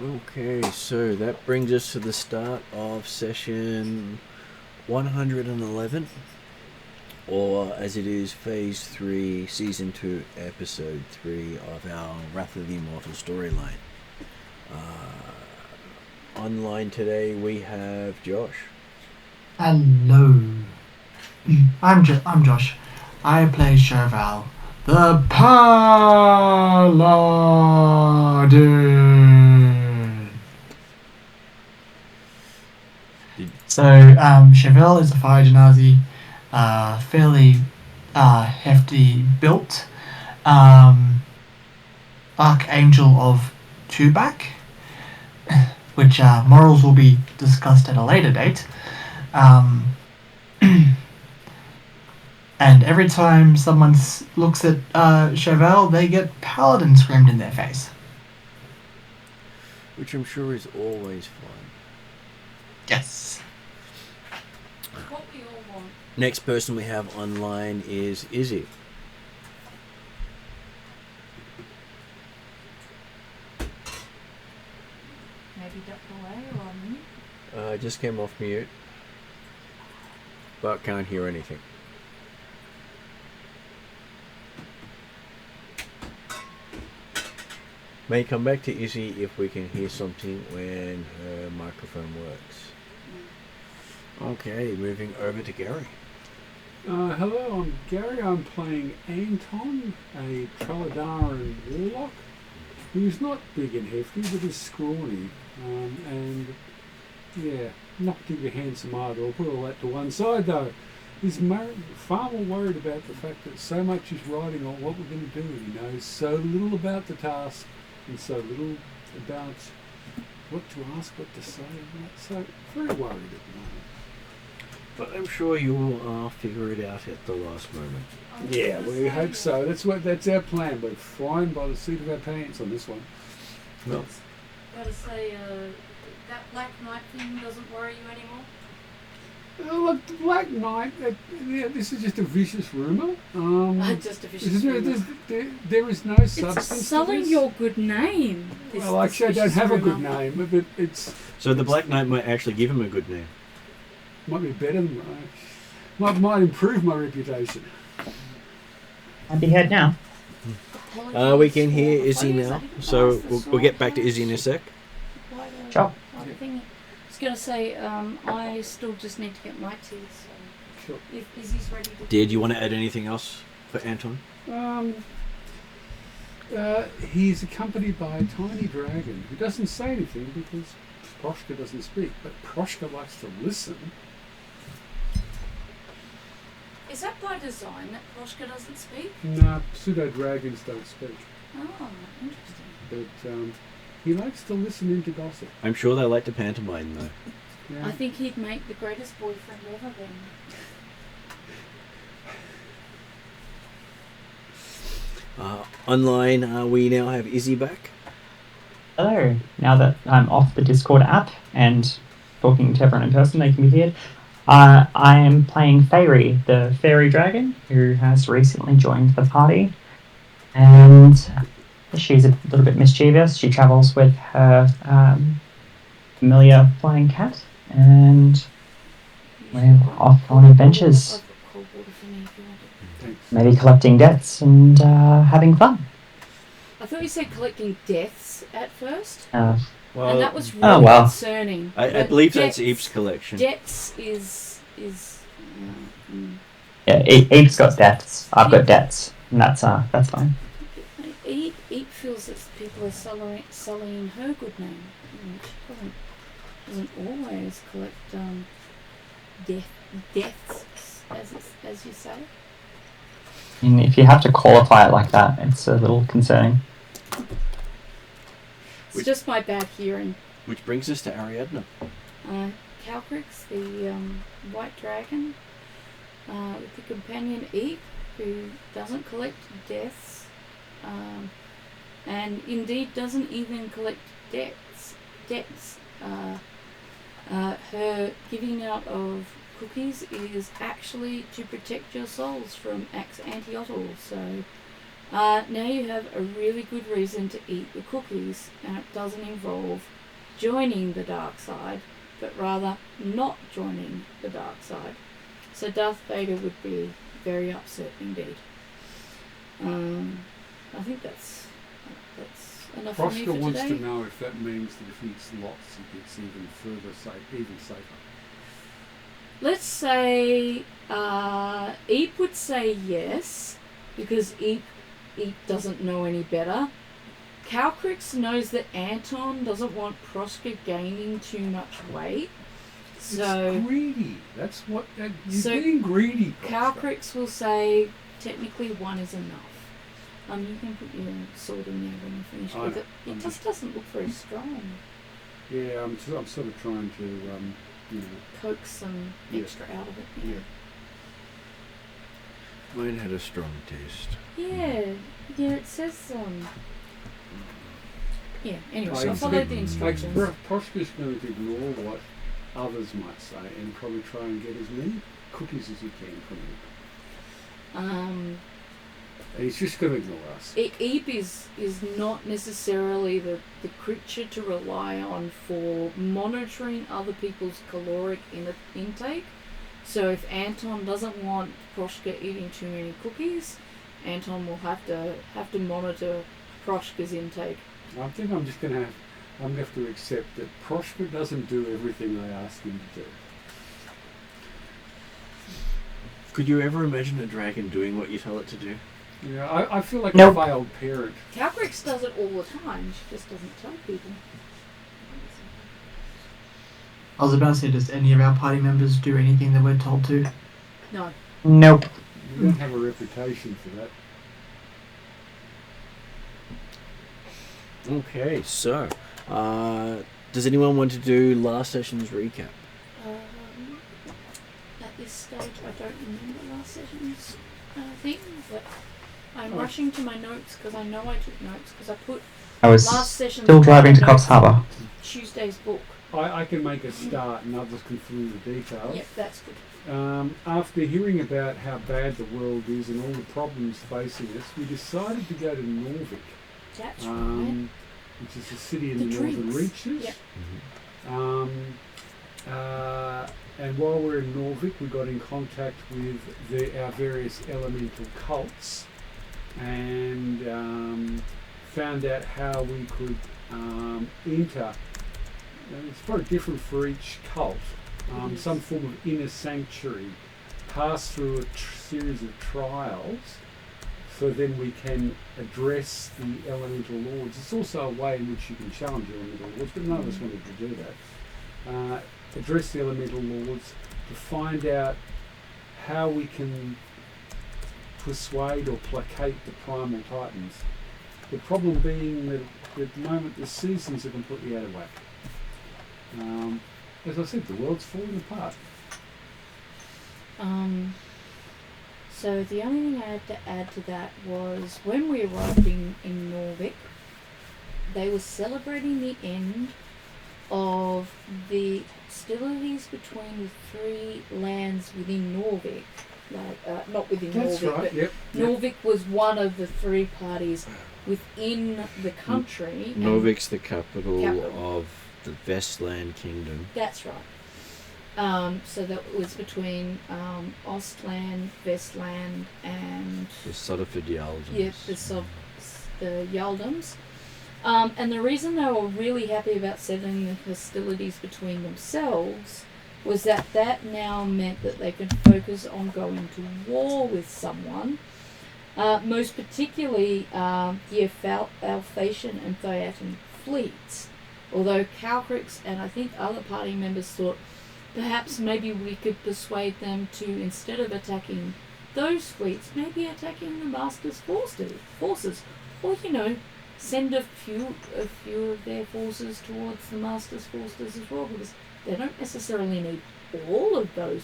Okay, so that brings us to the start of session 111, or as it is, Phase 3, Season 2, Episode 3 of our Wrath of the Immortals storyline. Online today we have Josh. Hello. I'm Josh. I play Cherval, the Paladin. So, Cherval is a fire genasi, fairly hefty built, Archangel of Tubak, which morals will be discussed at a later date. And every time someone looks at Cherval, they get Paladin screamed in their face. Which I'm sure is always fun. Yes. What we all want. Next person we have online is Izzy. Maybe duck away or on mute. Just came off mute, but can't hear anything. May come back to Izzy if we can hear something when her microphone works. Okay, moving over to Gary. Hello, I'm Gary. I'm playing Anton, a Traladaran warlock, who's not big and hefty, but is scrawny. And yeah, not particularly handsome either. I'll put all that to one side though. He's far more worried about the fact that so much is riding on what we're going to do. He knows so little about the task and so little about what to ask, what to say. So very worried at the moment. But I'm sure you will figure it out at the last moment. Yeah, we hope so. That's our plan. We're flying by the seat of our pants on this one. Well, Gotta say, that Black Knight thing doesn't worry you anymore? Look, the Black Knight, this is just a vicious rumour. Just a vicious rumour. There is no substance. It's sullying your good name. Well, actually, I don't have a good name, but it's... So the Black Knight might actually give him a good name. Might be better than might improve my reputation. I'd be heard now. We can hear Izzy now, so we'll get back to Izzy in a sec. Sure. I was going to say, I still just need to get my tea, so Sure. if Izzy's ready to... Did you want to add anything else for Anton? He's accompanied by a tiny dragon who doesn't say anything because Proshka doesn't speak, but Proshka likes to listen. Is that by design that Proshka doesn't speak? Nah, pseudo-dragons don't speak. Oh, interesting. But he likes to listen into gossip. I'm sure they like to pantomime though. Yeah. I think he'd make the greatest boyfriend ever then. Online, we now have Izzy back. Hello. Now that I'm off the Discord app and talking to everyone in person, they can be heard. I am playing Fairy, the fairy dragon, who has recently joined the party. And she's a little bit mischievous. She travels with her familiar flying cat. And we're off on adventures. Maybe collecting debts and having fun. I thought you said collecting deaths at first, Well, and that was really concerning. I believe that's Eep's collection. Debts is Yeah, Eep's got debts. I've got debts, and that's fine. Eep feels that people are sullying her good name. She doesn't always collect deaths, as you say. And if you have to qualify it like that, it's a little concerning. It's just my bad hearing. Which brings us to Ariadna. Calcrix, the white dragon, with the companion Eve, who doesn't collect deaths, and indeed doesn't even collect debts. Her giving out of cookies is actually to protect your souls from Axe Antiotl, so Now you have a really good reason to eat the cookies, and it doesn't involve joining the dark side, but rather not joining the dark side. So Darth Vader would be very upset indeed. I think that's enough for me Proshka for wants today. to know if that means that if he eats lots, he gets even further even safer. Let's say Eep would say yes, because Eep doesn't know any better. Calcrix knows that Anton doesn't want Proshka gaining too much weight. So it's greedy. That's what you're So being greedy. Proshka. Calcrix will say technically one is enough. You can put your sword in there when you finish I with know. it. It I'm just doesn't look very strong. Yeah, I'm sort of trying to, Coax some Yeah. extra out of it. yeah. Mine had a strong taste. Yeah, it says yeah, anyway, I I followed the expect- instructions. Proshka's going to ignore what others might say and probably try and get as many cookies as he can from you. And he's just going to ignore us. Eep is not necessarily the creature to rely on for monitoring other people's caloric intake. So if Anton doesn't want Proshka eating too many cookies, Anton will have to monitor Proshka's intake. I think I'm just going to have to accept that Proshka doesn't do everything I ask him to do. Could you ever imagine a dragon doing what you tell it to do? Yeah, I feel like Nope. a failed parent. Calcrix does it all the time. She just doesn't tell people. I was about to say, does any of our party members do anything that we're told to? No. Nope. You don't have a reputation for that. Okay, so does anyone want to do last session's recap? At this stage, I don't remember last session's thing, but I'm Oh. rushing to my notes because I know I took notes because I put I was last session still driving to Cops Harbour. Tuesday's book. I can make a start and others can fill in the details. Yep, that's good. After hearing about how bad the world is and all the problems facing us, we decided to go to Norvik, That's right. which is a city in The the northern drinks. reaches. Yep. And while we're in Norvik, we got in contact with our various elemental cults and found out how we could enter. It's very different for each cult. Yes. Some form of inner sanctuary, pass through a series of trials, so then we can address the elemental lords. It's also a way in which you can challenge the elemental lords, but none of us wanted to do that. Address the elemental lords to find out how we can persuade or placate the primal titans. The problem being that at the moment the seasons are completely out of whack. As I said, the world's falling apart. So the only thing I had to add to that was when we arrived in Norvik, they were celebrating the end of the hostilities between the three lands within Norvik. Like, not within That's Norvik, right. but Yep. Norvik was one of the three parties within the country. and Norvik's the capital Capital. of the Vestland Kingdom. That's right. So that was between Ostland, Vestland, and The Sutherford Yaldens. the Yaldums. And the reason they were really happy about settling the hostilities between themselves was that now meant that they could focus on going to war with someone, most particularly the Alphatian and Theatan fleets. Although Calcrix and I think other party members thought perhaps maybe we could persuade them to, instead of attacking those fleets, maybe attacking the Master's forces, or send a few of their forces towards the Master's forces as well, because they don't necessarily need all of those.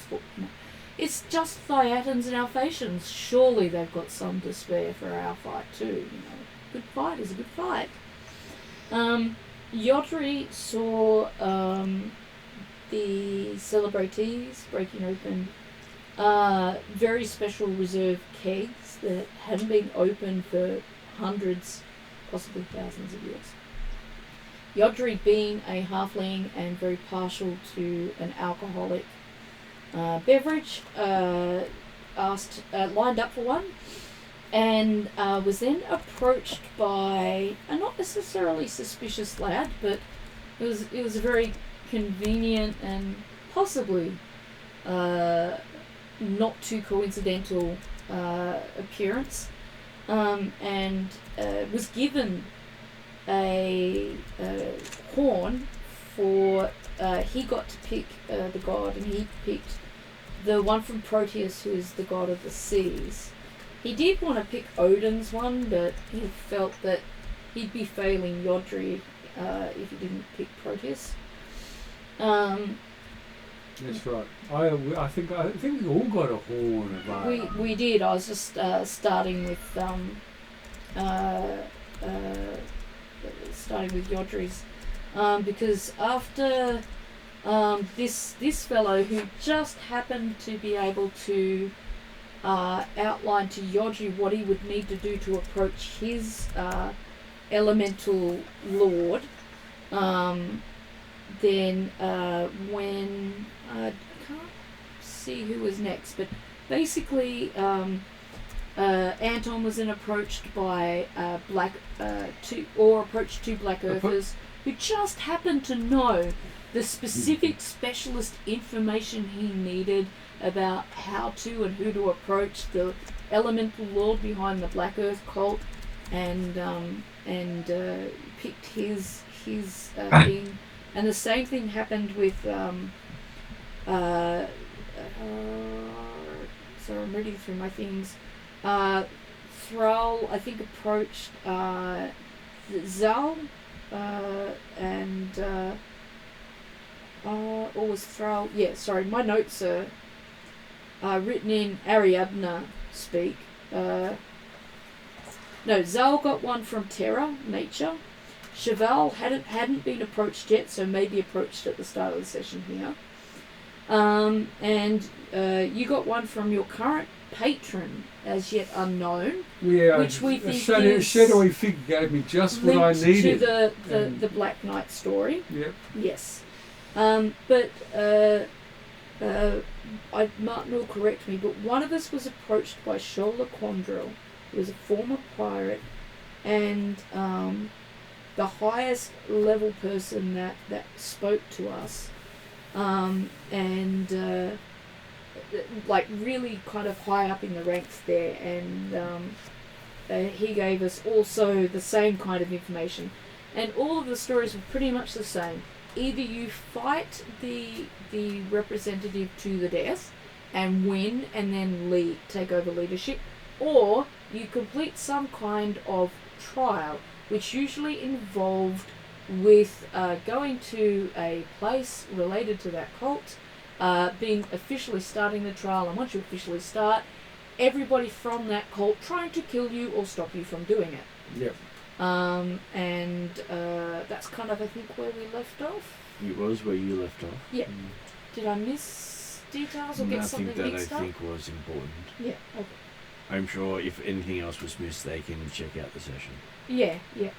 It's just Theatans and Alphatians. Surely they've got some to spare for our fight too. Good fight is a good fight. Yotri saw the celebratees breaking open very special reserve kegs gates that hadn't been opened for hundreds, possibly thousands of years. Yodri, being a halfling and very partial to an alcoholic beverage, lined up for one, and was then approached by a not necessarily suspicious lad, but it was a very convenient and possibly not too coincidental appearance, and was given a horn for he got to pick the god, and he picked the one from Proteus, who is the god of the seas. He did want to pick Odin's one, but he felt that he'd be failing Yodri if he didn't pick Proteus. That's right. I think we all got a horn of We did. I was just starting with Yodri's, because after this fellow, who just happened to be able to outline to Yodri what he would need to do to approach his elemental lord, then when I can't see who was next, but basically Anton was then approached by two Black Earthers who just happened to know the specific specialist information he needed about how to and who to approach the elemental lord behind the Black Earth cult, and picked his thing. And the same thing happened with sorry, I'm reading through my things. Thrall, I think, approached Zal, and or was Thrall? Yeah, sorry, my notes are written in Ariadna speak. No, Zal got one from Terra, nature. Cheval hadn't been approached yet, so maybe approached at the start of the session here. And you got one from your current patron, as yet unknown. Yeah, which we think shadowy figure gave me just what I needed. To the Black Knight story. Yep. Yes. But Martin will correct me, but one of us was approached by Shola Quandril, who was a former pirate, and the highest level person that spoke to us, and like really kind of high up in the ranks there, and he gave us also the same kind of information, and all of the stories were pretty much the same. Either you fight the representative to the death and win and then take over leadership, or you complete some kind of trial, which usually involved with going to a place related to that cult, officially starting the trial, and once you officially start, everybody from that cult trying to kill you or stop you from doing it. Yep. And that's kind of, I think, where we left off. It was where you left off. Yeah. Did I miss details or get Nothing something that mixed I up? think was important. Yeah. Okay. I'm sure if anything else was missed, they can check out the session. Yeah. Yeah.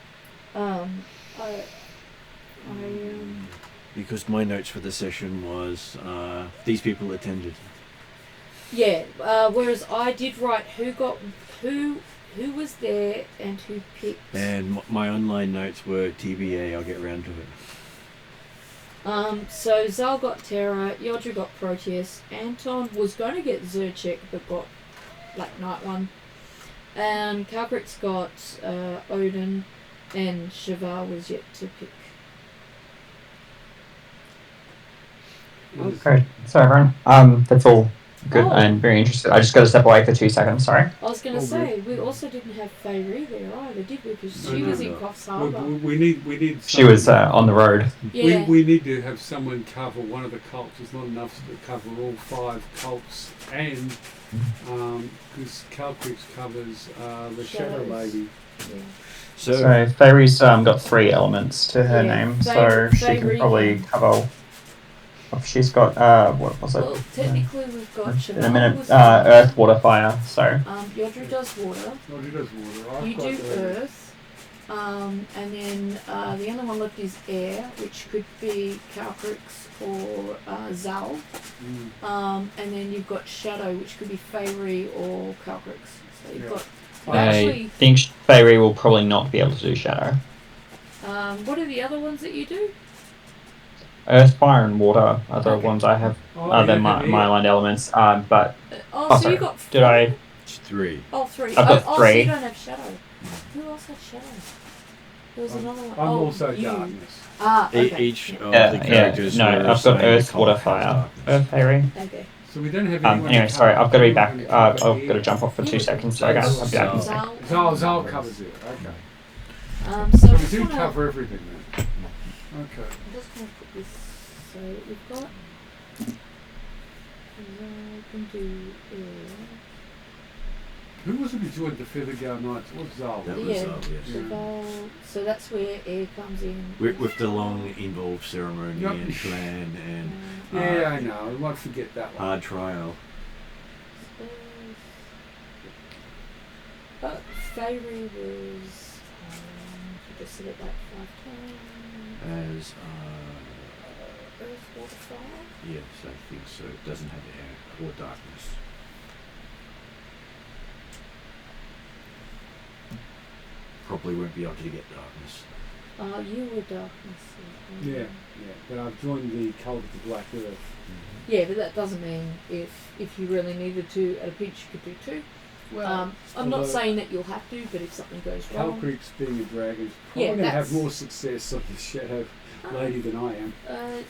Because my notes for the session was these people attended. Yeah. Whereas I did write who was there and who picked. And my online notes were TBA. I'll get around to it. So Zal got Terra, Yodri got Proteus, Anton was going to get Zerchek but got Black Knight one, and Kalkrix got Odin, and Shavar was yet to pick. Great. So everyone, that's all good Oh. and very interested. I just got to step away for 2 seconds. Sorry. I was going to Oh, say, we also didn't have Feyre there either, did we? Because she No, was no. in Coffs Harbour. We need. She was on the road. Yeah. We need to have someone cover one of the cults. It's not enough to cover all 5 cults, and because Calcrix covers the Shadow Shadows. Lady. Yeah. So Fairy's got 3 elements to her Yeah, name, Fairy- so she Fairy can probably can- cover. She's got what was it? Well, technically we've got In a Cheval minute, with earth, water, fire. So Yodri does water. Well, he does water. I've You got do the- earth. And then the other one left is air, which could be Calcrix or Zal. And then you've got shadow, which could be Fairy or Calcrix. So you've Yeah. got. I Actually, think Fairy will probably not be able to do shadow. what are the other ones that you do? Earth, fire, and water are the Okay. ones I have. Oh, Other yeah, my yeah. aligned elements. But So sorry. you got. Did I? It's 3. Oh, 3. I've got So three. you don't have shadow. Who else has shadow? There was another one. I'm oh, also you. darkness. Okay. Each of Yeah, the characters. No, were I've got assigned a earth, colour water, has fire, darkness. earth, fairy. Okay. So we don't have anyone. Anyway, sorry, I've got to be back. anyone I've cover got to jump off for 2 Yeah. seconds. So guys, I'll be back in a sec. Zal covers it. Okay. So So I'm we just do gonna, cover everything then. Okay. I'm just going to put this. So we've got. We can do air. Who was it who joined the Ethengar Knights? What was Zal? That was Yeah. Zal, yes. Cheval. So that's where air comes in. With the long involved ceremony Yep. and plan and Yeah, I know. I might forget that one. hard trial. But Fairy was. You just said it like 5 times. As Earth, water, fire. yes, I think so. It doesn't have air or darkness. Probably won't be able to get darkness. You were darkness. Yeah, but I've joined the Cult of the Black Earth. Yeah, but that doesn't mean if you really needed to at a pinch you could do 2. Well, I'm not although- saying that you'll have to, but if something goes wrong, Calcrix being a dragon is Yeah, probably going to have that's- more success on the Shadow Lady than I am.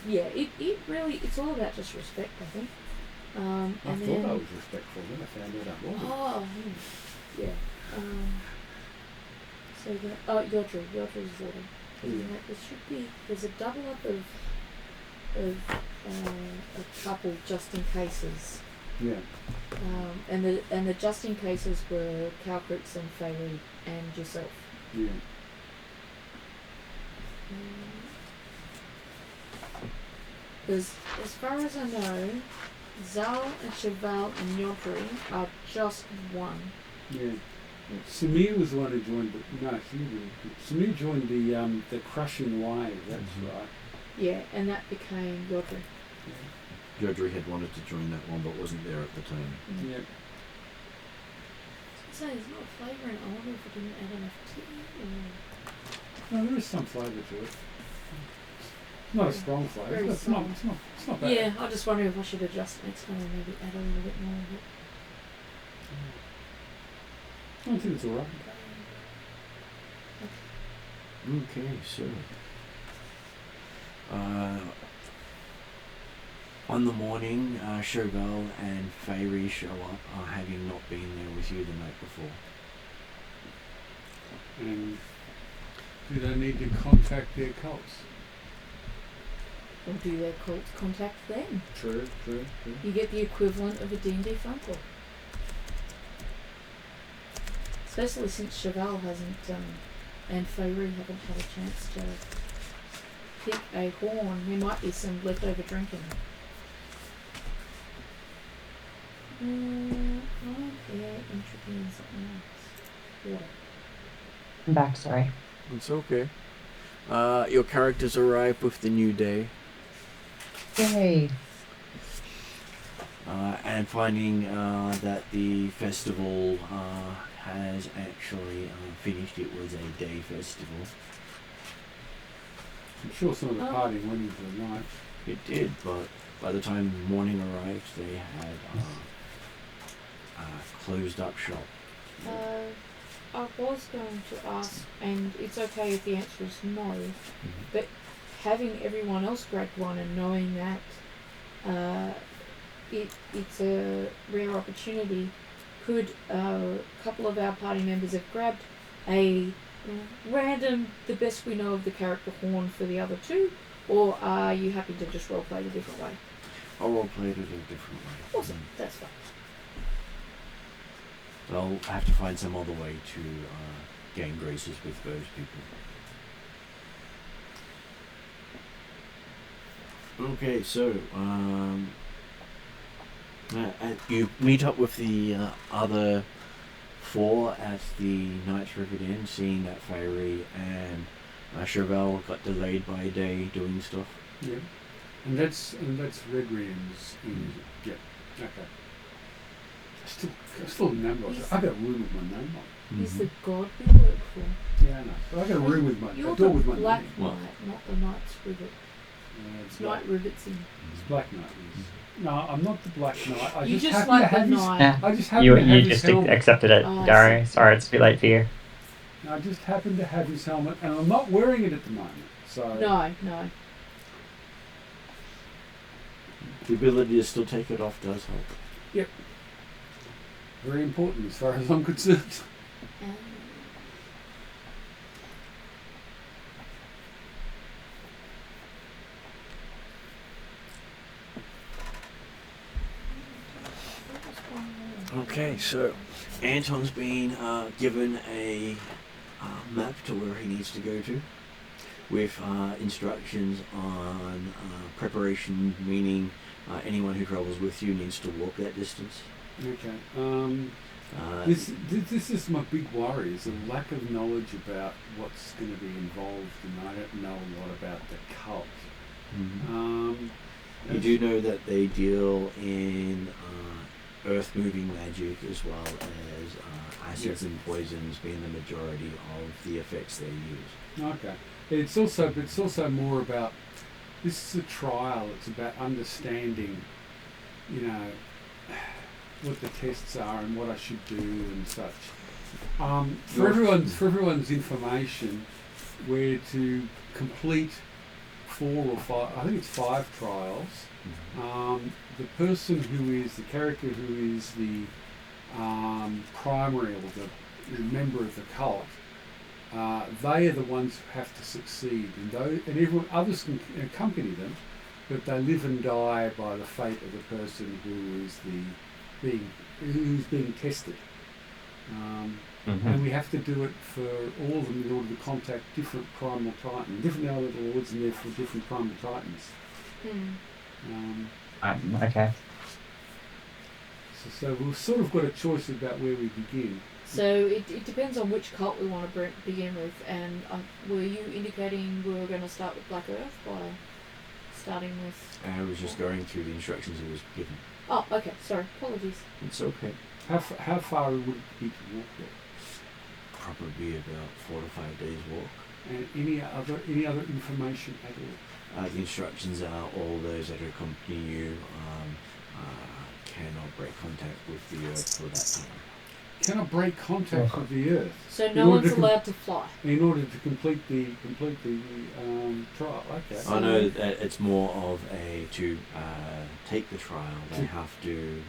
yeah, it really it's all about just respect, I think. I And thought then, I was respectful, then I found out I wasn't. oh, yeah. So that Yodri's water. Yeah. There should be there's a double up of a couple just in cases. Yeah. And the just in cases were Calcrix and Fairy and yourself. Yeah. As far as I know, Zal and Cheval and Yodri are just one. Yeah. Samir was the one who joined Samir joined the crushing wave, that's right. Yeah, and that became Yodri. Jodri had wanted to join that one but wasn't there at the time. Yeah. So there's not flavour in it. I wonder if I didn't add enough tea. No, there is some flavour to it. Not a strong flavour, very but it's not, subtle. it's not bad. Yeah, I just wonder if I should adjust next time and maybe add a little bit more of it. I think it's alright. Okay, so on the morning, Chauvel and Fairy show up, having not been there with you the night before. And do they need to contact their cults? Or do their cults contact them? True. You get the equivalent of a D&D phone call. Especially since Cheval hasn't, and Fairy haven't had a chance to pick a horn. There might be some leftover drinking. Air, entropy, and something else. Water. I'm back, sorry. It's okay. Your characters arrive with the new day, Yay! and finding that the festival has actually finished. It was a day festival. I'm sure some of the party went into the night. It did, but by the time morning arrived, they had closed up shop. I was going to ask, and it's okay if the answer is no, but having everyone else grab one and knowing that it's a rare opportunity, could a couple of our party members have grabbed a random, the best we know of the character horn for the other two, or are you happy to just roleplay it a different way? I'll roleplay it a different way. Awesome, that's fine. But I'll have to find some other way to gain graces with those people. Okay, so you meet up with the other four at the Knights River Inn, seeing that Fiery and Chevelle got delayed by a day doing stuff. Yeah. And that's Redrian's in. Yeah. Okay. I still remember. I got a room with my name on. He's the god we work for. Yeah, I know. But I got a room with my You're door the with my Black name. Knight, not the Knight's Rivet. It's Black. Knight Rivets in. It's Black Knight. Yes. No, I'm not the Black Knight. I You just happen like to have the his. Knight. Yeah. I just happen You to have his just helmet. accepted it, Oh, I Dario. see. Sorry, it's too late for you. I just happen to have his helmet, and I'm not wearing it at the moment. So. No. The ability to still take it off does help. Very important as far as I'm concerned. Okay, so Anton's been given a map to where he needs to go to, with instructions on preparation, meaning anyone who travels with you needs to walk that distance. Okay. This is my big worry, is a lack of knowledge about what's going to be involved, and I don't know a lot about the cult. You do know that they deal in earth-moving magic, as well as acids and poisons being the majority of the effects they use. Okay. It's also more about, this is a trial. It's about understanding, what the tests are and what I should do and such. For everyone's information, we're to complete 4 or 5. I think it's 5 trials. The person the character who is the primary or the member of the cult, they are the ones who have to succeed, and everyone others can accompany them, but they live and die by the fate of the person who's being tested. And we have to do it for all of them in order to contact different primal titans, different elder lords, and therefore different primal titans. Okay. So we've sort of got a choice about where we begin. So it depends on which cult we want to begin with. And were you indicating we were going to start with Black Earth by starting with? I was just going through the instructions he was given. Oh, okay. Sorry. Apologies. It's okay. How far would it be to walk there? Probably about 4 to 5 days walk. And any other information at all? The instructions are all those that accompany you cannot break contact with the earth for that time. Cannot break contact with the earth. So no one's allowed to fly. In order to complete the trial. Okay. I know that it's more of to take the trial. They have to.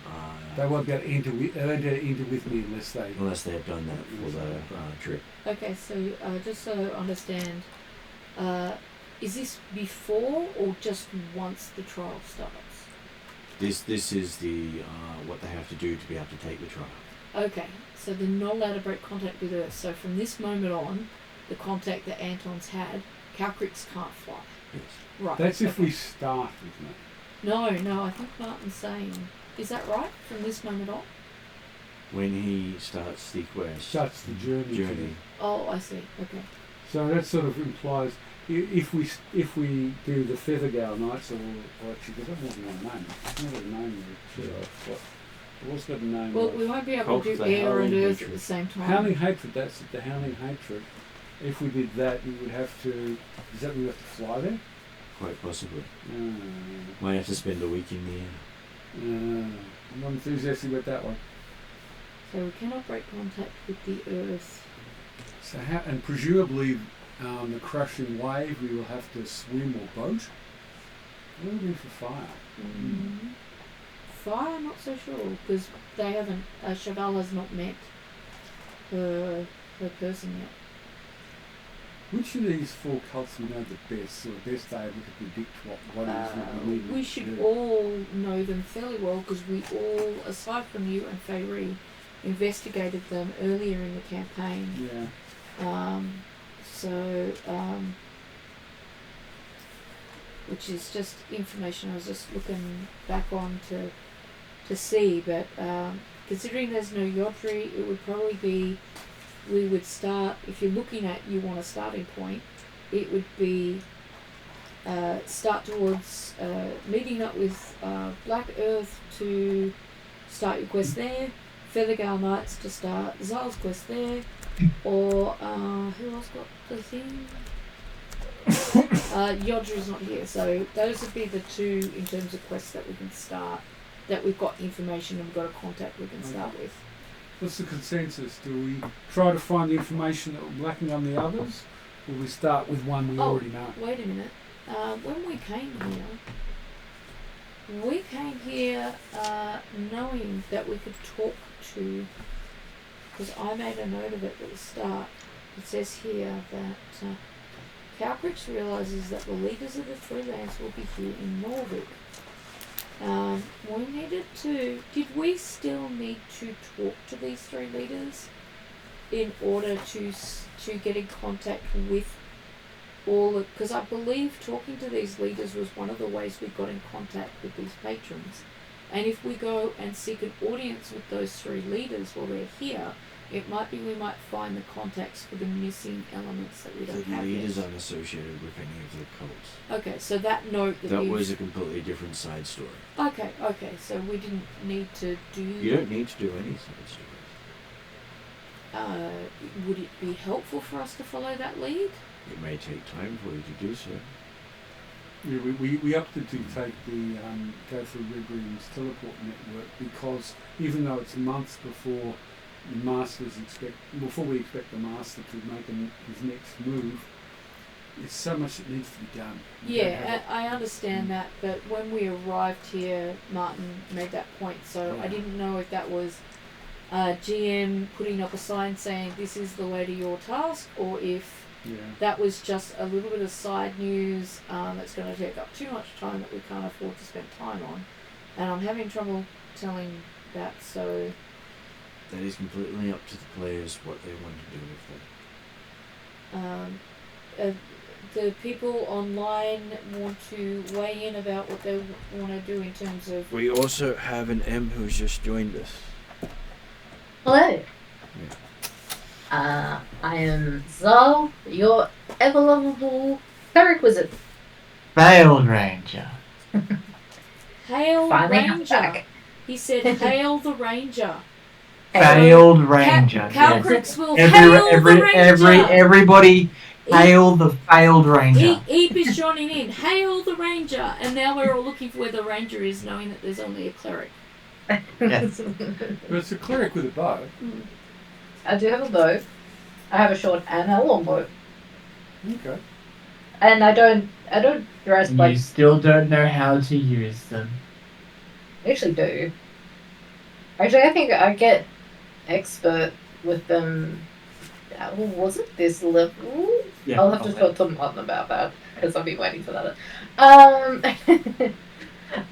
They won't be able to enter with me unless they have done that for the trip. Okay, so just so I understand, is this before or just once the trial starts? This is the what they have to do to be able to take the trial. Okay, so they're not allowed to break contact with Earth. So from this moment on, the contact that Anton's had, Calcrix can't fly. Yes. Right. That's if we start, isn't it? No, I think Martin's saying, is that right? From this moment on? When he starts the quest. Starts the journey. Oh, I see. Okay. So that sort of implies if we do the Ethengar Knights, or actually, because that wasn't my name. It's not a name. What's got a name? Well, we won't be able to do air and earth at the same time. Howling Hatred. That's the Howling Hatred. If we did that, we would have to. Does that mean we have to fly there? Quite possibly. Might have to spend a week in the air. I'm not enthusiastic about that one. So we cannot break contact with the earth. So and presumably the crushing wave, we will have to swim or boat. What do we do for fire? Fire, I'm not so sure, because they haven't. Chevelle has not met her person yet. Which of these 4 cults we know the best, or best able to predict what it is that we need? We should all know them fairly well, because we all, aside from you and Feyre, investigated them earlier in the campaign. Yeah. which is just information I was just looking back on to see. But considering there's no Yodri, it would probably be, we would start, if you're looking at, you want a starting point, it would be start towards meeting up with Black Earth to start your quest there, Feathergale Knights to start Zal's quest there, or who else got the thing? Yodri's not here, so those would be the two in terms of quests that we can start, that we've got information and we've got a contact we can start with. What's the consensus? Do we try to find the information that we're lacking on the others, or we start with one we already know? Wait a minute. When we came here knowing that we could talk to, because I made a note of it at the start. It says here that Calcrix realizes that the leaders of the three lands will be here in Norvik. We needed to. Did we still need to talk to these three leaders in order to get in contact with all? Because I believe talking to these leaders was one of the ways we got in contact with these patrons. And if we go and seek an audience with those three leaders while they're here, it might be we might find the contacts for the missing elements that we don't The have leaders yet. aren't associated with any of the cults. Okay, so that note That you... was a completely different side story. Okay, so we didn't need to do... You don't need to do any side stories. Would it be helpful for us to follow that lead? It may take time for you to do so. Yeah, we opted to take the go through Red teleport network because even though it's months before before we expect the master to make his next move, it's so much that needs to be done. Yeah, I understand that, but when we arrived here, Martin made that point, so Yeah. I didn't know if that was GM putting up a sign saying this is the way to your task, or if that was just a little bit of side news that's going to take up too much time that we can't afford to spend time on. And I'm having trouble telling that, so... That is completely up to the players what they want to do with them. The people online want to weigh in about what they want to do in terms of... We also have an M who's just joined us. Hello. I am Zal, your ever lovable prerequisite. Veiled Ranger. Hail Finally Ranger! back. He said, hail the Ranger. Veiled Ranger. Calcrix will hail the Ranger! Everybody hail the failed Ranger. Eep is joining in. Hail the Ranger! And now we're all looking for where the Ranger is, knowing that there's only a cleric. Yes. But it's a cleric with a bow. I do have a bow. I have a short and a long bow. Okay. And I don't dress And like... you still don't know how to use them. I actually do. Actually, I think I get expert with them. Was it this level? Yeah, I'll have to okay. talk to Martin about that because I've been waiting for that.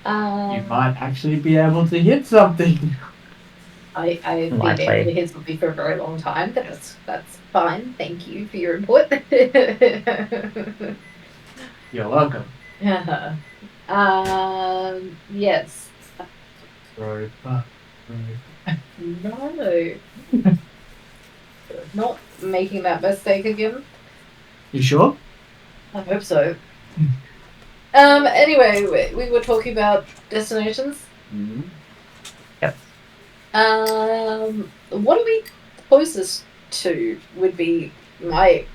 You might actually be able to hit something. I've been Likely. able to hit something for a very long time. That's fine. Thank you for your input. You're welcome. Yes. Right. No. Not making that mistake again. You sure? I hope so. Anyway, we were talking about destinations. Mm-hmm. What are we closest to would be my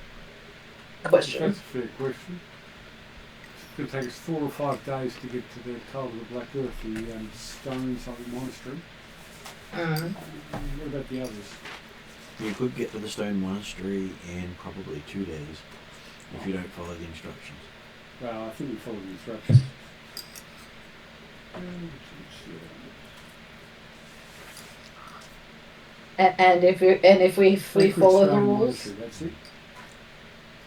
question. That's a fair question. It's going to take us 4 or 5 days to get to the Cult of the Black Earth, the stone something monastery. What about the others? You could get to the stone monastery in probably 2 days if you don't follow the instructions. Well, I think we follow the instructions. And if we Sacred follow the Stone rules. Monastery, that's it.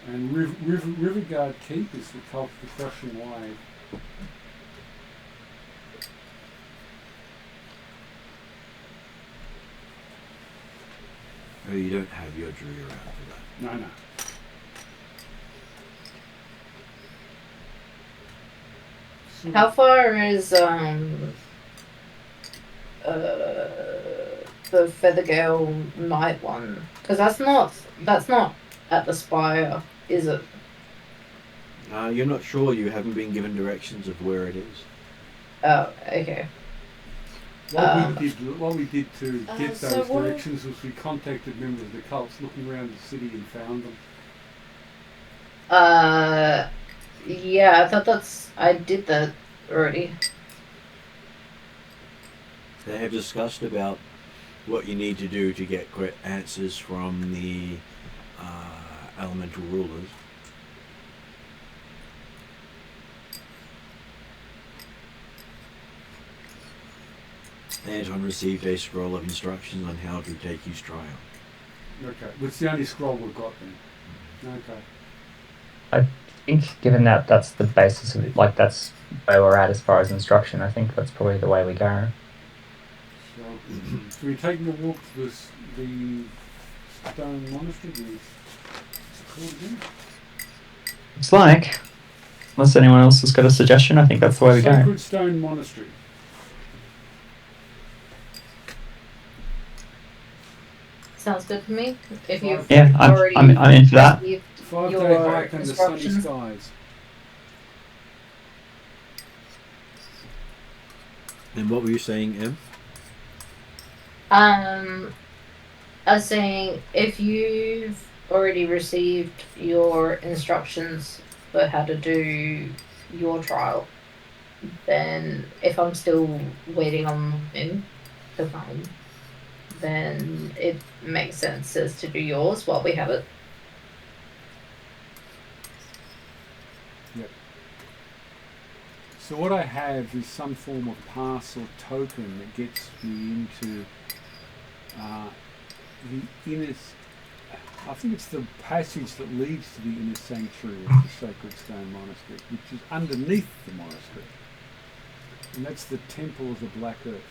And Riverguard Keep is the Cult of the Crushing Wave. Oh, you don't have your Yodri around for that. No. How far is the Feathergale Night one? Because that's not at the Spire, is it? You're not sure. You haven't been given directions of where it is. Oh, okay. What we did to get so those what- directions was we contacted members of the cults looking around the city and found them. Yeah, I thought I did that already. They have discussed about what you need to do to get correct answers from the elemental rulers. Anton received a scroll of instructions on how to take his trial. Okay, it's the only scroll we've got then. Okay. I think, given that that's the basis of it, like that's where we're at as far as instruction, I think that's probably the way we go. So, so we're taking a walk to the stone monastery. What's it called again? It's like, unless anyone else has got a suggestion, I think that's the way we go. Sacred Stone Monastery. Sounds good to me. If you've Yeah, already I'm in for that. received 5-day your hike under sunny instructions. skies. And what were you saying, Em? I was saying, if you've already received your instructions for how to do your trial, then if I'm still waiting on him to come, then it makes sense as to do yours while we have it. So what I have is some form of pass or token that gets me into the inner. I think it's the passage that leads to the inner sanctuary of the Sacred Stone Monastery, which is underneath the monastery, and that's the Temple of the Black Earth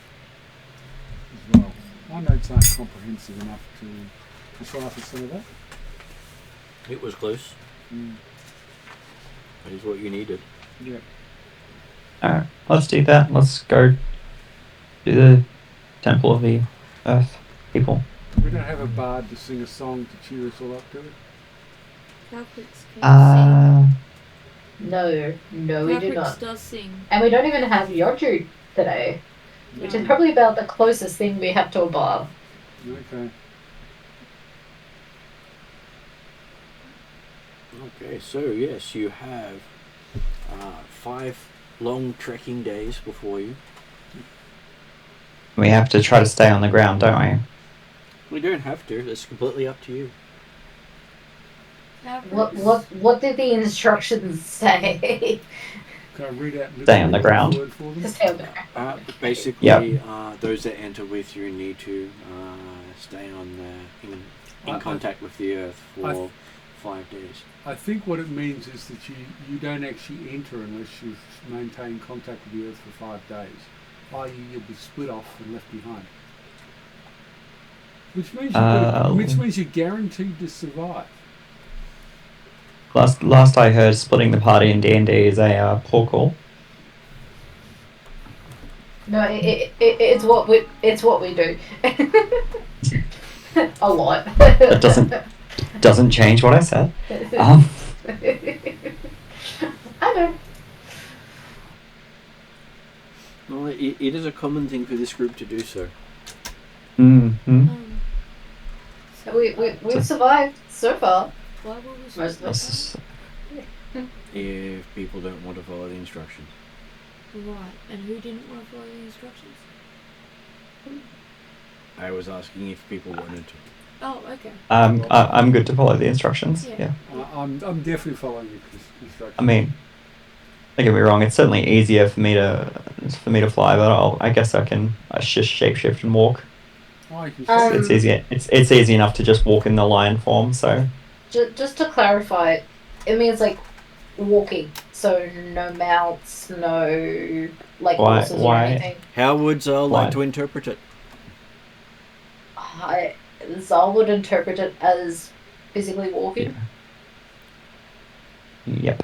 as well. My notes aren't comprehensive enough to decipher some of that. It was close. That is what you needed. Yeah. Alright, let's do that. Let's go to the Temple of the Earth people. We don't have a bard to sing a song to cheer us all up, do we? Calcrix can No, we do Calcrix not. does sing. And we don't even have Yoju today, which is No. probably about the closest thing we have to a bar. Okay. Okay, so yes, you have 5 long trekking days before you. We have to try to stay on the ground, don't we? We don't have to. It's completely up to you. Calcrix. What did the instructions say? Can I read out Stay on the literally ground. one word for them? Just stay on the ground. Basically, Yep. those that enter with you need to stay on in contact with the earth for 5 days. I think what it means is that you don't actually enter unless you've maintained contact with the earth for 5 days. I.e., you'll be split off and left behind. Which means you're guaranteed to survive. Last I heard, splitting the party in D&D is a poor call. No, it's what we do. A lot. That doesn't change what I said. I know. Well, it is a common thing for this group to do so. Mm-hmm. So We've survived so far. why were we Most of us. supposed If people don't want to follow the instructions. to- Right, and who didn't want to follow the instructions? I was asking if people wanted to. Oh, okay. I'm good to follow the instructions. Yeah. Yeah. I'm definitely following the instructions. I mean, don't get me wrong. It's certainly easier for me to fly, but I guess I can just shapeshift and walk. Oh, you can It's easy. It's easy enough to just walk in the lion form. So Just to clarify, it means like walking. So no mounts, no like Why- horses or why- anything. How would Zal like Why? to interpret it? Zal would interpret it as physically walking. yep,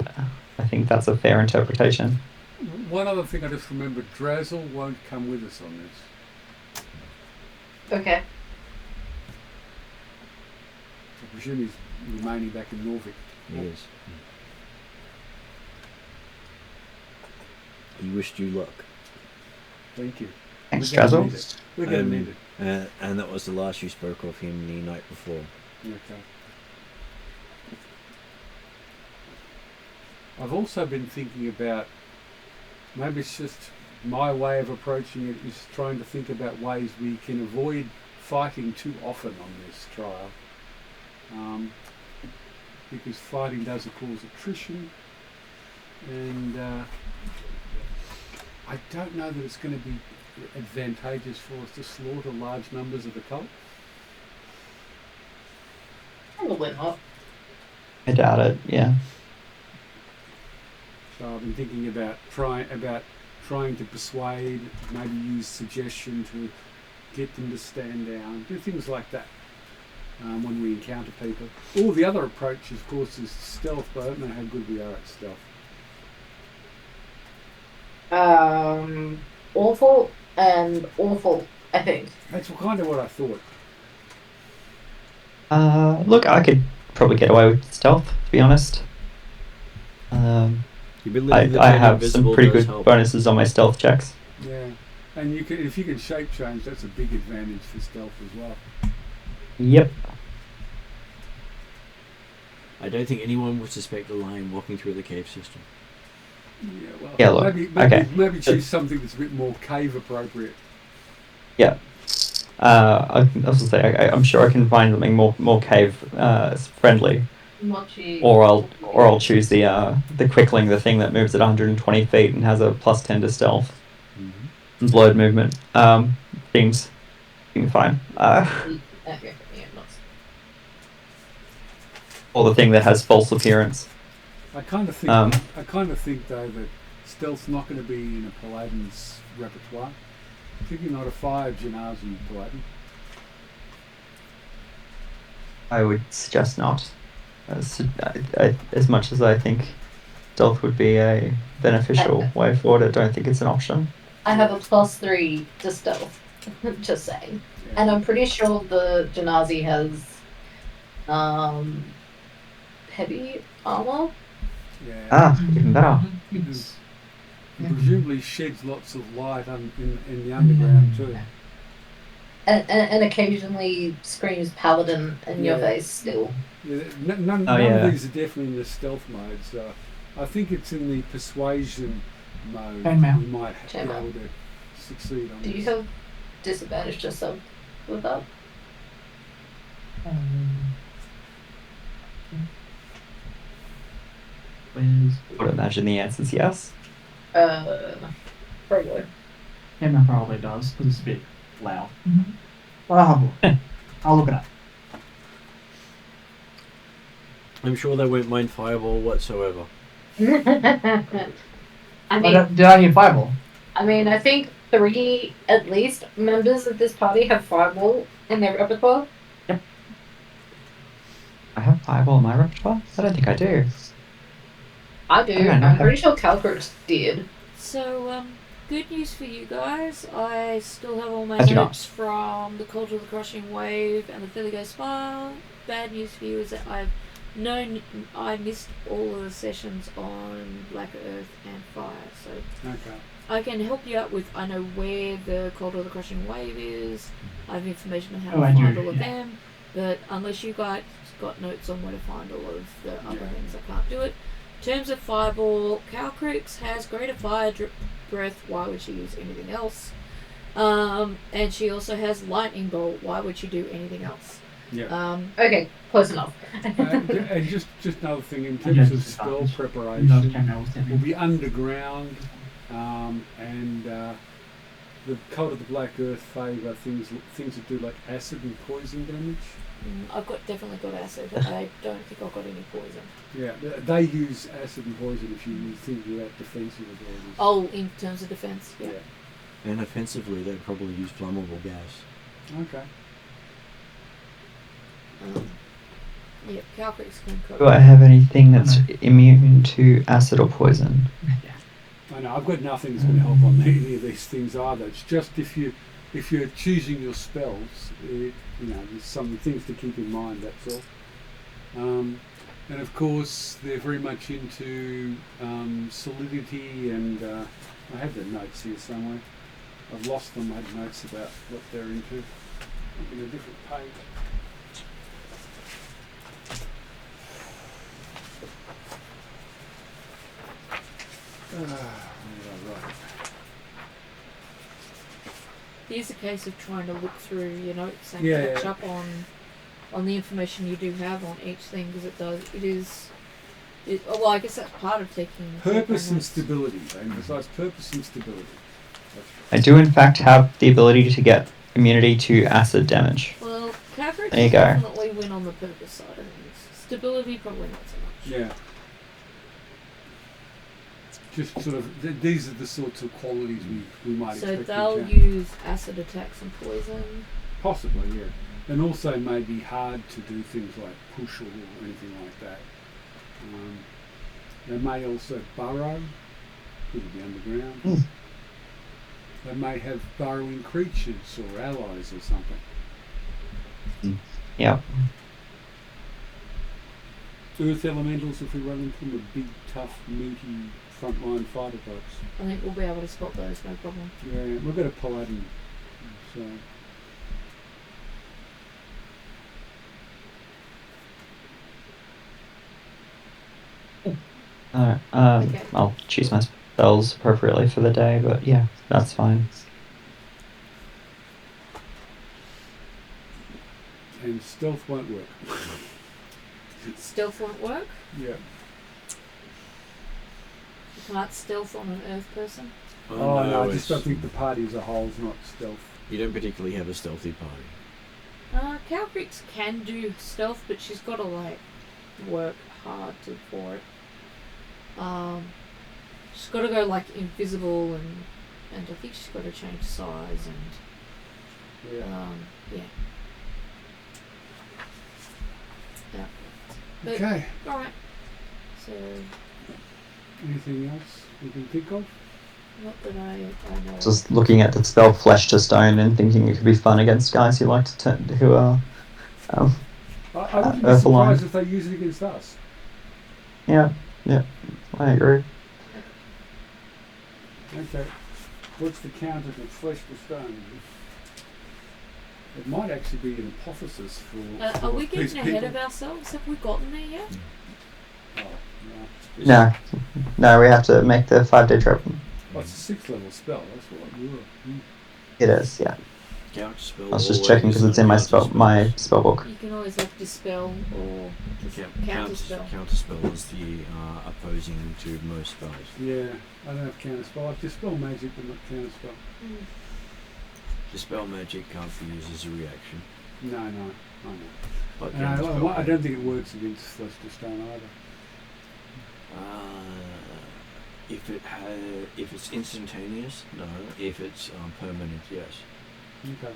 I think that's a fair interpretation. One other thing I just remembered, Drazzle won't come with us on this. Okay. I presume he's remaining back in Norfolk. Yes. He wished you luck. Thank you. Thanks, We're gonna need Strazzle. it. We're going to need it. And that was the last you spoke of him the night before. Okay. I've also been thinking about, maybe it's just my way of approaching it is trying to think about ways we can avoid fighting too often on this trial. Because fighting does cause attrition, and I don't know that it's going to be advantageous for us to slaughter large numbers of the cult. Probably not. I doubt it. Yeah. So I've been thinking about trying to persuade, maybe use suggestion to get them to stand down, do things like that when we encounter people. All the other approach, of course, is stealth, but I don't know how good we are at stealth. Awful and awful, I think. That's kind of what I thought. Look, I could probably get away with stealth, to be honest. The ability to I turn have invisible some pretty does good help. bonuses on my stealth checks. Yeah, and you can, if you can shape change, that's a big advantage for stealth as well. Yep. I don't think anyone would suspect a lion walking through the cave system. Yeah, well, Yeah, look, maybe choose something that's a bit more cave appropriate. Yeah. I was gonna say I'm sure I can find something more cave friendly, or I'll choose the quickling, the thing that moves at 120 feet and has a +10 to stealth and blurred movement. Seems fine. Okay, yeah, not. Or the thing that has false appearance. I kind of think though that stealth's not going to be in a Paladin's repertoire. Particularly not a 5 Genasi Paladin. I would suggest not. As much as I think stealth would be a beneficial way forward, I don't think it's an option. I have a +3 to stealth. Just saying. Yeah. And I'm pretty sure the Genasi has heavy armor. Yeah. Even better. And presumably sheds lots of light in the underground too. And occasionally screams paladin in your Yeah. face still. Yeah, none of these are definitely in the stealth mode, so I think it's in the persuasion mode Chainmail. we might be Chainmail. able to succeed on Do you this. have disadvantage to sub with that? I would imagine the answer is yes. Probably. Emma probably does, because it's a bit loud. Well, I'll have a look. I'll look it up. I'm sure they won't mind fireball whatsoever. I mean, Did I hear fireball? I think 3 at least members of this party have fireball in their repertoire. I have fireball in my repertoire? I don't think I do. I do. Okay, I'm pretty sure Calcrix did. So, good news for you guys. I still have all my I do not. notes from the Cult of the Crushing Wave and the Thiligo Spire. Bad news for you is that I missed all of the sessions on Black Earth and Fire. So Okay. I can help you out with, I know where the Cult of the Crushing Wave is. I have information on how Oh, to I do, find all of yeah. them. But unless you guys got notes on where to find all of the other Yeah. things, I can't do it. In terms of Fireball, Calcrix has greater fire breath. Why would she use anything else? And she also has Lightning Bolt. Why would she do anything else? Yeah. Okay, close enough. And just another thing in I terms don't of spell disadvantage. preparation, Chainmail was will tempting. be underground, and the Cult of the Black Earth favour things that do like acid and poison damage. I've definitely got acid. I don't think I've got any poison. Yeah, they use acid and poison if you think about defensive abilities. Oh, in terms of defense, yeah. And offensively, they'd probably use flammable gas. Okay. Yeah, Calcrix can cope. Do I have anything that's immune to acid or poison? I know I've got nothing that's going to help on any of these things either. It's just if you're choosing your spells, there's some things to keep in mind. That's all. And of course, they're very much into solidity, and I have the notes here somewhere. I've lost them. I had notes about what they're into. In a different page. Right. Here's a case of trying to look through your notes and Yeah, catch yeah. up on the information you do have on each thing, because well, I guess that's part of taking Purpose and notes. stability. They emphasise purpose and stability. I do in fact have the ability to get immunity to acid damage. Well, Calgary There you can go. definitely win on the purpose side of things. Stability, probably not so much. Yeah. Just sort of, these are the sorts of qualities we might So expect. they'll in champions. use acid attacks and poison. Possibly, yeah. And also may be hard to do things like push or anything like that. They may also burrow, could be underground. Mm. They may have burrowing creatures or allies or something. Yep. Earth elementals, if we run into them, are big, tough, meaty, frontline fighter types. I think we'll be able to spot those, no problem. Yeah, we've got a paladin, so... Okay. I'll choose my spells appropriately for the day, but yeah, that's fine. And stealth won't work. Stealth won't work. Yeah. You can't stealth on an earth person. Oh no, I just it's- don't think the party as a whole is not stealth. You don't particularly have a stealthy party. Calcrix can do stealth, but she's got to work hard for it. She's got to go invisible, and I think she's got to change size and Yeah. yeah. Yeah. But, Okay. all right. So Anything else you can think of? not that I know. Just looking at the spell Flesh to Stone and thinking it could be fun against guys who like to who are I wouldn't be Earth surprised Alliance. if they use it against us. yeah, I agree. Okay. What's the counter to flesh to stone? It might actually be an apothesis for. Are we these getting ahead people. of ourselves? Have we gotten there yet? Oh, no. No, we have to make the 5-day trip. Oh, it's a 6th level spell. That's what you were. It is, yeah. Counter spell. I was just checking because it's in my spell book. You can always have dispel or counterspell. Counterspell is the opposing to most spells. Yeah, I don't have counter spell. I have dispel magic, but not counter spell. Dispel magic can't be used as a reaction. No, I know. But And I don't think it works against flesh to stone either. If it's instantaneous, no. If it's permanent, yes. Okay.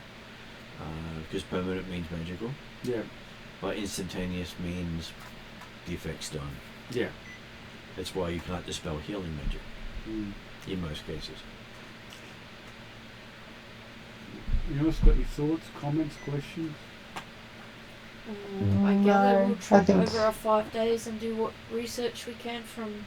Because permanent means magical, Yeah. but instantaneous means the effect's done. Yeah. That's why you can't dispel healing magic Mm. in most cases. You else got any thoughts, comments, questions? I gather we'll No, trip I think- over our 5 days and do what research we can from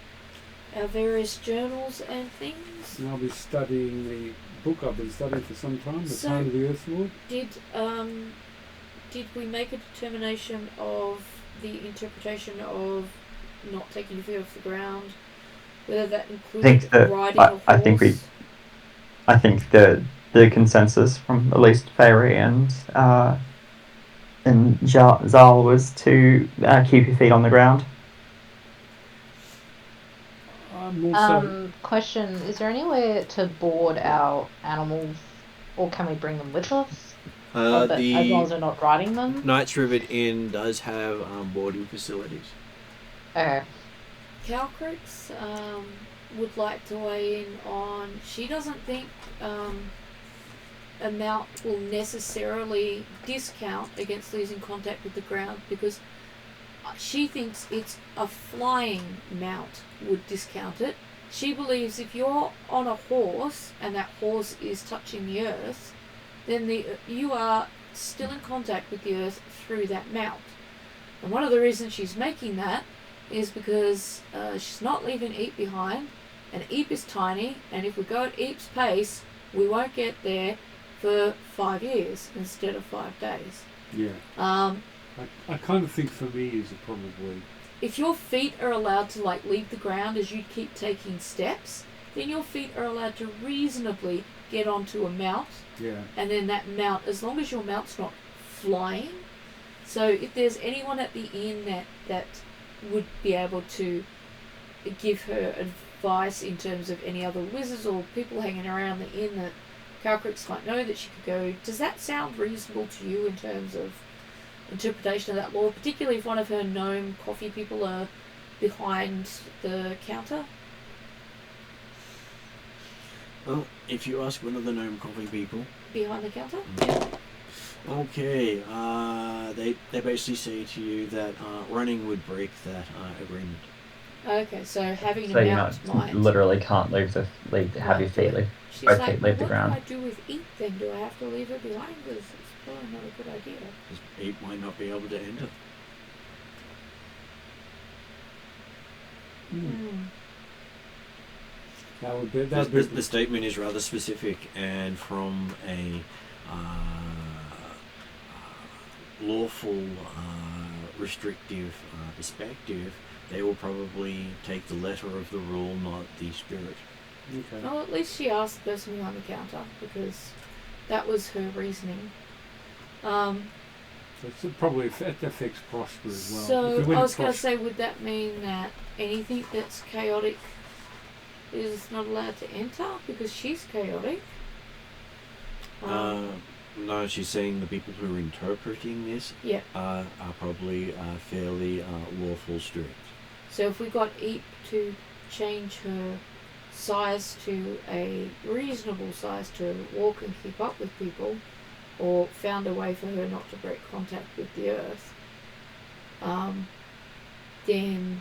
our various journals and things. And I'll be studying the book I've been studying for some time, The So- Tone of the Earth Lord. Did we make a determination of the interpretation of not taking your feet off the ground? Whether that included think that- riding a horse? I think the consensus from at least Fairy and Zal was to keep your feet on the ground. I'm also... Question: is there any way to board our animals, or can we bring them with us? As long as we're not riding them. Knights River Inn does have boarding facilities. Okay. Calcrix would like to weigh in on. She doesn't think a mount will necessarily discount against losing contact with the ground, because she thinks it's a flying mount would discount it, she believes if you're on a horse and that horse is touching the earth, then you are still in contact with the earth through that mount. And one of the reasons she's making that is because she's not leaving Eep behind, and Eep is tiny, and if we go at Eep's pace, we won't get there for 5 years instead of 5 days. Yeah. I kind of think for me is probably... If your feet are allowed to leave the ground as you keep taking steps, then your feet are allowed to reasonably get onto a mount. Yeah. And then that mount, as long as your mount's not flying. So if there's anyone at the inn that would be able to give her advice in terms of any other wizards or people hanging around the inn that Calcrix might know that she could go, does that sound reasonable to you in terms of interpretation of that law, particularly if one of her gnome coffee people are behind the counter? Well, if you ask one of the gnome coffee people behind the counter, okay, they basically say to you that running would break that agreement. Okay, so having So a you mount might literally can't have your feet She's both like, feet leave the what ground. do I do with Eep then? Do I have to leave her behind? Because it's probably not a good idea. Eep might not be able to enter. The statement is rather specific, and from a lawful, restrictive perspective, they will probably take the letter of the rule, not the spirit. Okay. Well, at least she asked the person behind the counter, because that was her reasoning. So probably it affects Prosper as well. So I was going to say, would that mean that anything that's chaotic is not allowed to enter because she's chaotic? No, she's saying the people who are interpreting this are probably fairly lawful strict. So if we got Eep to change her size to a reasonable size to walk and keep up with people, or found a way for her not to break contact with the earth, then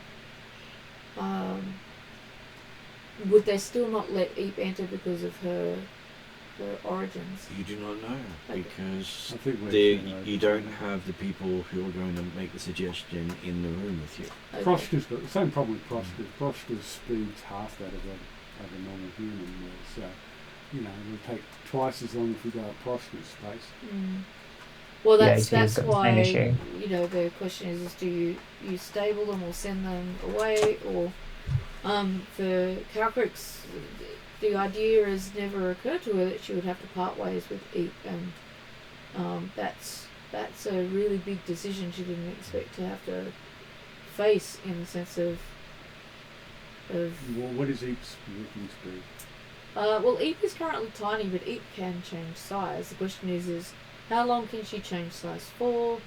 would they still not let Eep enter because of her origins? You do not know, because I think you don't have the people who are going to make the suggestion in the room with you. Okay. Prosper's got the same problem with Prosper. Prosper's speed's half that of a normal human, so it'll take twice as long if we go at Prosper's space. Well, he's that's got the why same issue. The question is do you stable them or send them away, or for Calcrix, the idea has never occurred to her that she would have to part ways with Eep, and that's a really big decision she didn't expect to have to face, in the sense of Well, what is Eep's walking speed? well, Eep is currently tiny, but Eep can change size. The question is how long can she change size for?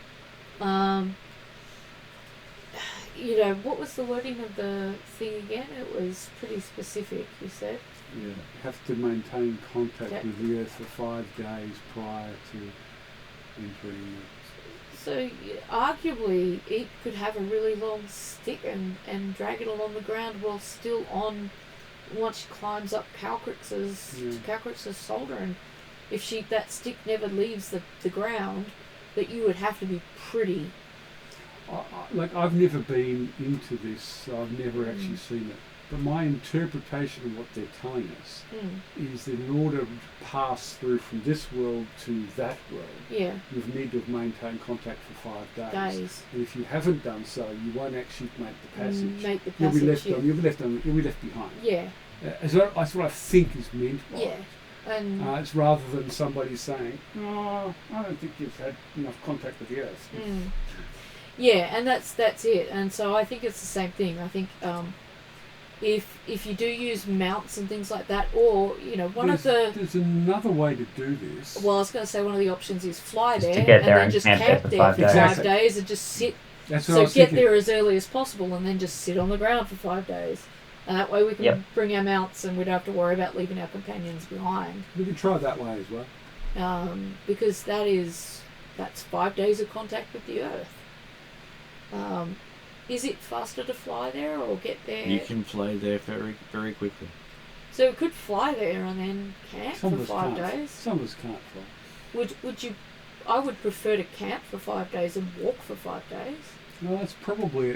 What was the wording of the thing again? It was pretty specific, you said. Yeah, have to maintain contact with the earth for 5 days prior to entering it. So arguably, Eep could have a really long stick and drag it along the ground while still on. Once she climbs up Calcrix's shoulder, and if that stick never leaves the ground, that you would have to be pretty. I've never been into this, so I've never actually seen it. But my interpretation of what they're telling us is that in order to pass through from this world to that world, you need to have maintained contact for 5 days. And if you haven't done so, you won't actually make the passage. You'll be left behind. Yeah. That's what I think is meant by it. And it's rather than somebody saying, "No, I don't think you've had enough contact with the earth." Yeah, and that's it. And so I think it's the same thing. I think if you do use mounts and things like that, or there's another way to do this. Well, I was going to say one of the options is fly there and then just camp there for 5 days and just sit. Get there as early as possible and then just sit on the ground for 5 days. And that way we can bring our mounts and we don't have to worry about leaving our companions behind. We can try that way as well. Because that's 5 days of contact with the earth. is it faster to fly there or get there? You can fly there very, very quickly. So it could fly there and then camp Some of for us 5 can't. days. Some of us can't fly. Would you? I would prefer to camp for 5 days and walk for 5 days. No, it's probably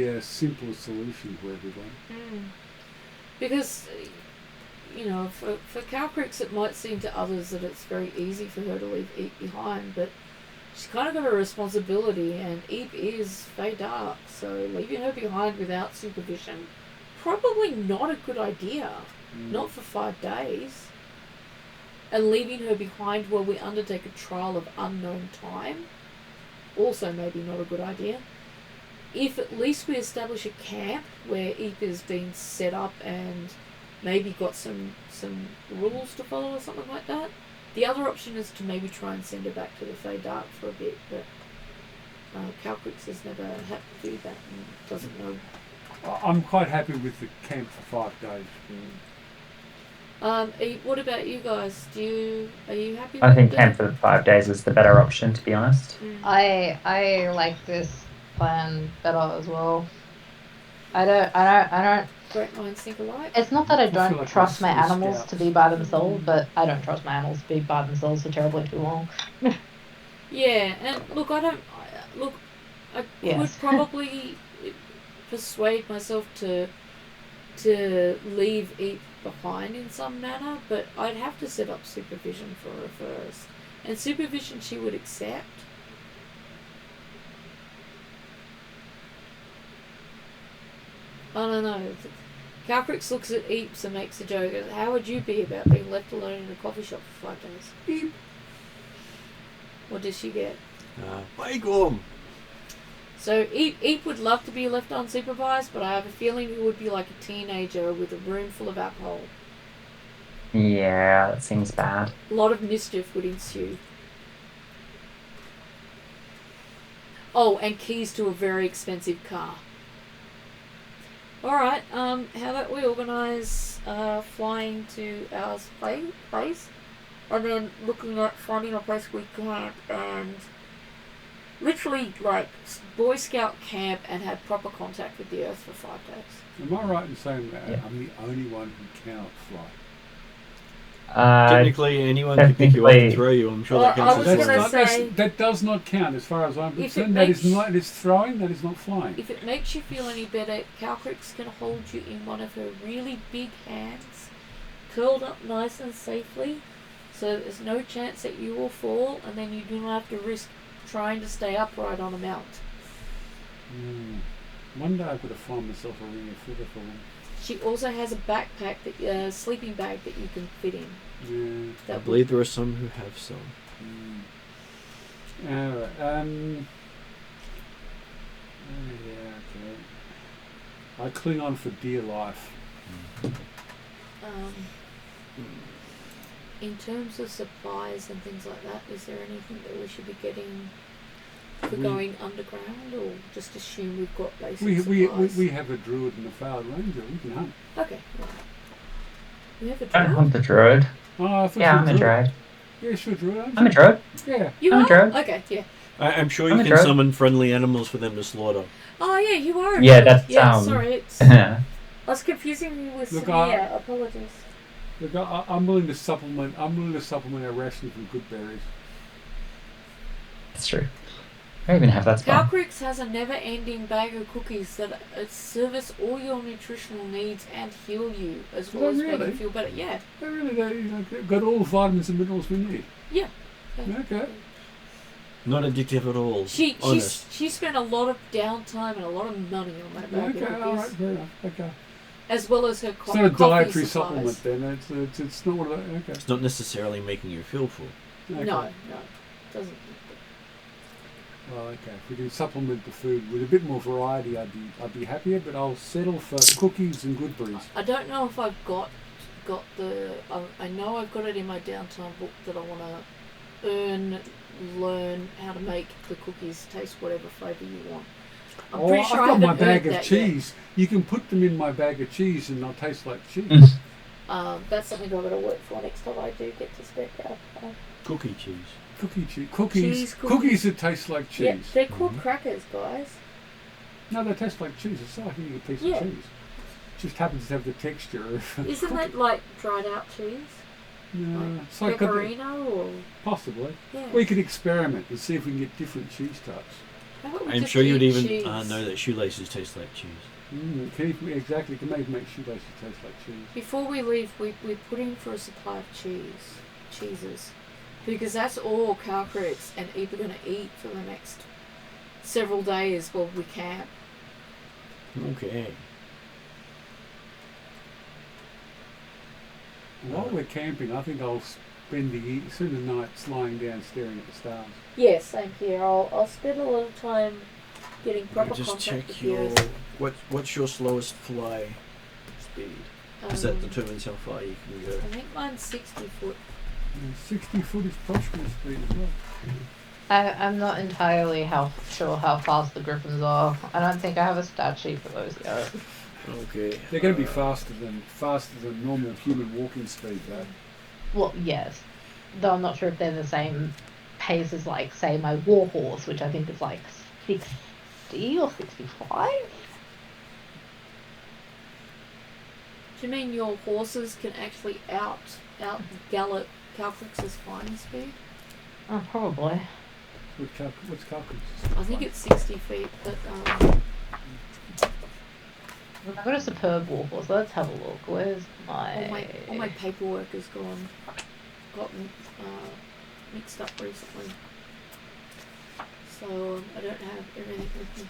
a simpler solution for everybody. Because, you know, for Calcrix it might seem to others that it's very easy for her to leave Eep behind, but she's kind of got a responsibility, and Eep is Fey Dark, so leaving her behind without supervision, probably not a good idea. Not for 5 days. And leaving her behind while we undertake a trial of unknown time, also maybe not a good idea. If at least we establish a camp where Eep has been set up and maybe got some rules to follow or something like that. The other option is to maybe try and send her back to the Fey Dark for a bit, but Calcrix has never had to do that and doesn't know. I'm quite happy with the camp for 5 days. What about you guys? Are you happy? I with think the- camp for 5 days is the better option, to be honest. I like this plan better as well. I don't. Great minds think alike. It's not that I I feel don't like trust we're my animals scouts. to be by themselves, but I don't trust my animals to be by themselves for terribly too long. Yeah, and look, I could Yes. probably persuade myself to leave Eep behind in some manner, but I'd have to set up supervision for her first. And supervision she would accept. I don't know. Calcrix looks at Eeps and makes a joke. How would you be about being left alone in a coffee shop for 5 days? Eep. What does she get? Bagum! So Eep would love to be left unsupervised, but I have a feeling he would be like a teenager with a room full of alcohol. Yeah, that seems bad. A lot of mischief would ensue. Oh, and keys to a very expensive car. Alright, how about we organise flying to our place, and then looking at finding a place we camp and literally like Boy Scout camp and have proper contact with the Earth for 5 days. Am I right in saying that Yeah. I'm the only one who cannot fly? Technically, anyone can pick you up and technically- throw you. I'm sure Well, that I counts was as gonna flying. not, say- that does not count as far as I'm If it concerned. That is makes- not. It is throwing. That is not flying. If it makes you feel any better, Calcrix can hold you in one of her really big hands, curled up nice and safely, so there's no chance that you will fall, and then you do not have to risk trying to stay upright on a mount. One day I've got to find myself a ring of feather for one. She also has a backpack, sleeping bag that you can fit in. Yeah. I That believe there are some who have some. Alright. Yeah. Okay. I cling on for dear life. In terms of supplies and things like that, is there anything that we should be getting for going underground, or just assume we've got basic supplies? We have a druid and a failed ranger. We can hunt. Okay. Right. We have a Don't druid? hunt the druid. Oh, I thought Yeah, you I'm were a druid. Yeah, sure, druid. aren't I'm a you? druid. Yeah. You I'm a are? druid. Okay, yeah. I'm sure I'm you a can druid. summon friendly animals for them to slaughter. Oh yeah, you are. a Yeah, druid. that's, Yeah, sorry. It's, Yeah. I was confusing you with Look, Samia. Apologies. Look, I'm willing to supplement. I'm willing to supplement our rations with good berries. That's true. I don't even have that spell. Calcrix has a never-ending bag of cookies that service all your nutritional needs and heal you, as well Oh, as make really? you feel better. Yeah. They really, they've got all the vitamins and minerals we need. Yeah. Okay. Not addictive at all. Honest. She spent a lot of downtime and a lot of money on that bag Okay. of All right. cookies, Fair enough. Okay. as well as her It's not a coffee dietary supplies. supplement then. It's not one of the. Okay. It's not necessarily making you feel full. Okay. No, doesn't. Well, okay. If we can supplement the food with a bit more variety, I'd be happier. But I'll settle for cookies and good berries. I don't know if I've got the. I know I've got it in my downtime book that I want to learn how to make the cookies taste whatever flavour you want. I'm pretty sure I've I got my haven't bag earned of that yet. cheese. You can put them in my bag of cheese, and they'll taste like cheese. That's something I've got to work for next time I do get to spec out. Cookie cheese. Cookies. Cheese cookies. Cookies that taste like cheese. Yeah, they're called crackers, guys. No, they taste like cheese. It's like eating a piece Yeah. of cheese. It just happens to have the texture of. Isn't that like dried out cheese? No, Like it's like got the- pecorino or possibly. yeah? We could experiment and see if we can get different cheese types. How about we I'm just sure you'd eat even cheese? know that shoelaces taste like cheese. Exactly. Can maybe make shoelaces taste like cheese. Before we leave, we put in for a supply of cheeses, because that's all Kalkrix and Eve are going to eat for the next several days while we camp. Okay. While we're camping, I think I'll spend the nights lying down staring at the stars. Yeah, same here. I'll spend a little time getting Let proper me just contact check with your you. what's your slowest fly speed? Because that determines how far you can go. I think mine's 60 foot. And 60 foot is approximate speed as well. I'm not entirely sure how fast the griffins are. I don't think I have a stat sheet for those yet. Okay. They're going to be faster than normal human walking speed, though. Well, yes. Though I'm not sure if they're the same pace as, like, say, my warhorse, which I think is like 60 or 65. Do you mean your horses can actually out gallop Kalkrix's flying speed? Oh, probably. What's Calculus? I think it's 60 feet, but I've got a superb warhorse. Let's have a look. Where's all my paperwork has gotten mixed up recently, so I don't have everything with me.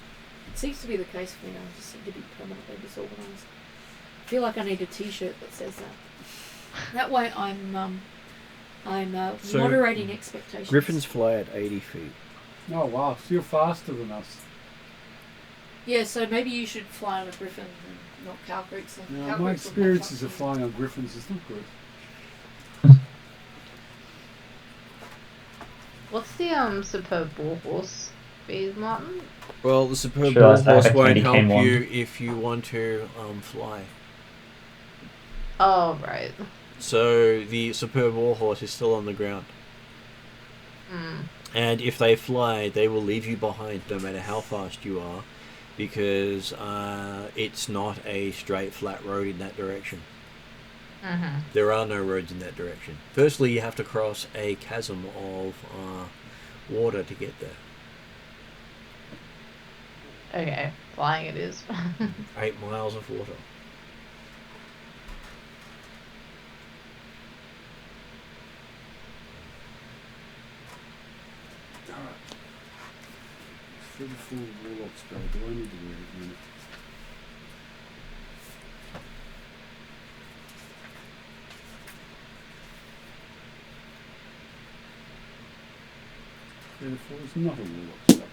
It seems to be the case for me now. I just seem to be permanently disorganized. I feel like I need a T-shirt that says that. That way, I'm So, moderating expectations. Griffins fly at 80 feet. Oh wow, so you're faster than us. Yeah, so maybe you should fly on a griffin and not Kalkrix. And No, Kalkrix my will experiences catch of up flying on griffins is not good. What's the superb warhorse speed, Martin? Well, the superb Sure, I have warhorse a won't candy help cane one. you if you want to fly. Oh, right. So the superb warhorse is still on the ground. Hmm. And if they fly, they will leave you behind no matter how fast you are, because it's not a straight flat road in that direction. Mm-hmm. There are no roads in that direction. Firstly, you have to cross a chasm of water to get there. Okay, flying it is. 8 miles of water. Alright. For the full warlock spell, do I need to read it a minute? Therefore, it's not a warlock spell.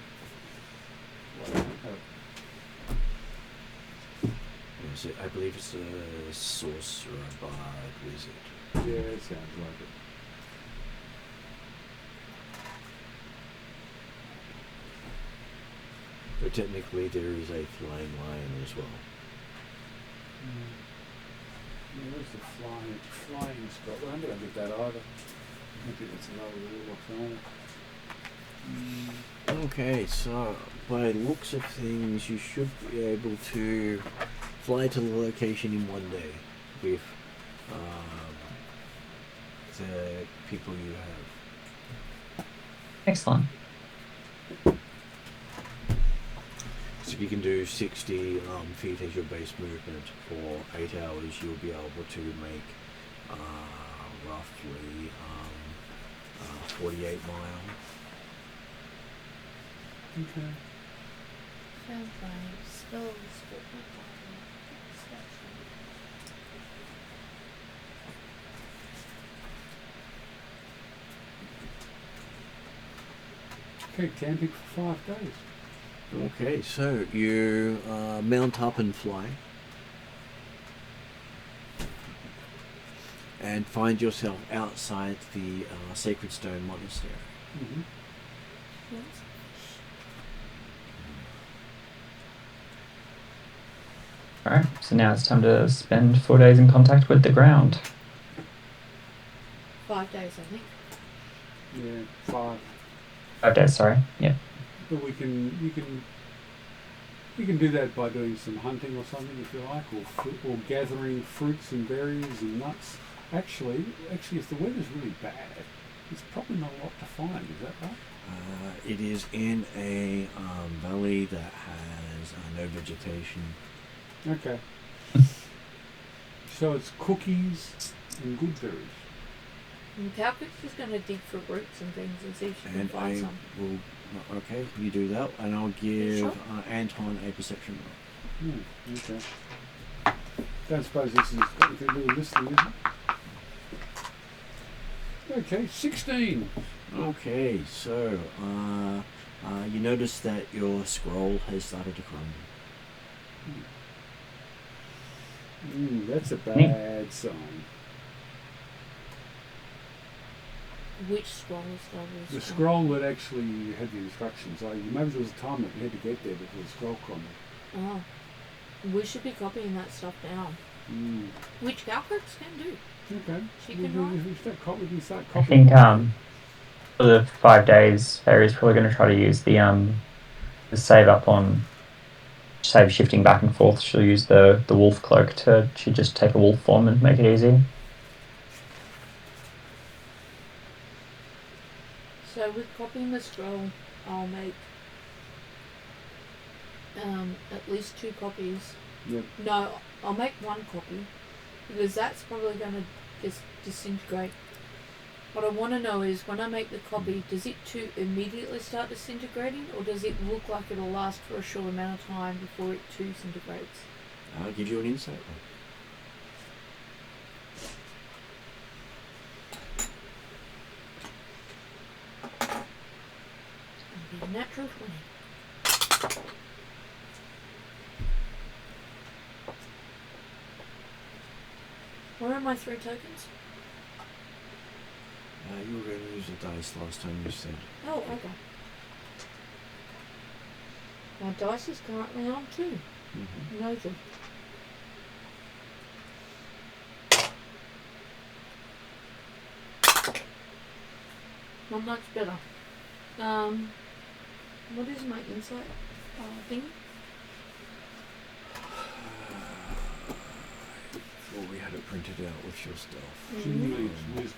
I believe it's a sorcerer, bard, wizard. Yeah, it sounds like it. But technically there is a flying lion as well. Where's the flying spell? Well, I'm going to get that either. Maybe it's another warlock either. Okay, so by the looks of things, you should be able to fly to the location in one day with the people you have. Excellent. So if you can do 60 feet as your base movement for 8 hours, you'll be able to make roughly 48 miles. Okay. Sounds like spells, but not Okay, camping for 5 days. Okay, so you mount up and fly. And find yourself outside the Sacred Stone Monastery. Mm-hmm. Alright, so now it's time to spend 4 days in contact with the ground. 5 days, I think. Yeah, 5. 5 days, sorry. Yep. But you can You can do that by doing some hunting or something if you like, or gathering fruits and berries and nuts. Actually, if the weather's really bad, there's probably not a lot to find. Is that right? It is in a valley that has no vegetation. Okay. So it's cookies and good berries. And Calcutta is going to dig for roots and things and see if she can And find I some. will. Okay, you do that, and I'll give Sure. Anton a perception roll. Okay. Don't suppose this is got anything to do with listening, is it? Okay, 16. Okay, so you notice that your scroll has started to crumble. That's a bad sign. Which scroll is that? The scroll that actually had the instructions. Maybe there was a time that we had to get there before the scroll crumbled. Oh. We should be copying that stuff down. Which Calcrits can do. Okay. She can write. We can start I copying. think for the 5 days, Fairy's probably going to try to use the save up on save shifting back and forth. She'll use the wolf cloak to just take a wolf form and make it easy. So with copying the scroll, I'll make at least 2 copies. Yep. No, I'll make 1 copy because that's probably going to just disintegrate. What I want to know is when I make the copy, does it immediately start disintegrating, or does it look like it'll last for a short amount of time before it too disintegrates? I'll give you an insight roll. It'll be a natural 20. Where are my 3 tokens? You were going to use the dice last time you said. Oh, okay. My dice is currently on 2. Mm-hmm. Noted. Not much better. What is my insight thing? Well, we had it printed out with your stuff. Generally, it's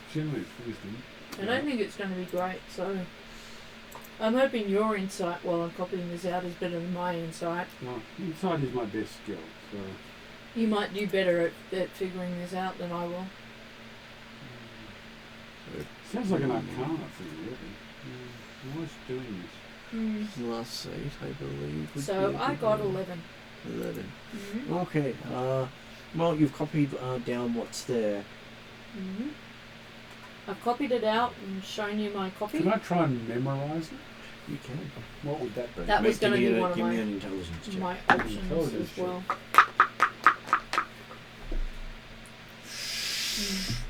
wisdom. I don't think it's going to be great, so I'm hoping your insight while I'm copying this out is better than my insight. No, insight is my best skill. So. You might do better at figuring this out than I will. Sounds like an arcana thing, really. Why is it doing this? Plus 8, I believe. would So be a I good got roll. 11. 11. Mm-hmm. Okay. Well, you've copied down what's there. Mm-hmm. I've copied it out and shown you my copy. Can I try and memorise it? You can. What would that be? That was going to be one of Give me an my, intelligence check. my options Intelligence as well.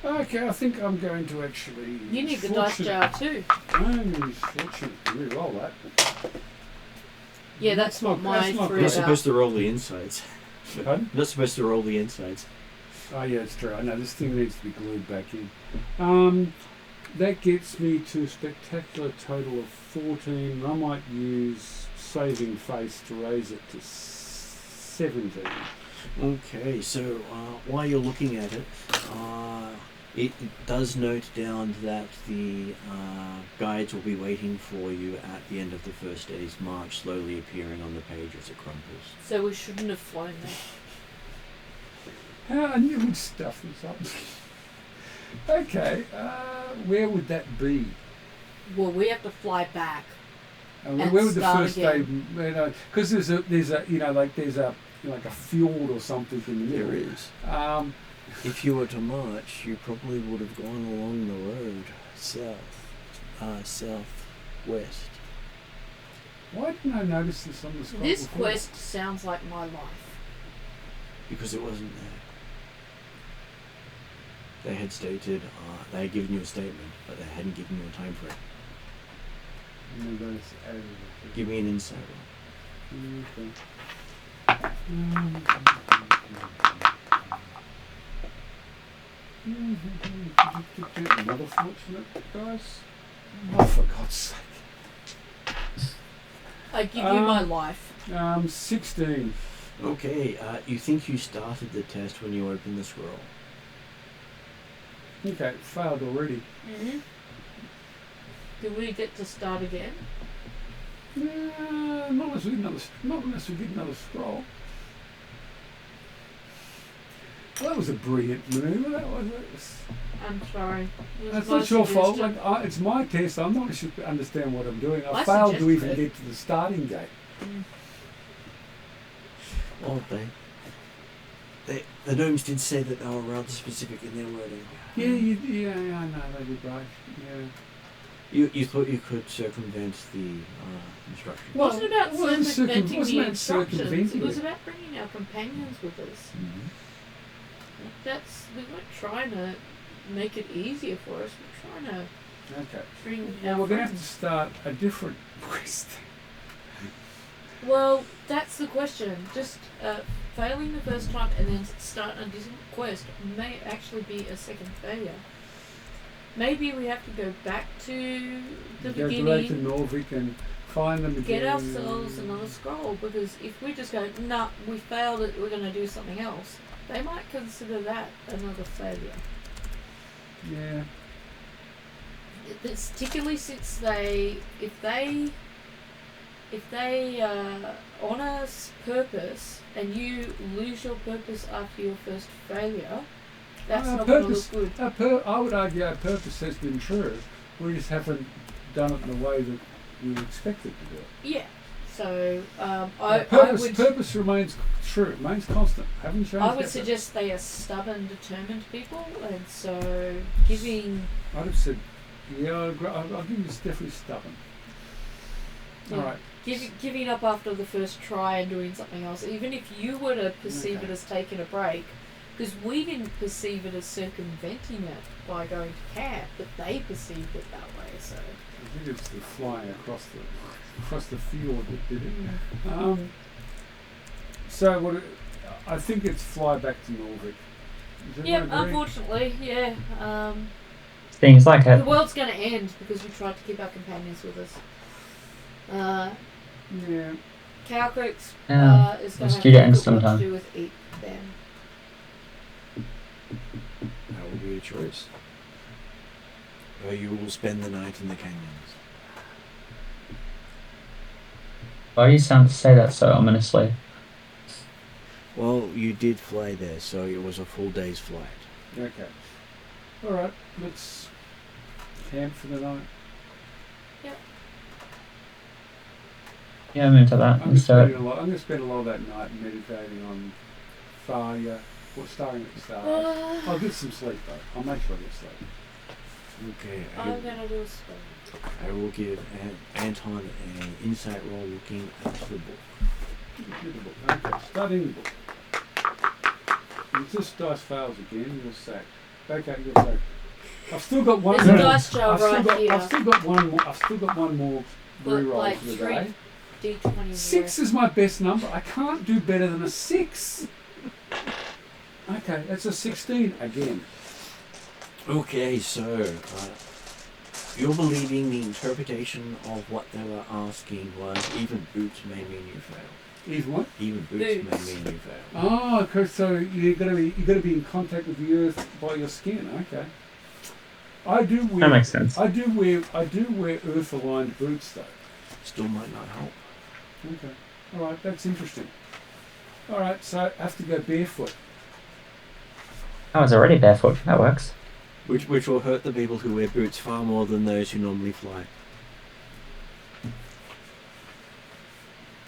Okay, I think I'm going to actually... You need the dice jar too. I'm fortunate to re-roll that. Yeah, that's what my that's not three You're not great. supposed to roll the insides. Pardon? You're not supposed to roll the insides. Oh yeah, it's true. I know this thing needs to be glued back in. That gets me to a spectacular total of 14. I might use saving face to raise it to 17. Okay, so while you're looking at it, it does note down that the guides will be waiting for you at the end of the first day's march, slowly appearing on the page as it crumbles. So we shouldn't have flown there. I knew we'd stuff this up. Okay, where would that be? Well, we have to fly back. And Where would the start first day? Because there's a like a fjord or something in the middle. There is. If you were to march, you probably would have gone along the road southwest. Why didn't I notice this on the scroll This before? quest sounds like my life. Because it wasn't there. They had stated, they had given you a statement, but they hadn't given you a time frame. No, that's added. Give me an insight roll. Okay. Another fortunate dice. Oh, for God's sake. I give you my life. 16. Okay, you think you started the test when you opened the scroll. Okay, failed already. Mm-hmm. Do we get to start again? Not unless we get another scroll. Well, that was a brilliant manoeuvre. That was. I'm sorry. That's not your fault. Like, it's my test. I'm not sure to understand what I'm doing. I failed to even get to the starting gate. Mm. Oh, the gnomes did say that they were rather specific in their wording. Yeah, I know they did right. Yeah. You thought you could circumvent the instructions. It wasn't about circumventing the instructions. Circumventing It was about bringing our companions with us. Mm-hmm. We weren't trying to make it easier for us. We're trying to bring Now our we're going to have to friends. start a different quest. Well, that's the question. Just failing the first time and then start a different quest may actually be a second failure. Maybe we have to go back to the Go beginning, back to Norvik and find them again. get ourselves another scroll, because if we just go, nah, we failed it, we're going to do something else, they might consider that another failure. Yeah. Particularly since if they honour purpose and you lose your purpose after your first failure, that's not going to look good. I would argue our purpose has been true. We just haven't done it in the way that we expected to do it. Yeah. So purpose remains true, remains constant. Haven't changed. I would suggest they are stubborn, determined people, and so giving. I'd have said, yeah, I'll give you definitely stubborn. Yeah. All right. Giving up after the first try and doing something else, even if you were to perceive it as taking a break, because we didn't perceive it as circumventing it by going to camp, but they perceived it that way. So I think it's the flying across the fjord that did it. So I think it's fly back to Norvik. yeah, unfortunately, yeah. Things like The it. world's going to end because we tried to keep our companions with us. Yeah. Cow Creek's Yeah, is going it's to due to end have what to sometime. do with eat them. That will be a choice. Or you will spend the night in the canyons. Why do you sound to say that so ominously? Well, you did fly there, so it was a full day's flight. Okay. All right. Let's camp for the night. Yeah, I'm into that. I'm going to spend a lot of that night meditating on failure, or staring at the stars. I'll get some sleep though. I'll make sure I get sleep. Okay. I'm going to do a spell. I will give Anton an insight roll looking at the book. Okay, studying the book. If this dice fails again, you'll sack. Okay, you'll sack. I've still got one. There's a dice jar right here. I've still got one more reroll Like for the 3 day. D20. 6 is my best number. I can't do better than a 6. Okay, that's a 16 again. Okay, so you're believing the interpretation of what they were asking was even boots may mean you fail. Even what? Even boots may mean you fail. Oh, okay, so you got to be in contact with the earth by your skin. Okay. I do wear. That makes sense. I do wear earth-aligned boots though. Still might not help. Okay. All right, that's interesting. All right, so I have to go barefoot. I was already barefoot. That works. Which will hurt the people who wear boots far more than those who normally fly.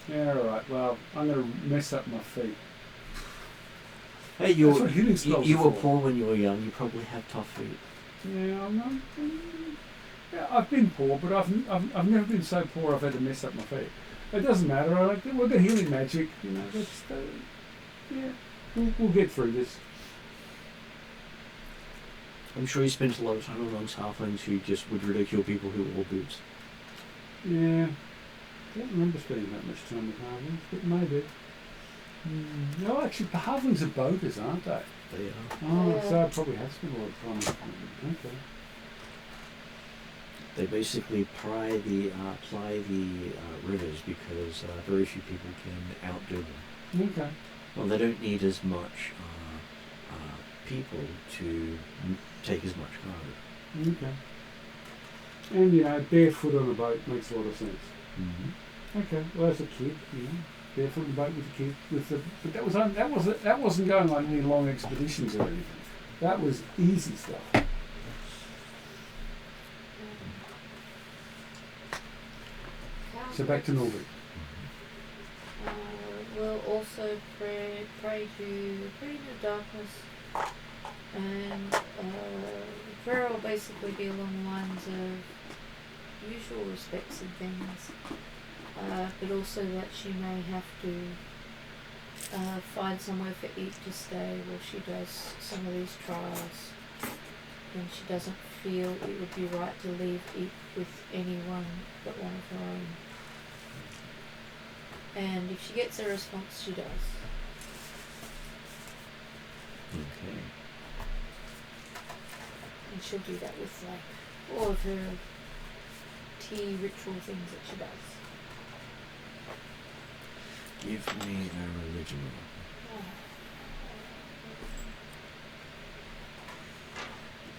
Yeah, all right. Well, I'm going to mess up my feet. Hey, That's what healing spells you are were for. poor when you were young. You probably have tough feet. Yeah, yeah, I've been poor, but I've never been so poor I've had to mess up my feet. It doesn't matter. We've got healing magic. You know, that's yeah. We'll get through this. I'm sure you spent a lot of time amongst halflings who just would ridicule people who wore boots. Yeah. I don't remember spending that much time with halflings, but maybe. No, actually, the halflings are bogus, aren't they? They are. Oh, Yeah. so I probably have spent a lot of time with them. Okay. They basically ply the rivers because very few people can outdo them. Okay. Well, they don't need as much people to take as much cargo. Okay. And you know, barefoot on a boat makes a lot of sense. Mm-hmm. Okay. Well, as a kid, you know, barefoot on a boat with a kid, but that wasn't going on any long expeditions or anything. That was easy stuff. So back to Norbert. We'll also pray to bring the darkness, and the prayer will basically be along the lines of usual respects and things, but also that she may have to find somewhere for Eve to stay while she does some of these trials, and she doesn't feel it would be right to leave Eve with anyone but one of her own. And if she gets a response, she does. Okay. And she'll do that with like all of her tea ritual things that she does. Give me a religion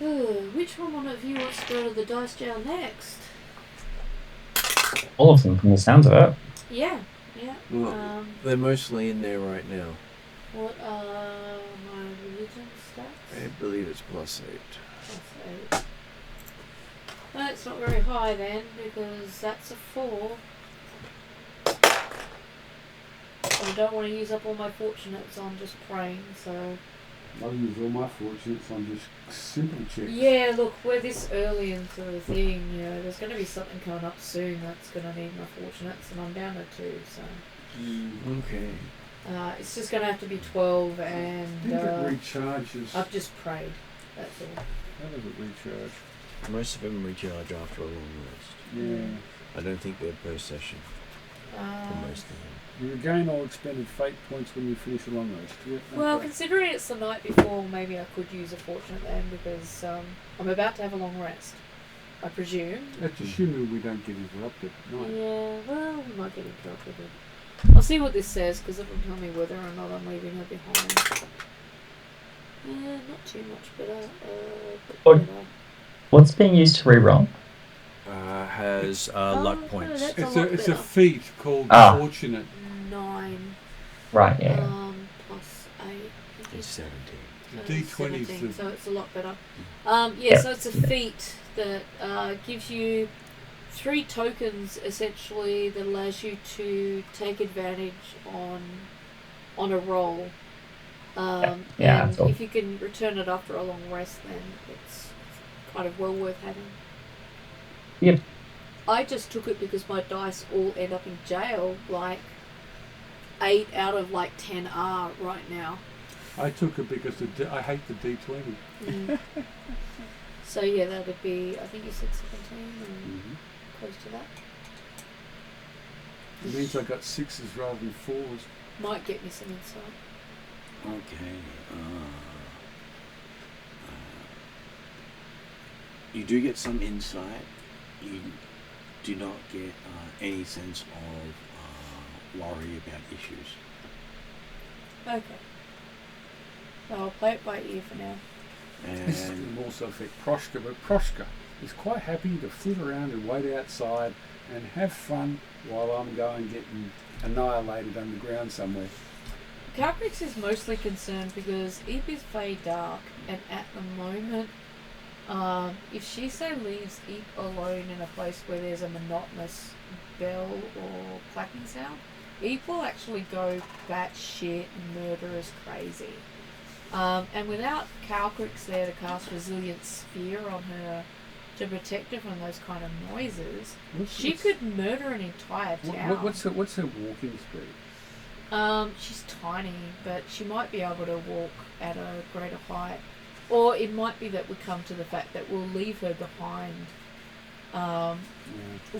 roll. Which one of you wants to go to the dice jail next? All of them, from the sounds of it. Yeah. Well, they're mostly in there right now. What are my religion stats? I believe it's +8. +8. Well, it's not very high then, because that's a 4. I don't want to use up all my fortunates on just praying, so... I'll use all my fortunates on just simple checks. Yeah, look, we're this early into the thing, you know, there's going to be something coming up soon that's going to need my fortunates, and I'm down to 2, so... Okay. It's just going to have to be 12, I and think it recharges. I've just prayed, that's all. How does it recharge? Most of them recharge after a long rest. Yeah. I don't think they're per session for most of them. You regain all expended fate points when you finish a long rest. Yeah, Well, okay. considering it's the night before, maybe I could use a fortunate then, because I'm about to have a long rest, I presume. That's assuming we don't get interrupted at night. Yeah, well, we might get interrupted. I'll see what this says, because it'll tell me whether or not I'm leaving her behind. Yeah, not too much better. Or- Better. What's being used to reroll? Has luck points. that's It's a a lot it's a better. feat called Ah. Fortunate. 9 Right, yeah. plus 8. It's 17. The D20 's 17, the- so it's a lot better. Yeah. So it's a feat that gives you 3 tokens essentially that allows you to take advantage on a roll. Yeah, And that's cool. if you can return it after a long rest, then it's kind of well worth having. Yep. I just took it because my dice all end up in jail. Like 8 out of like 10 are right now. I took it because I hate the D20. Mm. So yeah, that would be. I think you said 17 or Mm-hmm. close to that. It means I got 6s rather than 4s. Might get me some insight. Okay. You do get some insight. You do not get any sense of worry about issues. Okay. So I'll play it by ear for now. This And will also affect Proshka, but Proshka is quite happy to flit around and wait outside and have fun while I'm going getting annihilated underground somewhere. Calcrix is mostly concerned because Eve is very dark, and at the moment, if she say leaves Eve alone in a place where there's a monotonous bell or clacking sound, Eve will actually go batshit murderous crazy. And without Calcrix there to cast Resilient Sphere on her to protect her from those kind of noises, she could murder an entire town. What's her walking speed? She's tiny, but she might be able to walk at a greater height. Or it might be that we come to the fact that we'll leave her behind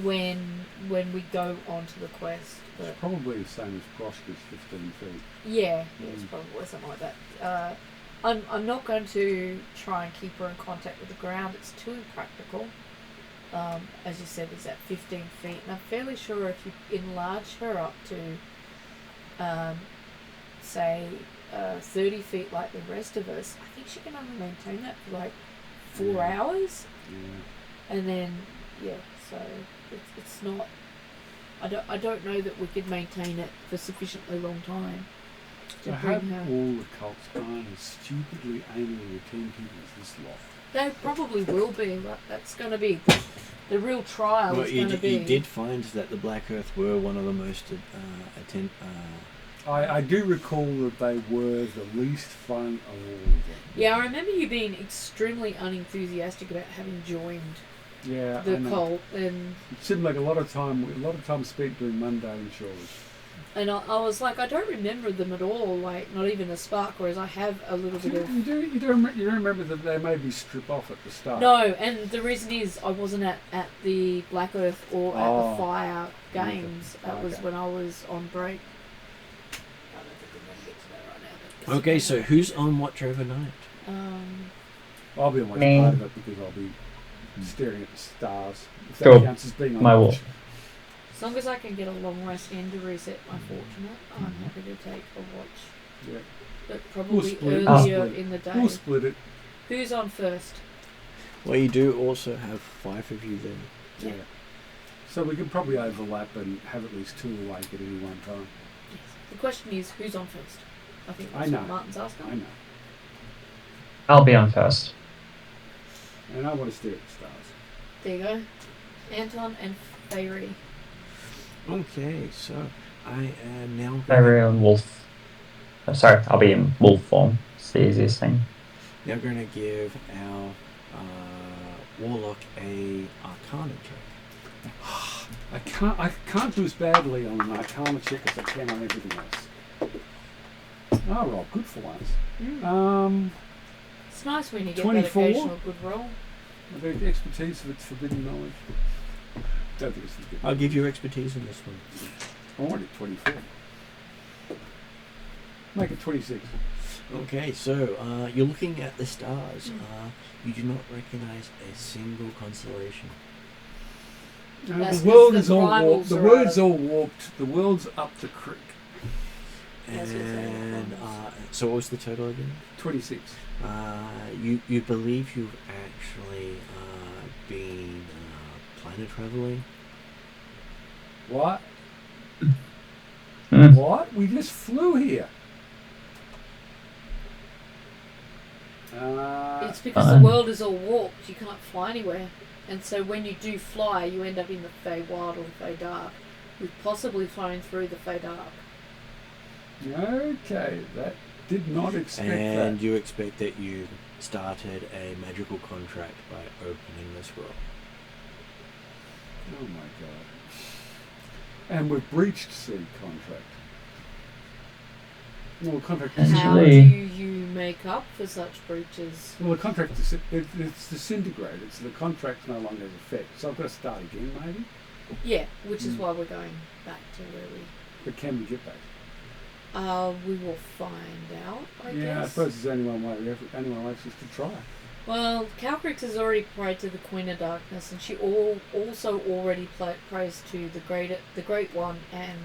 when we go on to the quest. But It's probably the same as Proshka's 15 feet. yeah, it's probably something like that. I'm not going to try and keep her in contact with the ground. It's too impractical. as you said, is at 15 feet. And I'm fairly sure if you enlarge her up to, say, 30 feet like the rest of us, I think she can only maintain that for like 4 hours. Yeah. And then, so it's not. I don't know that we could maintain it for sufficiently long time to I bring have her. all the cults gone as stupidly anally retentive as this lot. They probably will be. That's going to be the real trial. Well, is going to be. you did find that the Black Earth were one of the most I do recall that they were the least fun of all of them. Yeah, I remember you being extremely unenthusiastic about having joined Yeah, the I know. cult, and It seemed like a lot of time spent doing mundane chores. I was like, I don't remember them at all, like not even a spark. Whereas I have a little bit of. You don't remember that they made me strip off at the start. No, and the reason is I wasn't at the Black Earth or at the Fire games. That was when I was on break. I don't think we're going to get to that right now. But Okay, so who's on watch overnight? I'll be on my Me. part of it because I'll be staring at the stars. If that Cool. counts as being on My watch. wall. as long as I can get a long rest in to reset my fortunate, I'm happy to take a watch. Yeah. But probably split it. earlier We'll split in the day. We'll split it. Who's on first? Well, you do also have 5 of you there. Yeah. Yeah. So we can probably overlap and have at least 2 awake at any one time. Yes. The question is, who's on first? I think I that's know. what Martin's asking. I know. I'll be on first. And I want to stare at the stars. There you go. Anton and Fairy. Okay, so I am now going Barrier and wolf. Oh, sorry, I'll be in wolf form. It's the easiest thing. to give our warlock a Arcana check. I can't do as badly on an Arcana check as I can on everything else. Oh, well, good for once. It's nice when you get 24? that occasional good roll. I've got expertise of its forbidden knowledge. Don't think it's forbidden. I'll give you expertise in this one. I want it 24. Make it 26. Okay, so you're looking at the stars. You do not recognize a single constellation. That's The world 'cause is the all warped. rivals The are world's out all warped. The world's up the creek. That's what's And happening. so what was the total again? 26. You believe you've actually been planet traveling? What? Hmm. What? We just flew here. It's because the world is all warped. You can't fly anywhere. And so when you do fly, you end up in the Feywild or the Feydark. We've possibly flown through the Feydark. Okay, that did not expect And that. you expect that you started a magical contract by opening this world. Oh my god. And we've breached said contract. Well, the contract is How do Actually- you make up for such breaches? well, the contract is it's disintegrated, so the contract no longer has effect. So I've got to start again, maybe. Yeah, which is why we're going back to where we... But can we get back? We will find out, I Yeah, I guess. suppose there's only one way. Anyone likes us to try. Well, Calcrix has already prayed to the Queen of Darkness, and she also already prays to the Great One, and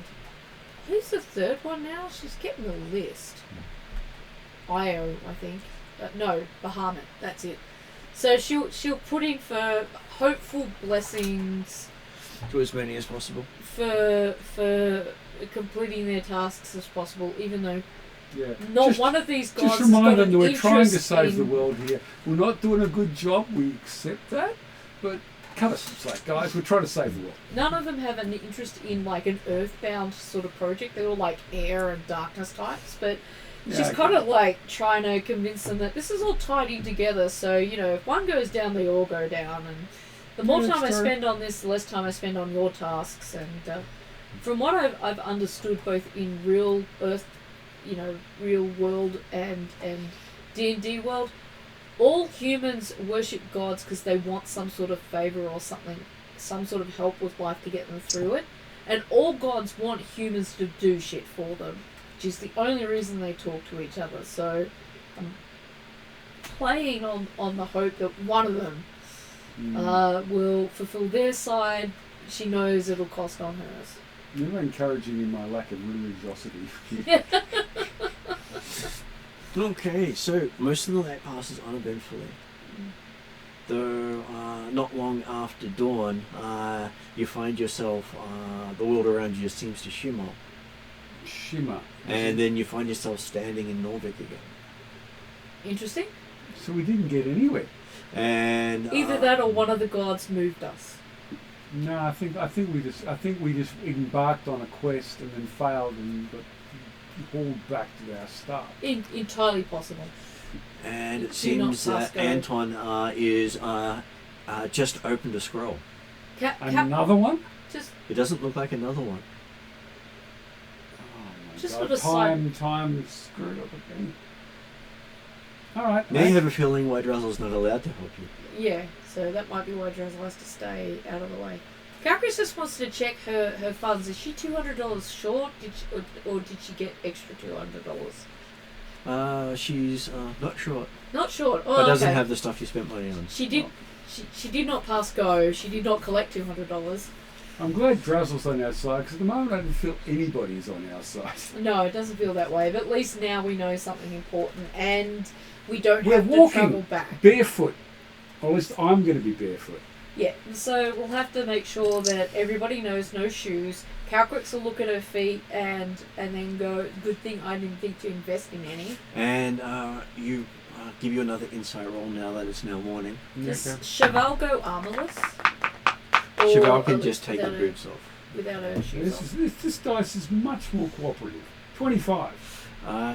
who's the third one now? She's getting the list. Io, I think. No, Bahamut. That's it. So she'll put in for hopeful blessings To as many as possible. for completing their tasks as possible, even though Yeah. not Just- one of these gods Just has remind got them that an we're trying to interest save the in- world here. We're not doing a good job. We accept that, but cut us some slack, guys. We're trying to save the world. None of them have an interest in like an earthbound sort of project. They're all like air and darkness types, but Yeah, she's okay. kind of like trying to convince them that this is all tied in together. So if one goes down, they all go down, and the more Yeah, time I that's true. spend on this, the less time I spend on your tasks. And from what I've understood, both in real Earth, real world and D&D world, all humans worship gods because they want some sort of favor or something, some sort of help with life to get them through it. And all gods want humans to do shit for them, which is the only reason they talk to each other. So I'm playing on the hope that one of them will fulfill their side. She knows it'll cost on hers. Never encouraging in my lack of religiosity. Okay, so most of the night passes uneventfully. Though not long after dawn, you find yourself, the world around you just seems to shimmer. Shimmer. And then you find yourself standing in Norvik again. Interesting. So we didn't get anywhere. And Either that or one of the gods moved us. No, I think we just embarked on a quest and then failed and got hauled back to our start. Entirely possible. And it Do seems not pass that go. Anton is just opened a scroll. Another one? Just It doesn't look like another one. Oh my Just God. for the side. Time screwed up again. Alright. Now you have a feeling why Drazel's not allowed to help you. Yeah, so that might be why Drazel has to stay out of the way. Calcris just wants to check her funds. Is she $200 short? Or did she get extra $200? She's not short, Not short. Oh, but doesn't okay. have the stuff you spent money on. She did. She did not pass go. She did not collect $200. I'm glad Drazel's on our side because at the moment I don't feel anybody's on our side. No, it doesn't feel that way. But at least now we know something important, and we don't We're have to walking travel back. barefoot. Or at least I'm going to be barefoot. Yeah, so we'll have to make sure that everybody knows no shoes. Calcrix will look at her feet and then go, good thing I didn't think to invest in any. And you give you another insight roll now that it's now morning. Does Cheval go armorless? Or Cheval at can least just take the without boots off. Without her shoes on? This dice is much more cooperative. 25.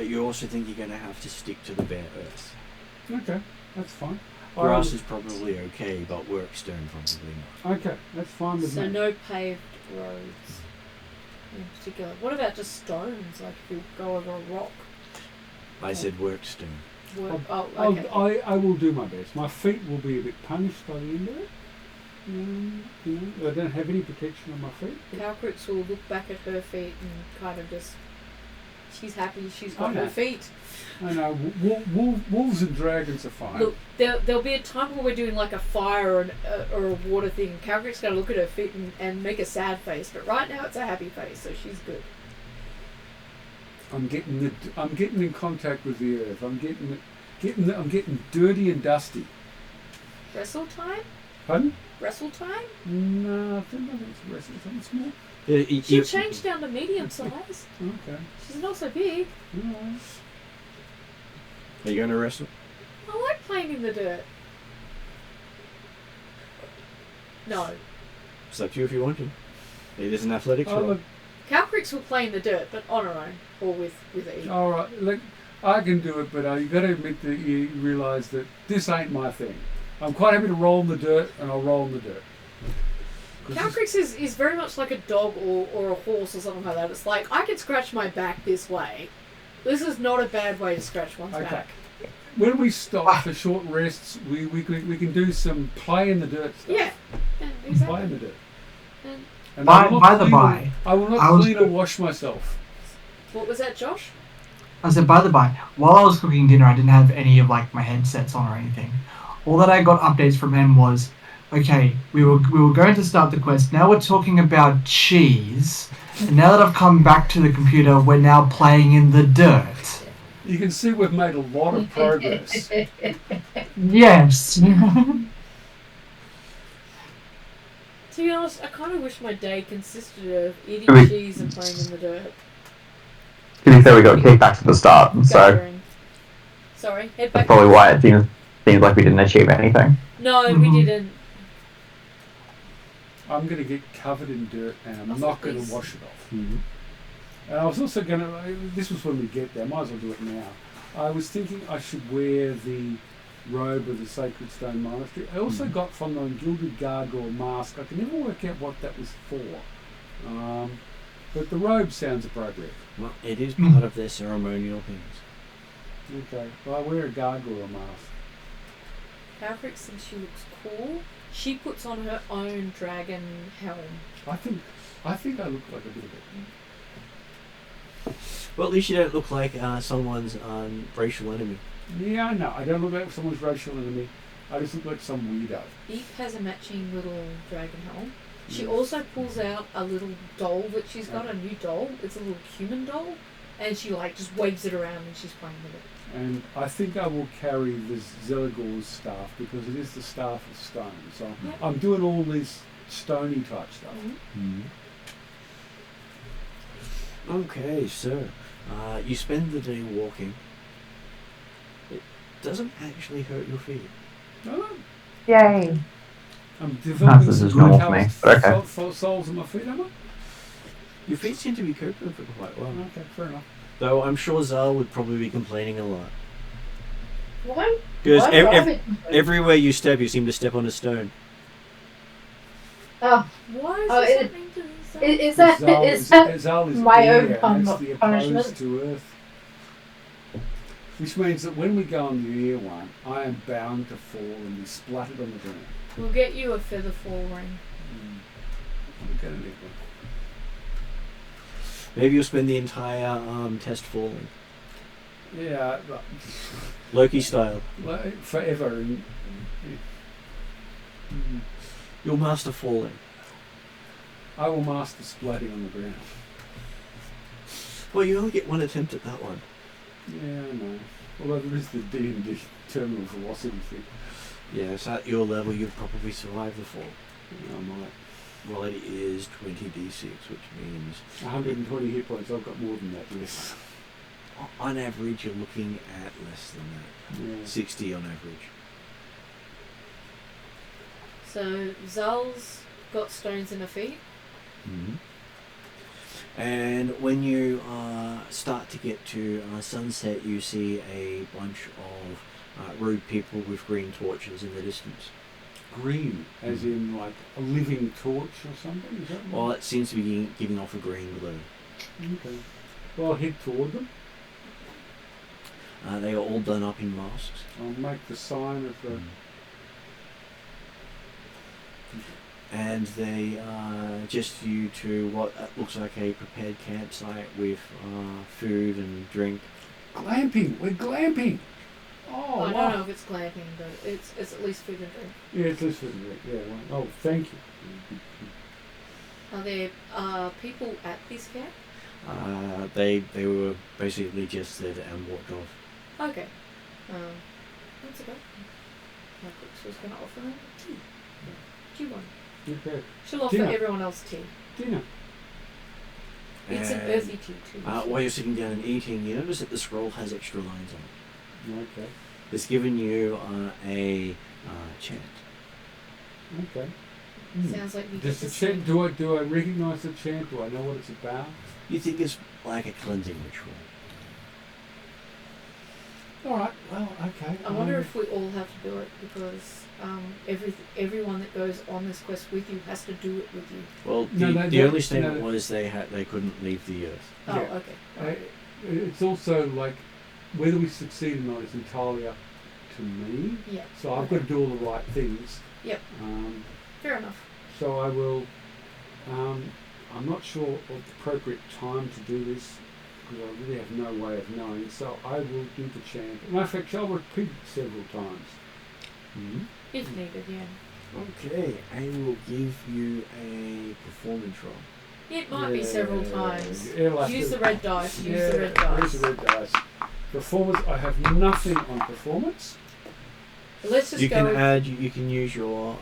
You also think you're going to have to stick to the bare earth. Okay, that's fine. Grass is probably okay, but work stone probably not. Okay, that's fine with So me. no paved roads in particular. What about just stones? Like if you go over a rock? I said work stone. Okay. I will do my best. My feet will be a bit punished by the end of it. I don't have any protection on my feet. Calcrix will look back at her feet and kind of just... She's happy she's got I know. her feet. I know, wolves and dragons are fine. Look, there'll be a time where we're doing like a fire or a water thing. Calcrick's going to look at her feet and make a sad face, but right now it's a happy face, so she's good. I'm getting in contact with the earth. I'm getting dirty and dusty. Wrestle time? Pardon? Wrestle time? No, I think it's wrestling something small. She changed down to medium size. Okay. She's not so big. Alright. Are you going to wrestle? I like playing in the dirt. No. It's up to you if you want to. It is an athletics Oh, roll. look, Calcrix will play in the dirt, but on her own. Or with E. alright, look, I can do it, but you've got to admit that you realise that this ain't my thing. I'm quite happy to roll in the dirt, and I'll roll in the dirt. Calcrix is very much like a dog or a horse or something like that. It's like, I can scratch my back this way. This is not a bad way to scratch one's Okay. back. When we stop for short rests, we can do some play in the dirt stuff. Yeah, Play in exactly. the dirt. And And By I will the not clean by, I will I not was- clean or wash myself. what was that, Josh? I said, by the by, while I was cooking dinner, I didn't have any of like my headsets on or anything. All that I got updates from him was, okay, we were going to start the quest. Now we're talking about cheese, and now that I've come back to the computer, we're now playing in the dirt. You can see we've made a lot of progress. Yes. To be honest, I kind of wish my day consisted of eating We- cheese and playing in the dirt. To be fair, we got kicked back to the start, so Gathering. Sorry, head that's back. probably why it seems like we didn't achieve anything. No, we Mhm. didn't. I'm going to get covered in dirt and I'm Oh, not going to please. wash it off. And I was also going to, this was when we get there, I might as well do it now. I was thinking I should wear the robe of the Sacred Stone Monastery. I also got from the Gilded Gargoyle mask. I can never work out what that was for. But the robe sounds appropriate. Well, it is part of their ceremonial things. Okay, well I wear a gargoyle mask. Calcrix thinks she looks cool. She puts on her own dragon helm. I think I look like a bit of it. Well, at least you don't look like someone's racial enemy. Yeah, I know. I don't look like someone's racial enemy. I just look like some weirdo. Eve has a matching little dragon helm. She Yes. also pulls out a little doll that she's got, a new doll. It's a little human doll. And she like just waves it around and she's playing with it. And I think I will carry the Zelagor's staff because it is the staff of stone. So Yeah. I'm doing all this stony type stuff. Mm-hmm. Okay, so you spend the day walking. It doesn't actually hurt your feet. No, Yay! I'm developing this some is normal good for me, colours, but okay. soles in my feet, am I? Your feet seem to be coping for quite well. Okay, fair enough. Though I'm sure Zal would probably be complaining a lot. Why? Because Why would I be- everywhere you step, you seem to step on a stone. Oh, Why is Oh, this it- happening to this? is that Zal is my air, own that's the punishment? opposed to earth. Which means that when we go on the air one, I am bound to fall and be splattered on the ground. We'll get you a feather fall ring. I'm gonna need one. Maybe you'll spend the entire test falling. Yeah, Loki style. like forever. And, You'll master falling. I will master splatting on the ground. Well, you only get one attempt at that one. Yeah, I know. Although there is the D&D terminal velocity thing. Yes, at your level, you'd probably survive the fall. I might. Well, it is 20d6, which means 120 hit points. I've got more than that, yes. on average you're looking at less than that. Yeah. 60 on average. So Zal's got stones in her feet. Mm-hmm. And when you start to get to sunset, you see a bunch of rude people with green torches in the distance. Green, as in like a living torch or something? Is that right? Well, it seems to be giving off a green glow. Okay. Well, I'll head toward them. They are all done up in masks. I'll make the sign of the... And they just you to what looks like a prepared campsite with food and drink. Glamping! We're glamping! Oh, I wow. don't know if it's glamping, but it's at least food and drink. Yeah, it's this one. Yeah, well, oh, thank you. Are there people at this camp? They were basically just there and walked off. Okay. That's okay. My cook was going to offer them tea. Tea one. Okay. She'll offer Dinner. everyone else tea. Dinner. It's an And, earthy tea too. while you're sitting down and eating, you notice that the scroll has extra lines on it. Okay. It's given you a chant. Okay. Sounds like you get Does to the chant, sing. do I recognise the chant? Do I know what it's about? You think it's like a cleansing ritual. Alright, well, okay. I wonder if we all have to do it because everyone that goes on this quest with you has to do it with you. Well, No, the only statement was they couldn't leave the earth. Oh, Yeah. okay. It's also like whether we succeed or not is entirely up to me. Yeah. So I've got to do all the right things. Yep. Fair enough. So I will. I'm not sure of the appropriate time to do this because I really have no way of knowing. So I will do the chant. In fact, I'll repeat it several times. Mm-hmm. If needed, yeah. Okay, I will give you a performance roll. It might be several times. Yeah, like Use the red dice. Use Yeah, the red where's dice. the red dice? Performance. I have nothing on performance. Let's just You go. can with, add. You can use your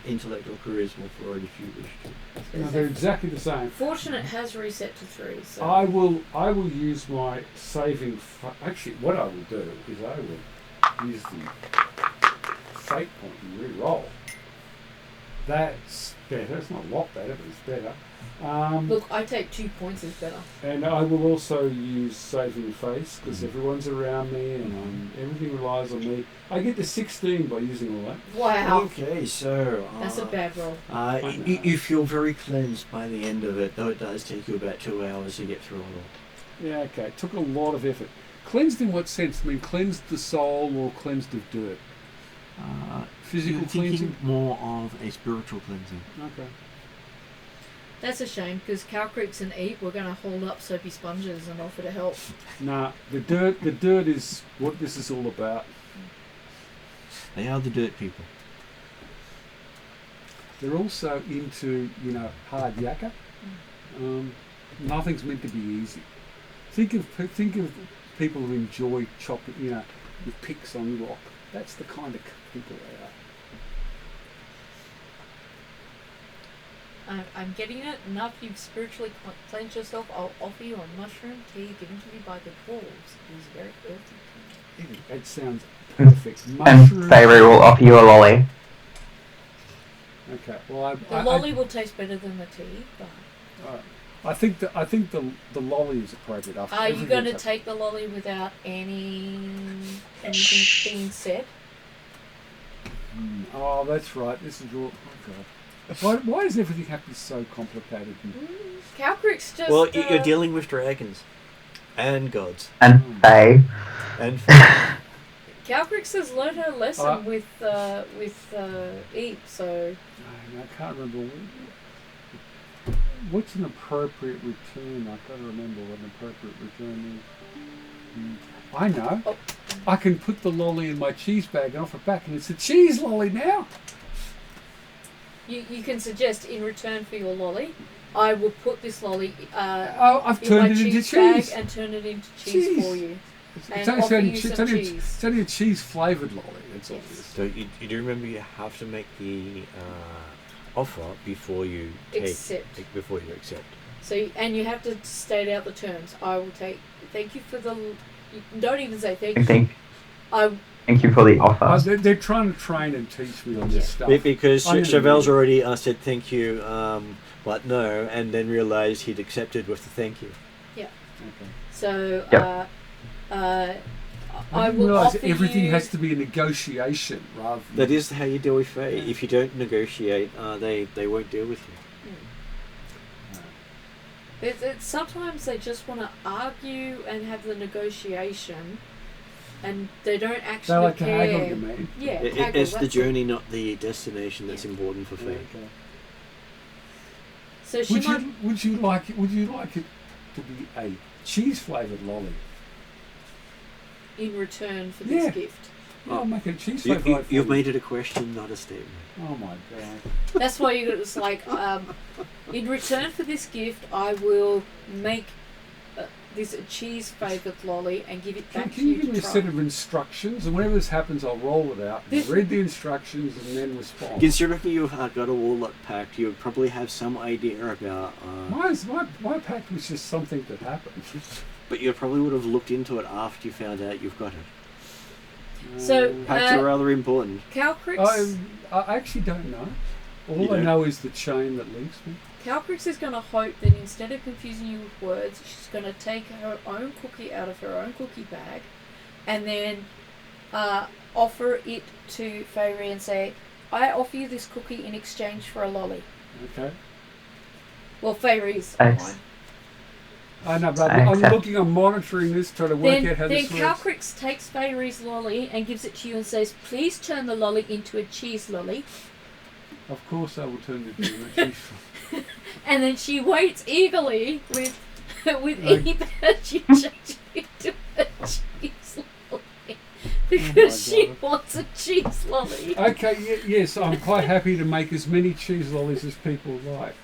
intellect or charisma for it if you wish to. No, they're exactly the same. Fortunate has reset to 3, so I will use my saving. Actually, what I will do is I will use the fate point and re-roll. That's better. It's not a lot better, but it's better. look, I take 2 points is better. And I will also use saving face because everyone's around me and everything relies on me. I get to 16 by using all that. Wow, Okay, so that's a bad roll. you feel very cleansed by the end of it, though it does take you about 2 hours to get through it all. Yeah, okay. It took a lot of effort. Cleansed in what sense? I mean, cleansed the soul or cleansed of dirt? Physical You're cleansing? thinking more of a spiritual cleansing. Okay. That's a shame because Cow Creeks and Eat were going to hold up soapy sponges and offer to help. Nah, the dirt is what this is all about. They are the dirt people. They're also into, hard yakka. Nothing's meant to be easy. Think of people who enjoy chopping, with picks on rock. That's the kind of people they are. I'm getting it. Enough you've spiritually cleansed yourself. I'll offer you a mushroom tea given to me by the dwarves. It is very earthy tea. That sounds perfect. And Favory will offer you a lolly. Okay. Well, The lolly will taste better than the tea, but. I think the lolly is appropriate. After Are you going to else. take the lolly without anything being said? Oh, that's right. This is all. Oh God. Why does everything have to be so complicated? Calcrick's just. Well, you're dealing with dragons. And gods. And Fae. And Calcrick's has learned her lesson with Eve, so. I can't remember. What's an appropriate return? I can't remember what an appropriate return is. I know. Oh. I can put the lolly in my cheese bag and offer it back, and it's a cheese lolly now. You can suggest in return for your lolly, I will put this lolly I've in my turned it into cheese bag cheese. and turn it into cheese for you. It's And offer only, you it's some only, cheese. it's only a cheese flavoured lolly. That's all it Yes. is. so you do remember you have to make the offer before you Accept. before you accept. So you have to state out the terms. I will take. Thank you for the. Don't even say thank you. Thank you for the offer. They're trying to train and teach me on this stuff. Because I'm gonna Chevel's read it. already said thank you, but no, and then realised he'd accepted with the thank you. Okay. So Yep. I didn't will realise offer everything you. has to be a negotiation rather than... That is how you deal with Fae. If you don't negotiate, they won't deal with you. Sometimes they just want to argue and have the negotiation, and they don't actually They like to care. haggle, you mean? Yeah, It's haggle, the that's it. journey, not the destination, that's important for Fae. Okay. So she might. Would you like it to be a cheese flavoured lolly? In return for this Yeah. gift. I'll make it a cheese You, flavoured. you've made it a question, not a statement. Oh my God. That's why it's like, in return for this gift, I will make this a cheese flavoured lolly and give it back Can to you you give me to a try. set of instructions, and whenever this happens, I'll roll it out, and read the instructions, and then respond. Considering you've got a walnut pact, you would probably have some idea about... My pact was just something that happened. but you probably would have looked into it after you found out you've got it. So, Pacts are rather important. Calcrix, I actually don't know. You All I don't? know is the chain that links me. Calcrix is going to hope that instead of confusing you with words, she's going to take her own cookie out of her own cookie bag and then offer it to Fairy and say, I offer you this cookie in exchange for a lolly. Okay. Well, Fairy's Thanks. mine. I know, but I I'm accept. I'm monitoring this, trying to work out how Then this works. Calcrix takes Fairy's lolly and gives it to you and says, please turn the lolly into a cheese lolly. Of course, I will turn it into a cheese. And then she waits eagerly with Like- Eve as she changes into a cheese lolly. Because she God. wants a cheese lolly. Okay, yes, I'm quite happy to make as many cheese lollies as people like.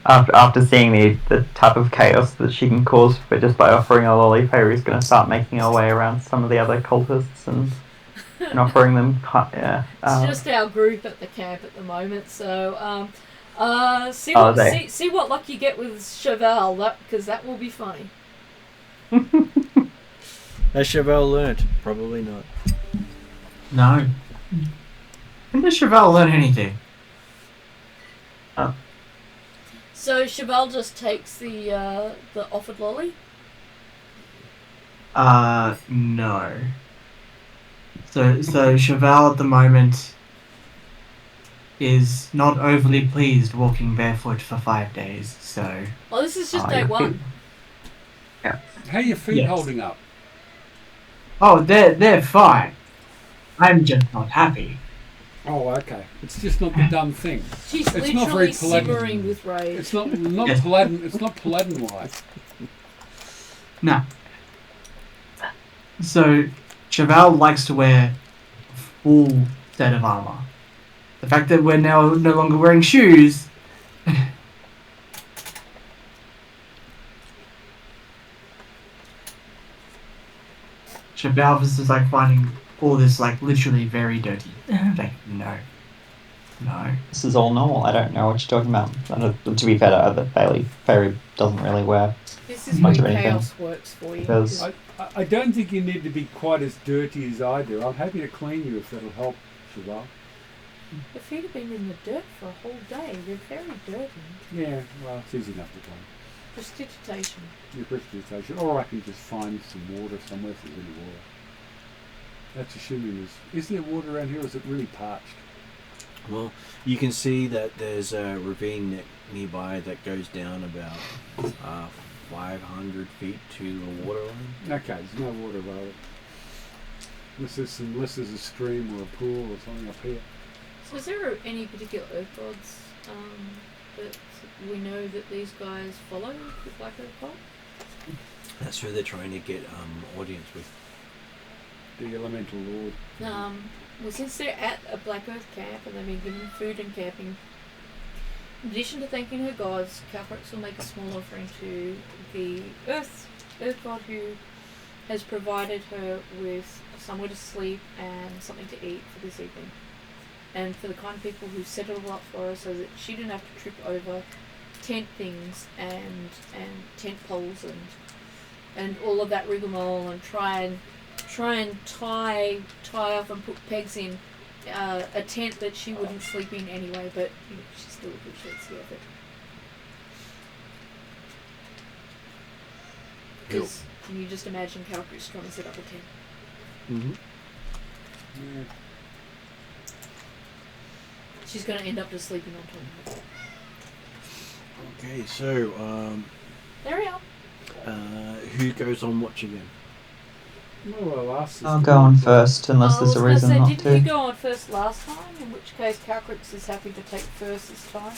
After seeing the type of chaos that she can cause for just by offering a lolly, Fairy's going to start making her way around some of the other cultists and offering them. It's just our group at the camp at the moment, so see what luck you get with Cheval, because that will be funny. Has Cheval learnt? Probably not. No. When does Cheval learn anything? So Cheval just takes the offered lolly. No. So Cheval at the moment is not overly pleased walking barefoot for 5 days, so... Oh, this is just day your one. feet- How are your feet Yes. holding up? Oh, they're fine. I'm just not happy. Oh, okay. It's just not the dumb thing. She's It's not very literally polite. simmering with rage. It's not Yes. Paladin. It's not Paladin-like. No. So, Cheval likes to wear full set of armor. The fact that we're now no longer wearing shoes. Shabalvis is like finding all this like literally very dirty. Like, no. This is all normal. I don't know what you're talking about. To be fair, Fairy doesn't really wear. This is Much where of anything. chaos works for you. Because- I don't think you need to be quite as dirty as I do. I'm happy to clean you if that'll help, Shabal. Your feet have been in the dirt for a whole day. They're very dirty. Yeah, well, it's easy enough to clean. Prestidigitation. Your precipitation. Or I can just find some water somewhere if there's any water. That's assuming is there water around here or is it really parched? Well, you can see that there's a ravine nearby that goes down about 500 feet to the waterline. Okay, there's no water available. Unless there's a stream or a pool or something up here. So is there any particular earth gods that we know that these guys follow, the Black Earth God? That's who they're trying to get audience with. The Elemental Lord. Well, since they're at a Black Earth camp and they've been given food and camping, in addition to thanking her gods, Calcrix will make a small offering to the Earth God who has provided her with somewhere to sleep and something to eat for this evening. And for the kind of people who set it all up for her so that she didn't have to trip over tent things and tent poles and all of that rigmarole and try and tie off and put pegs in a tent that she wouldn't sleep in anyway, but you know, she still appreciates the effort. Because can you just imagine Calcrix trying to set up a tent? Mm-hmm. Yeah. She's going to end up just sleeping on top of it. Okay, so There we are. who goes on watch again? Well, I'll go on first unless there's a reason I was not going to say, didn't to. you go on first last time? In which case, Calcrix is happy to take first this time.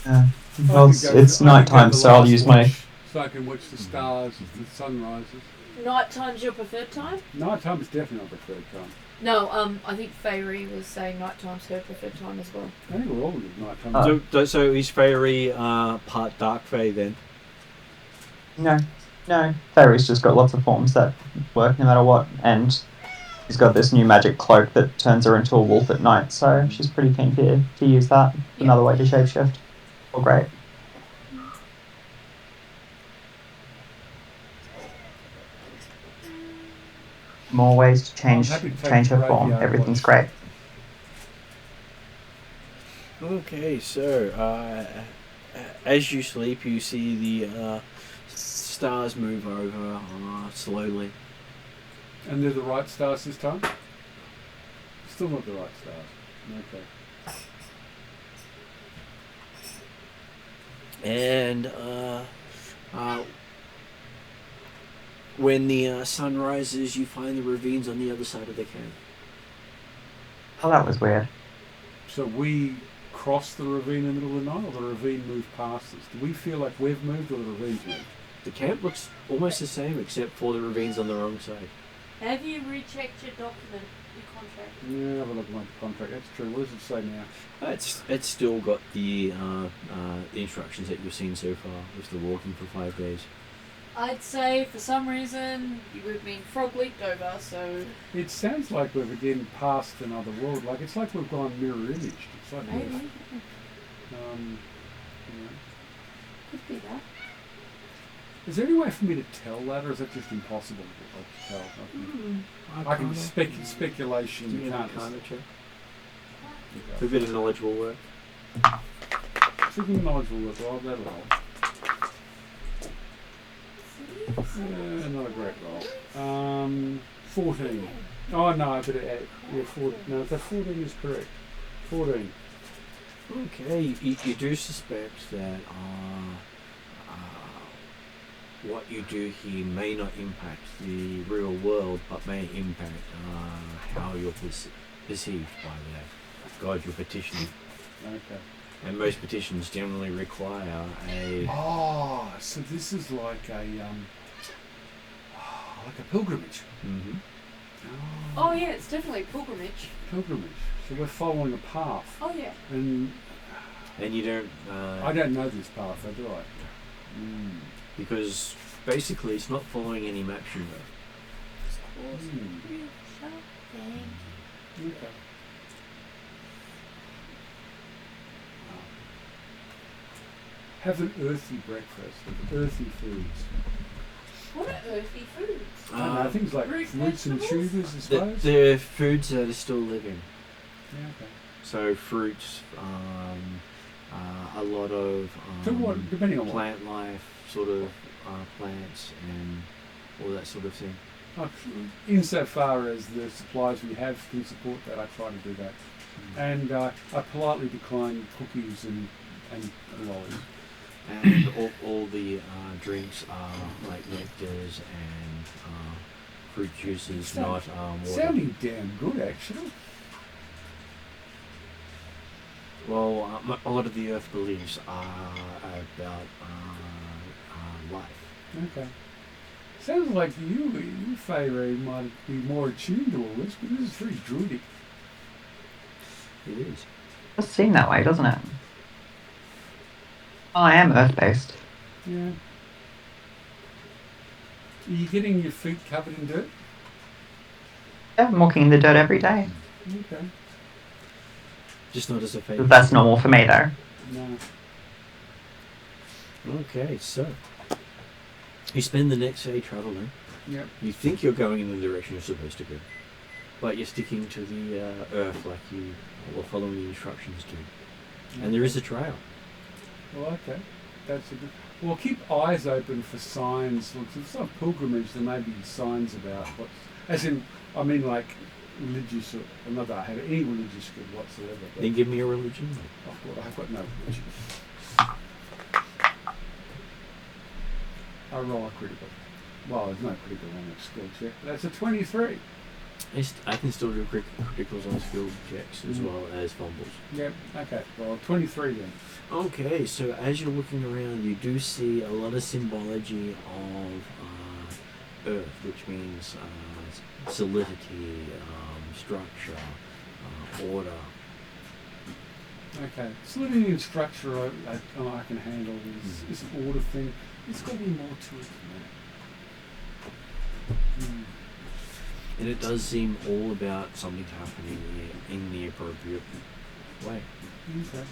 Yeah. Well, it's night time, so I'll use my. So I can watch the stars as the sun rises. Night time's your preferred time? Night time is definitely my preferred time. No, I think Fairy was saying night time's her preferred time as well. I think we're all at night time. So is Fairy part Dark Fae then? No. Fairy's just got lots of forms that work no matter what, and she's got this new magic cloak that turns her into a wolf at night, so she's pretty keen to use that. Yeah. Another way to shapeshift. Well, great. More ways to change happy to take change her the form. graveyard Everything's watch. great. Okay, so as you sleep, you see the stars move over slowly. And they're the right stars this time? Still not the right stars. Okay. And when the sun rises, you find the ravines on the other side of the camp. Oh, that was weird. So we crossed the ravine in the middle of the night, or the ravine moved past us? Do we feel like we've moved, or the ravine's moved? The camp looks almost the same, except for the ravines on the wrong side. Have you rechecked your document, your contract? Yeah, have a look at my contract. That's true. What does it say now? It's still got the instructions that you've seen so far with the walking for 5 days. I'd say for some reason you would have been frog leaped over, so It sounds like we've again passed another world. Like it's like we've gone mirror imaged. It's like maybe. we've, you know. Could be that. Is there any way for me to tell that, or is that just impossible to tell? I can speculation. You can't. check. A bit of knowledge will work. Thinking knowledge will work well. That'll help. Not a great roll. 14. Oh no, I better add. Yeah, 14. No, the 14 is correct. 14. Okay, you do suspect that what you do here may not impact the real world, but may impact how you're perceived by the god you're petitioning. Okay. And most petitions generally require a... Oh, so this is like a pilgrimage. Mhm. Oh yeah, it's definitely pilgrimage. Pilgrimage. So we're following a path. Oh yeah. And And you don't. I don't know this path, though, do I? Because basically it's not following any maps you know. Okay. Have an earthy breakfast with earthy foods. What are earthy foods? I don't know, things like root fruits and vegetables? tubers, I suppose. The foods that are still living. Yeah, okay. So fruits, a lot of So what, depending on what? plant life, sort of plants and all that sort of thing. Insofar as the supplies we have can support that, I try to do that. And I politely decline cookies and lollies. And all the drinks are like nectars and fruit juices, not water. Sounding damn good, actually. Well, a lot of the earth beliefs are about life. Okay. Sounds like you Feyre, might be more attuned to all this, but this is very druidic. It is. It does seem that way, doesn't it? Well, I am earth-based. Yeah. Are you getting your feet covered in dirt? Yeah, I'm walking in the dirt every day. Okay. Just not as a favourite. That's normal for me, though. No. Okay, so you spend the next day travelling. Yep. You think you're going in the direction you're supposed to go, but you're sticking to the earth like you were following the instructions to. And there is a trail. Well, okay. That's a good. Well, keep eyes open for signs. Look, if it's not pilgrimage, there may be signs about what's. As in, I mean, like religious or not that I have any religious good whatsoever. But Then give me a religion. I've got no religion. I roll a critical. Well, there's no critical on that skill check. That's a 23. I can still do criticals on skill checks as well as fumbles. Yep. Okay. Well, 23 then. Okay, so as you're looking around, you do see a lot of symbology of earth, which means solidity, structure, order. Okay. Solidity and structure I can handle. This order thing. There's got to be more to it than that. And it does seem all about something happening in the appropriate way. Okay.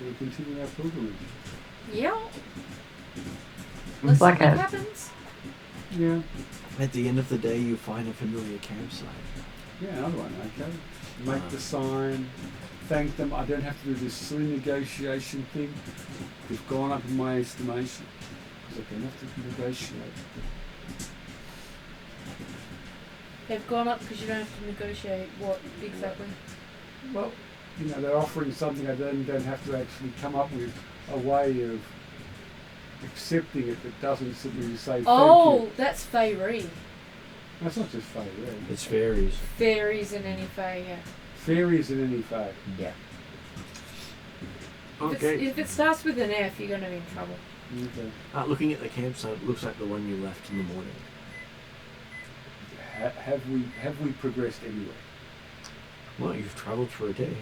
We'll continue our pilgrimage. Yeah. It's Let's see like what a happens. Yeah. At the end of the day, you find a familiar campsite. Yeah, another one. Okay. Make the sign. Thank them. I don't have to do this silly negotiation thing. They've gone up in my estimation. Because I don't have to negotiate. They've gone up because you don't have to negotiate. What exactly? Well, they're offering something I don't have to actually come up with a way of accepting it that doesn't simply say thank Oh, you. that's Feyre. That's not just Fae, really. It's fairies. Fairies in any Fae, yeah. Fairies in any Fae. Yeah. Okay. If it starts with an F, you're going to be in trouble. Okay. Looking at the campsite, it looks like the one you left in the morning. Have we progressed anywhere? Well, you've travelled for a day.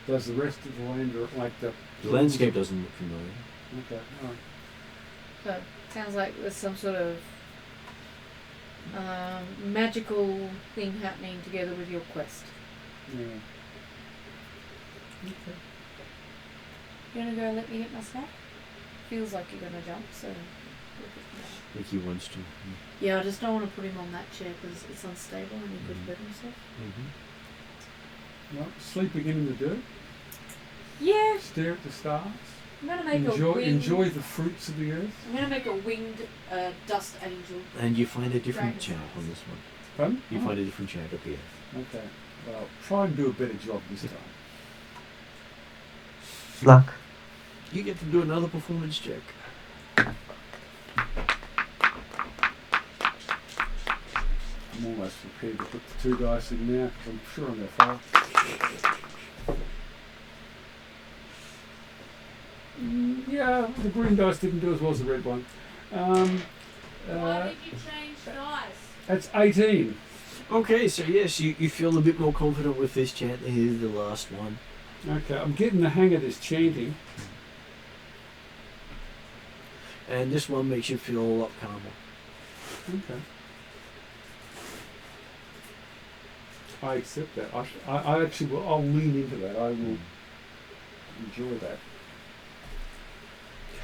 Does the rest of the land look like the landscape doesn't look familiar. Okay, all right. So it sounds like there's some sort of magical thing happening together with your quest. Yeah. Okay. You want to go let me get my snack? Feels like you're going to jump, so... I think he wants to. Yeah, I just don't want to put him on that chair because it's unstable and he could hurt himself. Well, sleeping in the dirt. Yeah, Stare at the stars. I'm going to make a winged... Enjoy the fruits of the earth. I'm going to make a winged dust angel. And you find a different Dragon's chant eyes. on this one. Pardon? You find a different chant appear. Okay. Well, try and do a better job this time. luck. You get to do another performance check. I'm almost prepared to put the 2 dice in now because I'm sure I'm going to fail. Yeah, the green dice didn't do as well as the red one. Why did you change dice? That's 18. Okay, so yes, you feel a bit more confident with this chant than you did the last one. Okay, I'm getting the hang of this chanting. And this one makes you feel a lot calmer. Okay. I accept that. I actually will. I'll lean into that. I will enjoy that.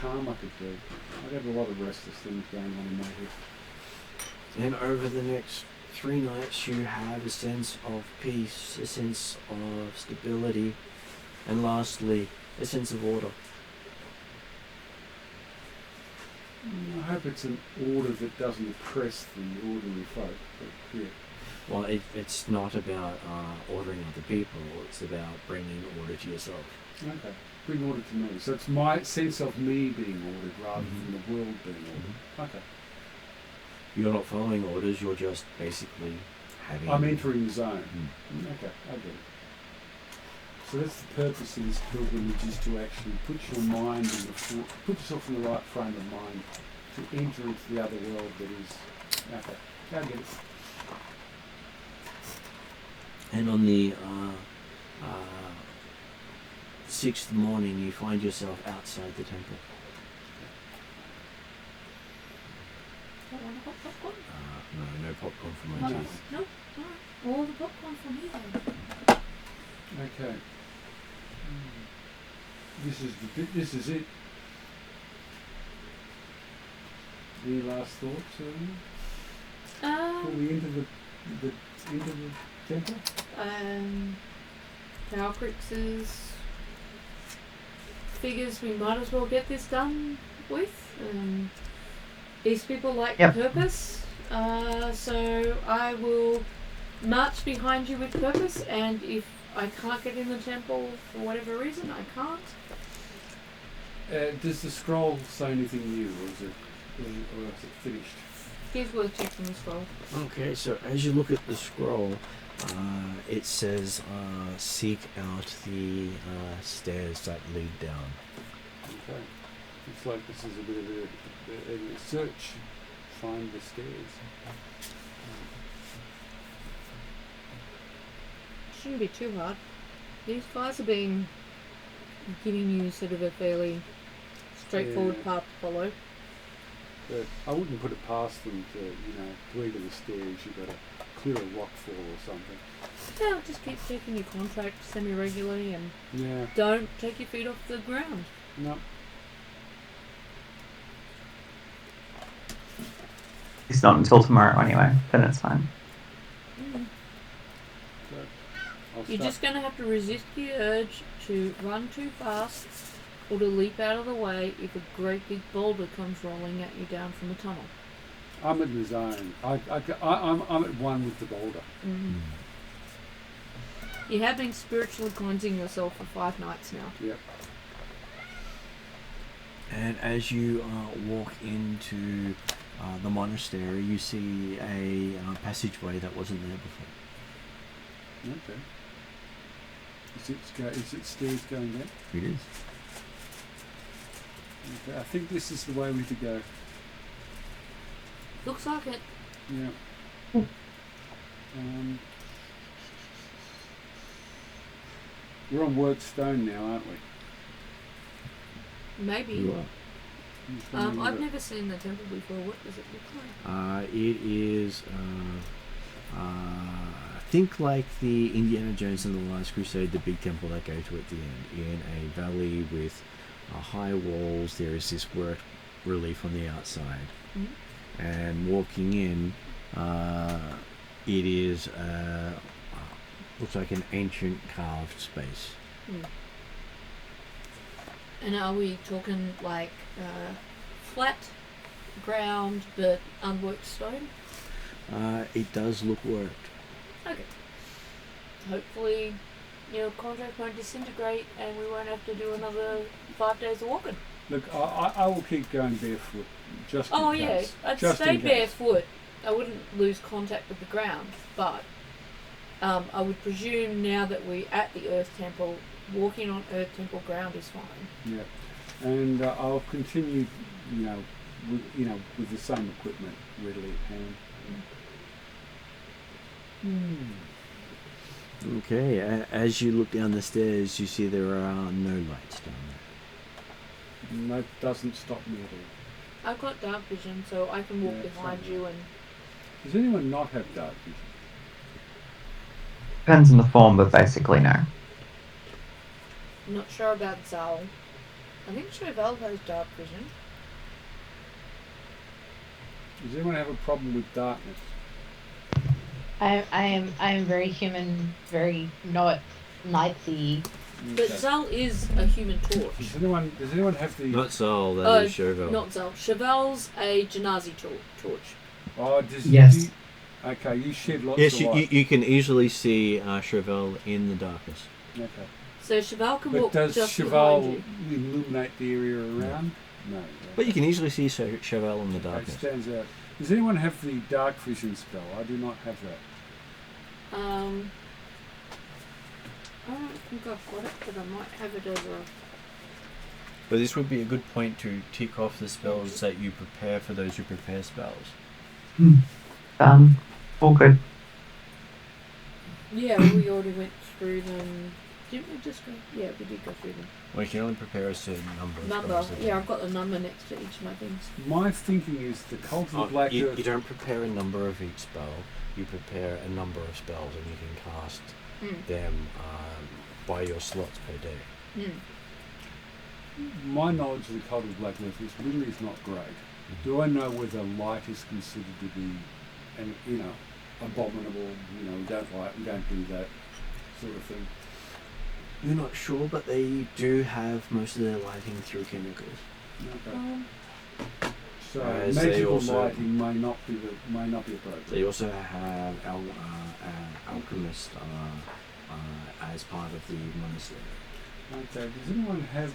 Calm I could do. I have a lot of restless things going on in my head. And over the next 3 nights, you have a sense of peace, a sense of stability, and lastly, a sense of order. I hope it's an order that doesn't oppress the ordinary folk. But yeah. Well, it's not about ordering other people, it's about bringing order to yourself. Okay. Bring order to me. So it's my sense of me being ordered rather than the world being ordered. Okay. You're not following orders, you're just basically having... I'm entering the zone. Okay, I get it. So that's the purpose of this pilgrimage, is to actually put your mind in put yourself in the right frame of mind to enter into the other world that is... Okay, I get it. And on the 6th morning, you find yourself outside the temple. Don't want a hot popcorn? No popcorn for my No, teeth. nope. Alright. All the popcorn for me then. Okay. This is it. Any last thoughts? Before we enter the temple? Calcrix's figures we might as well get this done with. These people like purpose, so I will march behind you with purpose, and if I can't get in the temple for whatever reason, I can't. Does the scroll say anything new, or is it finished? Here's worth checking the scroll. Okay, so as you look at the scroll, it says seek out the stairs that lead down. Okay. Looks like this is a bit of a search. Find the stairs. Shouldn't be too hard. These guys have been giving you sort of a fairly straightforward path to follow. But I wouldn't put it past them to, to enter the stairs. You've got to clear a rock fall or something. Yeah, just keep checking your contract semi-regularly and don't take your feet off the ground. No. It's not until tomorrow anyway, then it's fine. You're just going to have to resist the urge to run too fast or to leap out of the way if a great big boulder comes rolling at you down from the tunnel. I'm in the zone. I'm at one with the boulder. Mm-hmm. You have been spiritually cleansing yourself for 5 nights now. Yep. And as you walk into the monastery, you see a passageway that wasn't there before. Okay. Is it stairs going down? It is. Okay, I think this is the way we could go. Looks like it. Yeah. We're on work stone now, aren't we? Maybe. You are. I've never seen the temple before. What does it look like? It is, think like the Indiana Jones and the Last Crusade, the big temple that go to at the end, in a valley with high walls. There is this work relief on the outside. Mm-hmm. And walking in, it is, looks like an ancient carved space. Mm. And are we talking like flat ground but unworked stone? It does look worked. Okay. Hopefully, your contract won't disintegrate and we won't have to do another 5 days of walking. Look, I will keep going barefoot, just in case. Yeah, I'd just stay in case. barefoot. I wouldn't lose contact with the ground, but I would presume now that we're at the Earth Temple, walking on Earth Temple ground is fine. Yeah, and I'll continue, with the same equipment readily at hand. Okay, as you look down the stairs, you see there are no lights down there. And that doesn't stop me at all. I've got dark vision, so I can walk Yeah, behind same. you and. Does anyone not have dark vision? Depends on the form, but basically no. I'm not sure about Zal. I think Chauvel has dark vision. Does anyone have a problem with darkness? I am very human, very not nightsy. But Zal is a human torch. Does anyone have the? Not Sol, that is Chauvel. Not Zal. Chauvel's a Janazi torch. Oh, does Yes. Okay, you shed lots Yes, of light. you can easily see Chauvel in the darkness. Okay. So Chauvel can But walk does just Cheval behind you. illuminate the area around? No. But you can easily see Chauvel in the It darkness. stands out. Does anyone have the dark vision spell? I do not have that. I don't think I've got it, but I might have it as a. But this would be a good point to tick off the spells that you prepare for those who prepare spells. All good. Yeah, we already went through them. Didn't we just go? Yeah, we did go through them. Well, you can only prepare a certain number of Number. spells. a day. Yeah, I've got the number next to each of my things. My thinking is the Cult of the Black you Earth. don't prepare a number of each spell. You prepare a number of spells, and you can cast them by your slots per day. My knowledge of the Cult of the Black Earth really is not great. Do I know whether light is considered to be, abominable? We don't do that sort of thing. You're not sure, but they do have most of their lighting through chemicals. Okay. So As they magical also- lighting may not be appropriate. They also have alchemists as part of the monastery. Okay. Does anyone have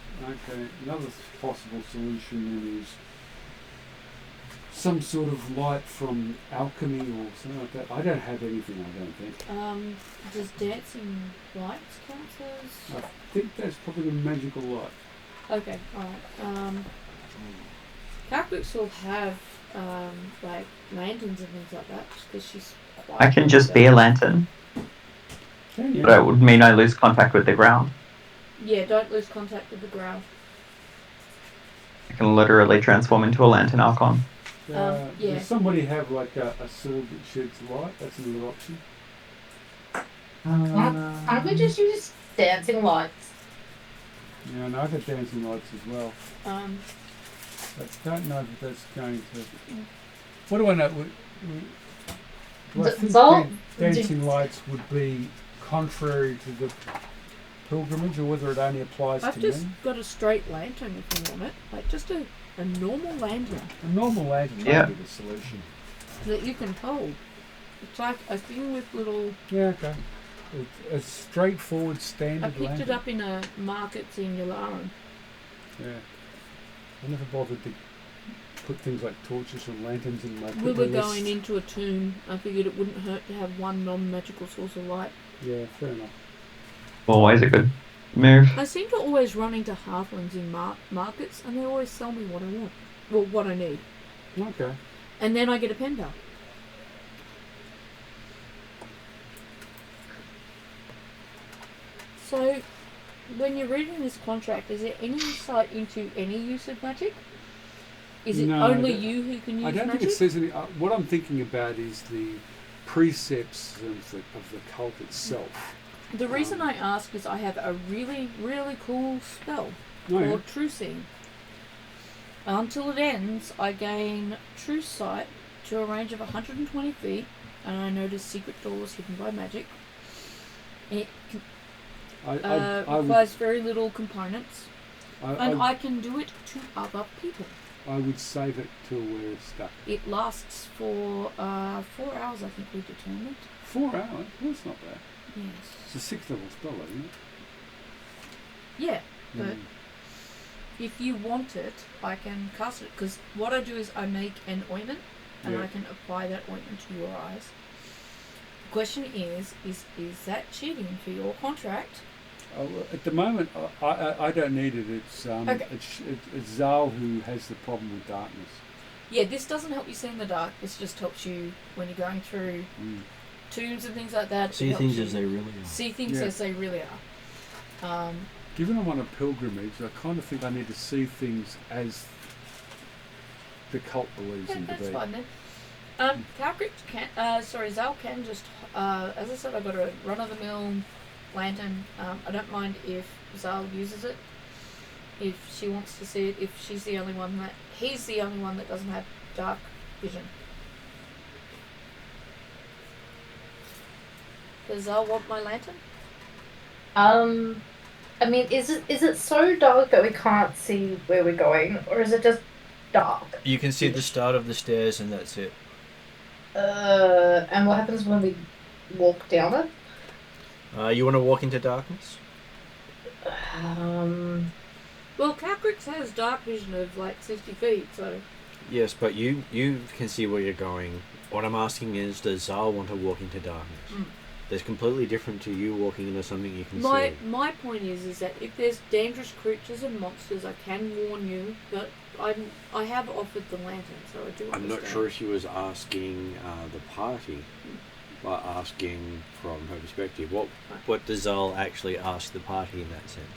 another possible solution then is some sort of light from alchemy or something like that? I don't have anything. I don't think. Does dancing lights count as? I think that's probably the magical light. Okay, alright. Kakbooks will have like lanterns and things like that because she's quite. I can just be a lantern, Can you? but it would mean I lose contact with the ground. Yeah, don't lose contact with the ground. I can literally transform into a lantern Archon. Yeah. Does somebody have like a sword that sheds light? That's another option. Aren't we just use dancing lights? Yeah, and I've got dancing lights as well. I don't know if that's going to. What do I know? Do I think dancing lights would be contrary to the pilgrimage, or whether it only applies I've to just men? got a straight lantern if you want it. Like just a normal lantern A normal lantern Yeah. might be the solution. that you can hold. It's like a thing with little. Yeah, okay. A straightforward I standard picked lantern. it up in a market in Yularan. Yeah. I never bothered to put things like torches and lanterns in my We were list. going into a tomb. I figured it wouldn't hurt to have one non-magical source of light. Yeah, fair enough. Always a good move. I seem to always run into halflings in markets, and they always sell me what I want. Well, what I need. Okay. And then I get a pen pal. So, when you're reading this contract, is there any insight into any use of magic? Is it No, only I don't- you who can use I don't magic? think it says any. What I'm thinking about is the precepts of the cult itself. The reason I ask is I have a really, really cool spell Oh, yeah. called True Seeing. Until it ends, I gain True Sight to a range of 120 feet, and I notice secret doors hidden by magic. It I would, requires very little components, and I I can do it to other people. would save it till we're stuck. It lasts for 4 hours, I think we determined. 4 hours? That's not bad. Yes. It's a 6th level spell, isn't it? Yeah, but if you want it, I can cast it. Because what I do is I make an ointment, and Yeah. I can apply that ointment to your eyes. The question is that cheating for your contract? At the moment, I don't need it. It's Okay. it's Zal who has the problem with darkness. Yeah, this doesn't help you see in the dark. This just helps you when you're going through tombs and things like that. See things as they really are. See things as they really are. Given I'm on a pilgrimage, I kind of think I need to see things as the cult believes them to That's be. fine then. Zal can just, as I said, I've got a run-of-the-mill lantern. I don't mind if Zal uses it, if she wants to see it, if he's the only one that doesn't have dark vision. Does Zal want my lantern? I mean, is it so dark that we can't see where we're going, or is it just dark? You can see the start of the stairs, and that's it. And what happens when we walk down it? You want to walk into darkness? Well, Calcrix has dark vision of like 60 feet, so... Yes, but you can see where you're going. What I'm asking is, does Zal want to walk into darkness? That's completely different to you walking into something you can see. My point is that if there's dangerous creatures and monsters, I can warn you, but I have offered the lantern, so I do understand. I'm not sure if she was asking the party, but asking from her perspective. What does Zal actually ask the party in that sense?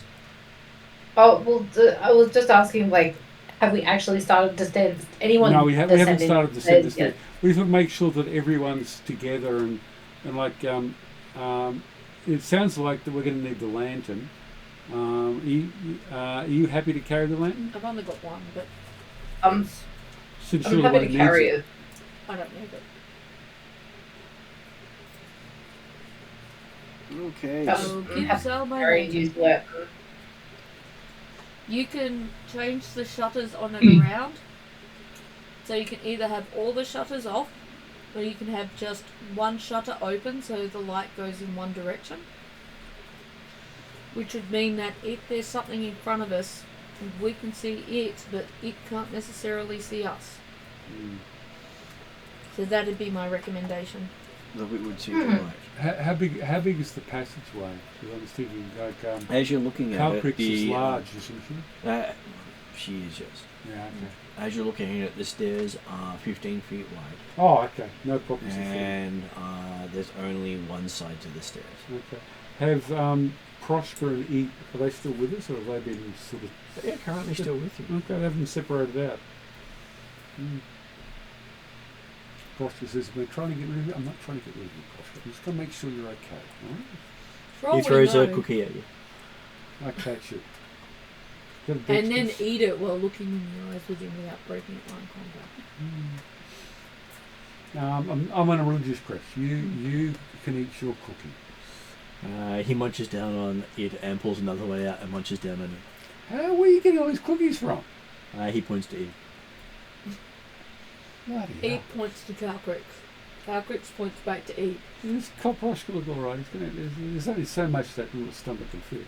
Oh, well, I was just asking, like, have we actually started to stand? Anyone? No, we haven't started to stand this yet. We have to make sure that everyone's together and like, it sounds like that we're going to need the lantern. Are you happy to carry the lantern? I've only got one, but... Since I'm you're the happy one to who carry needs it. I don't need it. Okay. Give Zal my Carry lantern. used weapon. You can change the shutters on and around. So you can either have all the shutters off, or you can have just one shutter open so the light goes in one direction. Which would mean that if there's something in front of us, we can see it, but it can't necessarily see us. So that'd be my recommendation. That we would see the light. How big is the passageway? Because I'm thinking, like, As you're looking at Calcrix it, is large, isn't she? She is, yes. Yeah, okay. As you're looking at it, the stairs are 15 feet wide. Oh, okay. No problems. And there's only one side to the stairs. Okay. Have Prosper and E, are they still with us, or have they been sort of... They're currently still with you. Okay, they haven't separated out. Prosper says, we're trying to get rid of you. I'm not trying to get rid of you, Prosper. I'm just going to make sure you're okay. All right? For all He we throws a know- cookie at you. I catch it. Got a And then Dexter's? eat it while looking in the eyes with him without breaking eye contact. I'm on a religious quest. You can eat your cookie. He munches down on it and pulls another one out and munches down on it. Where are you getting all these cookies from? He points to Eve. Bloody Eve hell. points to Calcrix. Calcrix points back to Eve. This Prosper look all right. There's only so much that little stomach can fit.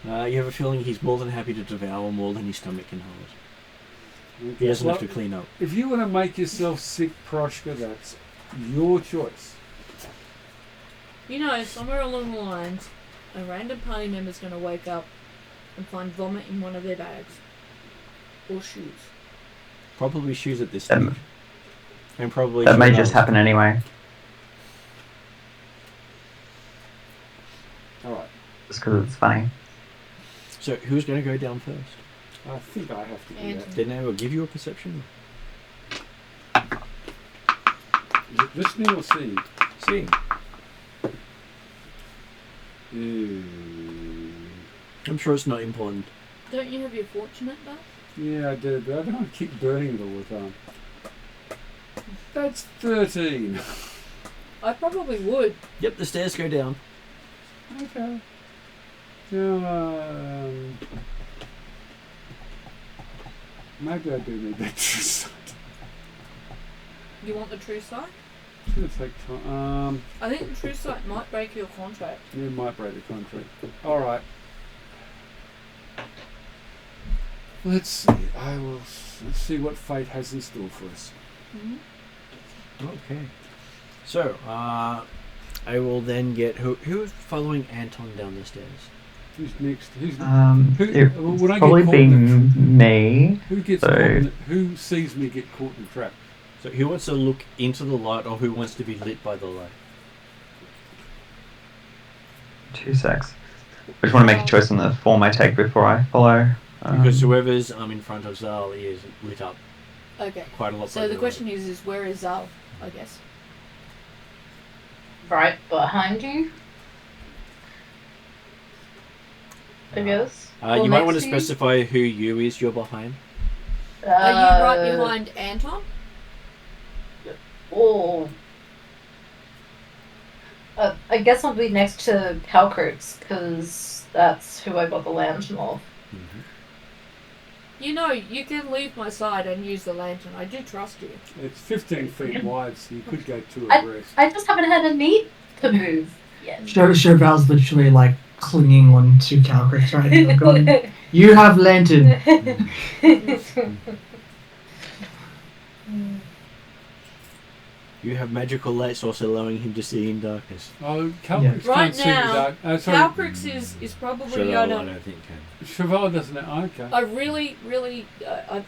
You have a feeling he's more than happy to devour more than his stomach can hold. Okay. He doesn't Well, have to clean up. If you want to make yourself sick, Prosper, that's your choice. You know, somewhere along the lines, a random party member's going to wake up and find vomit in one of their bags. Or shoes. Probably shoes at this stage. And probably... That may shoes just after. happen anyway, All right. just because it's funny. So, who's going to go down first? I think I have to do And- that. Didn't I give you a perception? Is it listening or seeing? See. I'm sure it's not important. Don't you have your fortunate though? Yeah, I did, but I don't want to keep burning it all the time. That's 13. I probably would. Yep, the stairs go down. Okay. Now, maybe I do need that sight. You want the true sight? It's going to take time. I think the true sight might break your contract. You might break the contract. All right. Let's see. Let's see what fate has in store for us. Okay. So, I will then get... Who's following Anton down the stairs? Who's next? Who's It when would I get probably caught be in me. who gets so- caught in who sees me get caught in a trap? So who wants to look into the light, or who wants to be lit by the light? 2 secs. I just want to make a choice on the form I take before I follow. Because whoever's in front of Zal is lit up Okay. quite a lot. So by the light. question is where is Zal? I guess. Right behind you. I guess. Or You might next want to you. specify who you is you're behind. Are you right behind Anton? Oh. I guess I'll be next to Calcrix, because that's who I got the lantern of. Mm-hmm. You know, you can leave my side and use the lantern. I do trust you. It's 15 feet wide, so you could go 2 I- abreast. I just haven't had a need to move yet. Chauvel's literally like clinging on to Calcrix right now. Going, you have lantern. You have magical light source allowing him to see in darkness. Oh, Calcrix Right can't see the now, dark. Sorry, Calcrix is probably Cheval, I gonna. don't think can. Cheval doesn't know. Oh, okay. I really,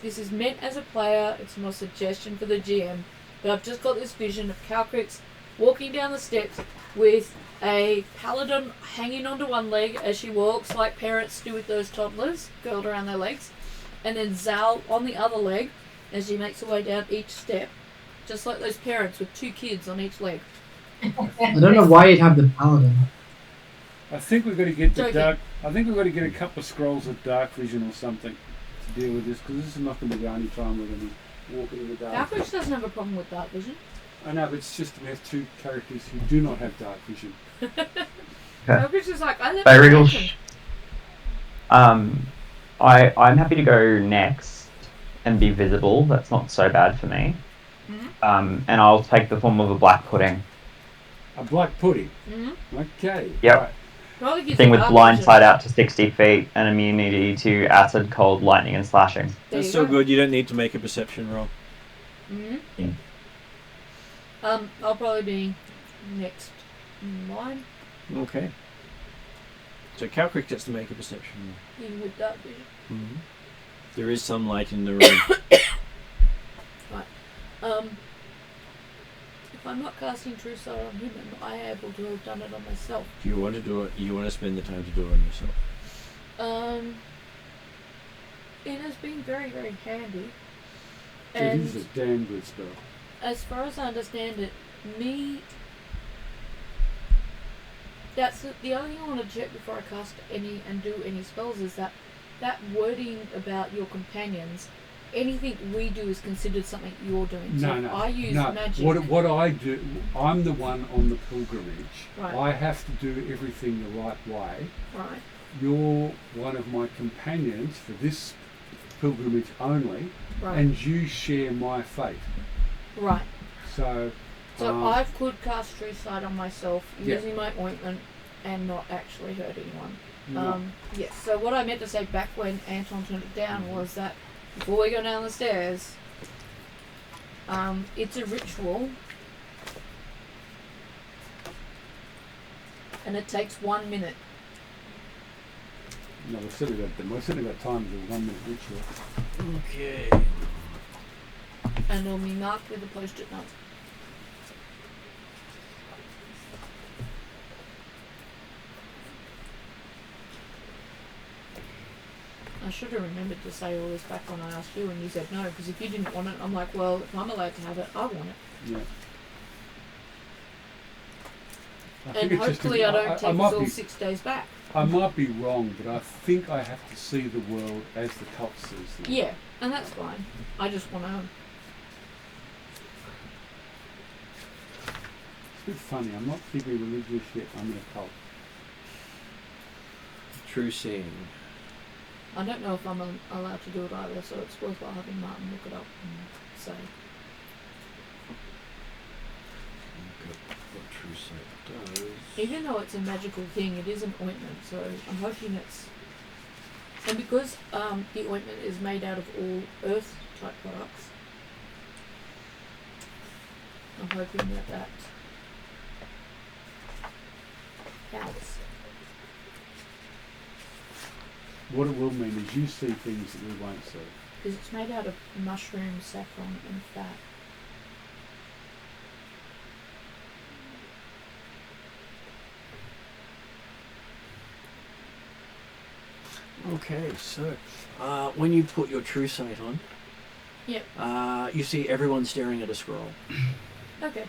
this is meant as a player. It's not a suggestion for the GM, but I've just got this vision of Calcrix walking down the steps with a paladin hanging onto one leg as she walks, like parents do with those toddlers, curled around their legs, and then Zal on the other leg as she makes her way down each step, just like those parents with 2 kids on each leg. I don't know why you'd have the paladin. I think we've got to get the Joking. dark. I think we've got to get a couple of scrolls of dark vision or something to deal with this, because this is not going to be the only time we're going to be walking in the dark. Calcrix doesn't have a problem with dark vision. I know, but it's just we have 2 characters who do not have dark vision. Calcrix is like, I live By in a Regal, mansion. I'm happy to go next and be visible. That's not so bad for me. Mhm. And I'll take the form of a black pudding. A black pudding. Mm-hmm. Okay. Yep. Right. Probably gives Thing you with dark blind vision. sight out to 60 feet and immunity to acid, cold, lightning, and slashing. There That's you so go. good. You don't need to make a perception roll. Mm-hmm. Yeah. I'll probably be next in line, Okay. So Calcrick gets to make a perception roll. even with dark vision. Mm-hmm. There is some light in the room. If I'm not casting True Sight on him, am I able to have done it on myself? Do you want to do it? You want to spend the time to do it on yourself? It has been very, very handy. It And is a damn good spell. as far as I understand it, that's the only thing I want to check before I cast any and do any spells is that wording about your companions. Anything we do is considered something you're doing. So No, if I use no. magic. What I do, I'm the one on the pilgrimage. Right. I have to do everything the right way. Right. You're one of my companions for this pilgrimage only, Right. and you share my fate. Right. So, So I could cast True Sight on myself Yeah. using my ointment and not actually hurt anyone. no. Yes. So what I meant to say back when Anton turned it down was that before we go down the stairs, it's a ritual, and it takes 1 minute. No, we've certainly got time to do a 1 minute ritual. Okay. And it'll be marked with a post-it note. I should have remembered to say all this back when I asked you and you said no, because if you didn't want it, I'm like, well, if I'm allowed to have it, I want it. Yeah. And hopefully I don't take us all 6 days back. I might be wrong, but I think I have to see the world as the cult sees them. Yeah, and that's fine. I just want to... It's a bit funny. I'm not particularly religious yet. I'm in a cult. True seeing. I don't know if I'm allowed to do it either, so it's worthwhile having Martin look it up and say. Look at what true sight does. Even though it's a magical thing, it is an ointment, so I'm hoping it's... And because the ointment is made out of all earth-type products, I'm hoping that helps. What it will mean is you see things that we won't see. Because it's made out of mushroom, saffron, and fat. Okay, so when you put your true sight on, Yep. You see everyone staring at a scroll. Okay.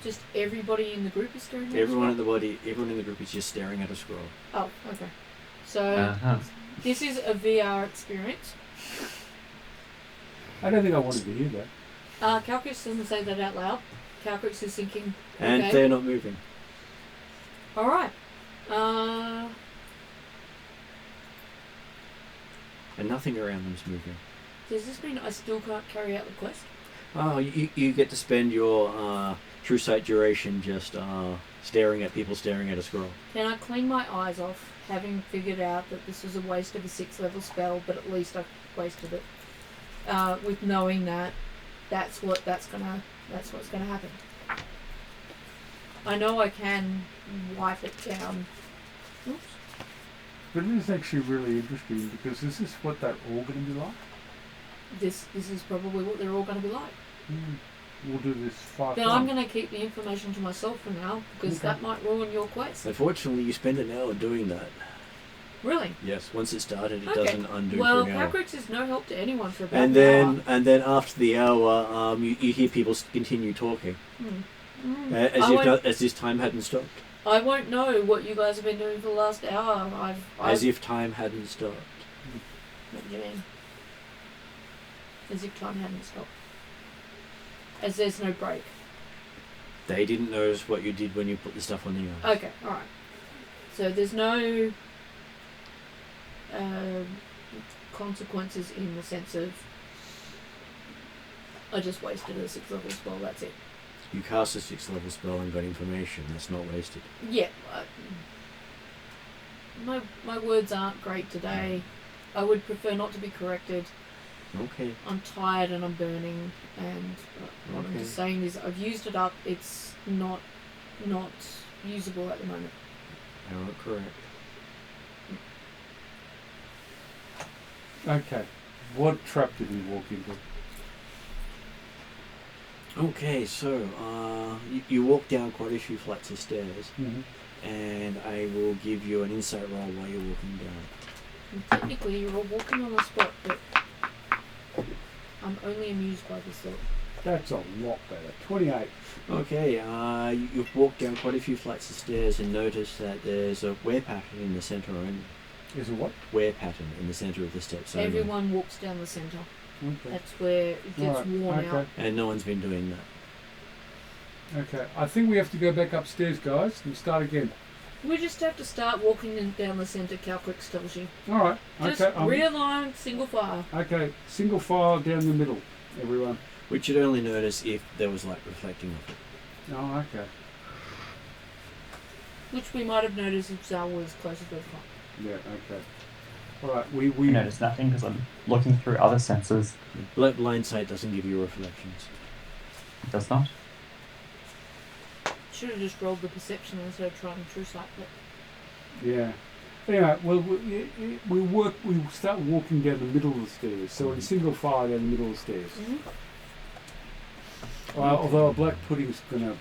Just everybody in the group is staring at it? Everyone in the group is just staring at a scroll. Oh, okay. So, Uh-huh. this is a VR experience. I don't think I wanted to hear that. Calcus doesn't say that out loud. Calcus is thinking, And okay. they're not moving. Alright. And nothing around them's moving. Does this mean I still can't carry out the quest? Oh, you get to spend your true sight duration just staring at people staring at a scroll. Can I clean my eyes off, having figured out that this was a waste of a 6th level spell, but at least I've wasted it, with knowing that that's what's gonna happen. I know I can wipe it down. Oops. But it is actually really interesting because this is what they're all going to be like. This is probably what they're all going to be like. We'll do this 5 Then times. I'm going to keep the information to myself for now, because Okay. that might ruin your quest. Unfortunately, you spend an hour doing that. Really? Yes, once it started, it Okay. doesn't undo Well, for an hour. Calcrix is no help to anyone for about And an then after the hour, you hear people continue talking, hour. as if time hadn't stopped. I won't know what you guys have been doing for the last hour. As if time hadn't stopped. What do you mean? As if time hadn't stopped. As there's no break. They didn't notice what you did when you put the stuff on the eyes. Okay, alright. So there's no consequences in the sense of I just wasted a 6th level spell, that's it. You cast a 6th level spell and got information. That's not wasted. Yeah. My words aren't great today. I would prefer not to be corrected. Okay. I'm tired and I'm burning, and what I'm Okay. just saying is I've used it up. It's not usable at the moment. You are correct. Okay. What trap did we walk into? Okay, so you walk down quite a few flights of stairs, and I will give you an insight roll while you're walking down. And technically, you're all walking on the spot, but I'm only amused by this thought. That's a lot better. 28. Okay, you've walked down quite a few flights of stairs and notice that there's a wear pattern in the centre only. Is it what? Wear pattern in the centre of the steps only. Everyone walks down the centre. Okay. That's where it gets Right, worn okay. out. And no one's been doing that. Okay. I think we have to go back upstairs, guys, and start again. We just have to start walking down the centre, Calcrix tells you. All right. Just Okay. rear line, single file. Okay. Single file down the middle, everyone. Which you'd only notice if there was light reflecting off it. Oh, okay. Which we might have noticed if Zal was closer to the front. Yeah. Okay. All right. I We notice nothing because I'm looking through other senses. Blind sight doesn't give you reflections. It does not. Should have just rolled the perception instead of trying true sight. But Yeah. Anyway, well, we start walking down the middle of the stairs. So in single file down the middle of the stairs. Although a black pudding's gonna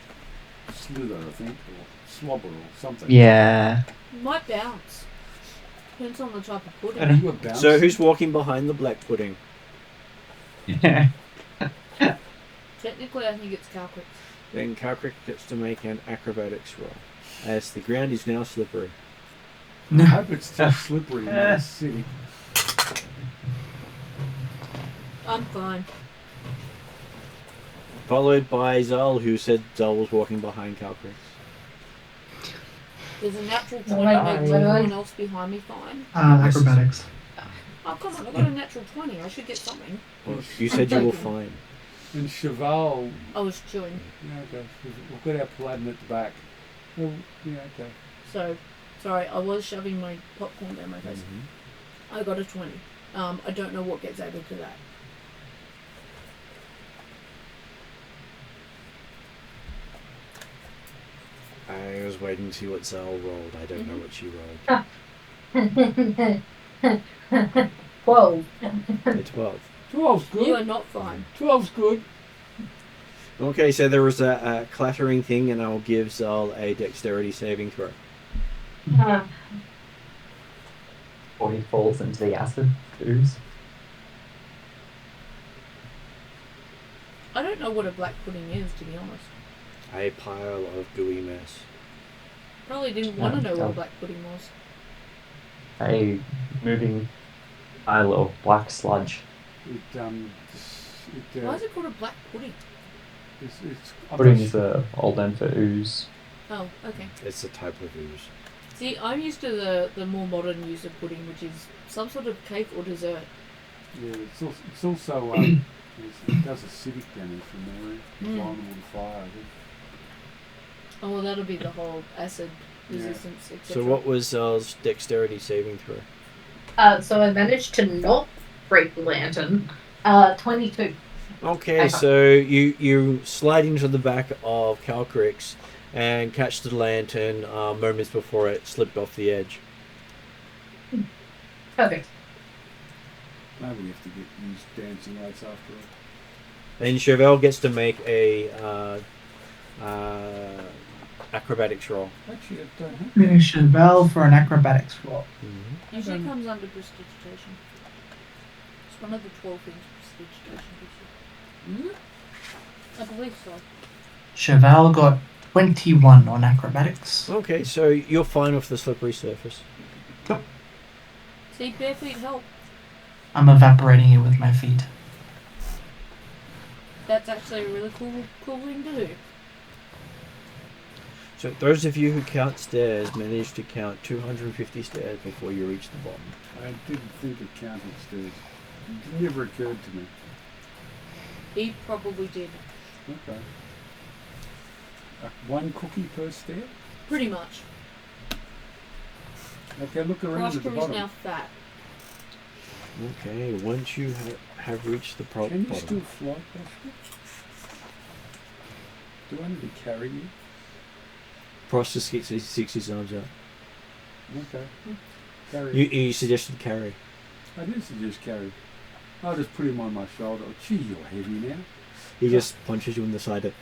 slither, I think, or slobber or something. Yeah. might bounce. Depends on the type of pudding. I don't- You were bouncing. So who's walking behind the black pudding? Technically, I think it's Calcrix. Then Calcrick gets to make an acrobatics roll, as the ground is now slippery. I hope it's still slippery in the city. I'm fine. Followed by Zal, who said Zal was walking behind Calcrick. There's a natural 20 Wait, makes wait, everyone wait. else behind me fine. Acrobatics. Oh, come on, I got a natural 20. I should get something. Well, you said you were fine. And Cheval, I was chewing. yeah, okay. We've got our Paladin at the back. Well, yeah, okay. So, sorry, I was shoving my popcorn down my face. I got a 20. I don't know what gets added to that. I was waiting to see what Zal rolled. I don't know what she rolled. 12. A 12. 12's You are good. not fine. 12's good. Okay, so there was a clattering thing, and I'll give Zal a dexterity saving throw. Or he falls into the acid ooze. I don't know what a black pudding is, to be honest. A pile of gooey mess. Probably didn't want to know what no. a black pudding was. A moving pile of black sludge. Why is it called a black pudding? Pudding is the old name for ooze. Oh, okay. It's a type of ooze. See, I'm used to the more modern use of pudding, which is some sort of cake or dessert. Yeah, it's also it does acidic damage from memory. Mm. Vulnerable to fire, I think. Oh, well, that'll be the whole acid Yeah. resistance, etc. So what was Zal's dexterity saving throw? So I managed to not break the lantern. 22. Okay, Okay. so you slide into the back of Calcrix and catch the lantern moments before it slipped off the edge. Perfect. Maybe we have to use dancing lights after all. And Chevelle gets to make a acrobatics roll. Actually, I don't have Chevelle for an acrobatics roll. Usually comes under prestidigitation. It's one of the 12 things prestidigitation gives you. I believe so. Chevelle got 21 on acrobatics. Okay, so you're fine with the slippery surface. See, bare feet help. I'm evaporating it with my feet. That's actually a really cool thing to do. So those of you who count stairs manage to count 250 stairs before you reach the bottom. I didn't think of counting stairs. It never occurred to me. He probably did. Okay. One cookie per stair? Pretty much. Okay, look around at the Prosper is bottom. now fat. Okay, once you have reached the Can you bottom. still fly, Prosper? Do I need to carry you? Prosper sticks his arms out. Okay. Carry. You suggested carry. I did suggest carry. I'll just put him on my shoulder. Oh, gee, you're heavy now. He just punches you in the side of.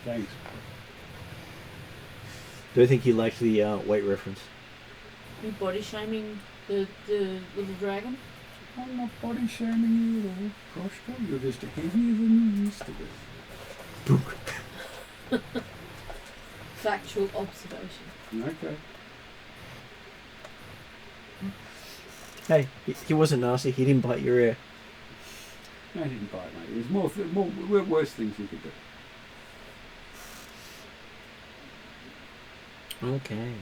Thanks. Don't think he liked the weight reference. You body shaming the little dragon? I'm not body shaming you at all, Prosper. You're just heavier than you used to be. Factual observation. Okay. Hey, he wasn't nasty. He didn't bite your ear. I didn't bite, mate. There's more worse things you could do. Okay.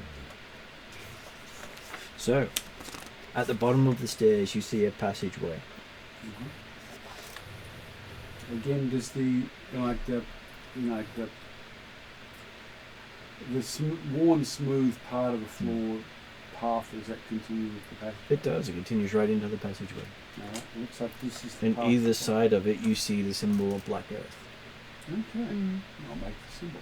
So, at the bottom of the stairs, you see a passageway. Again, does the worn smooth part of the floor path, does that continue with the passage? It does. It continues right into the passageway. Alright, looks like this is the And path. either side of it, you see the symbol of Black Earth. Okay, I'll make the symbol.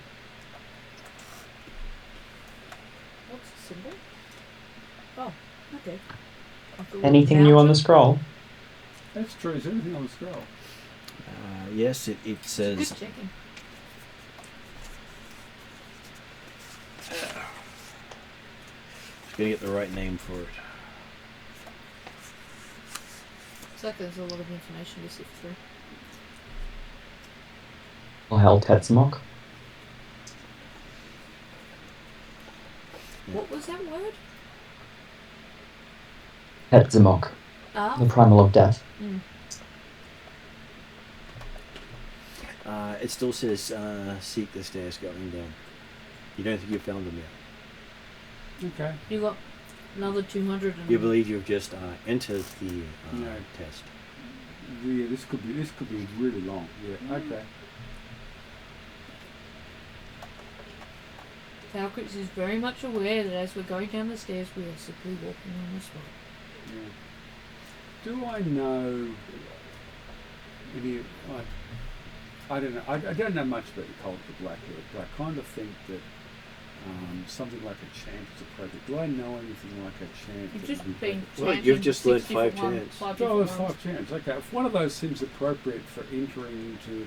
What's the symbol? Oh, okay. Anything new on the scroll? That's true. Is anything on the scroll? Yes, it Good says checking. Gotta get the right name for it. It's like there's a lot of information to sift through. Or hell, Tetzmock? What was that word? Tetzmock, Ah. the primal of death. Mm. It still says seek the stairs going down. You don't think you've found them yet. Okay. You got another 200 and... You believe you've just entered the No. test. Yeah, this could be really long. Yeah. Okay. Calcrix is very much aware that as we're going down the stairs, we are simply walking on the spot. Yeah. Do I know any? I don't know. I don't know much about the cult of Black Earth, but I kind of think that something like a chant is appropriate. Do I know anything like a chant? You've that just would be been appropriate? Well, chanting you've just learned 6 5 different chants. Five Oh, different ones. 5 chants. Okay, if one of those seems appropriate for entering into,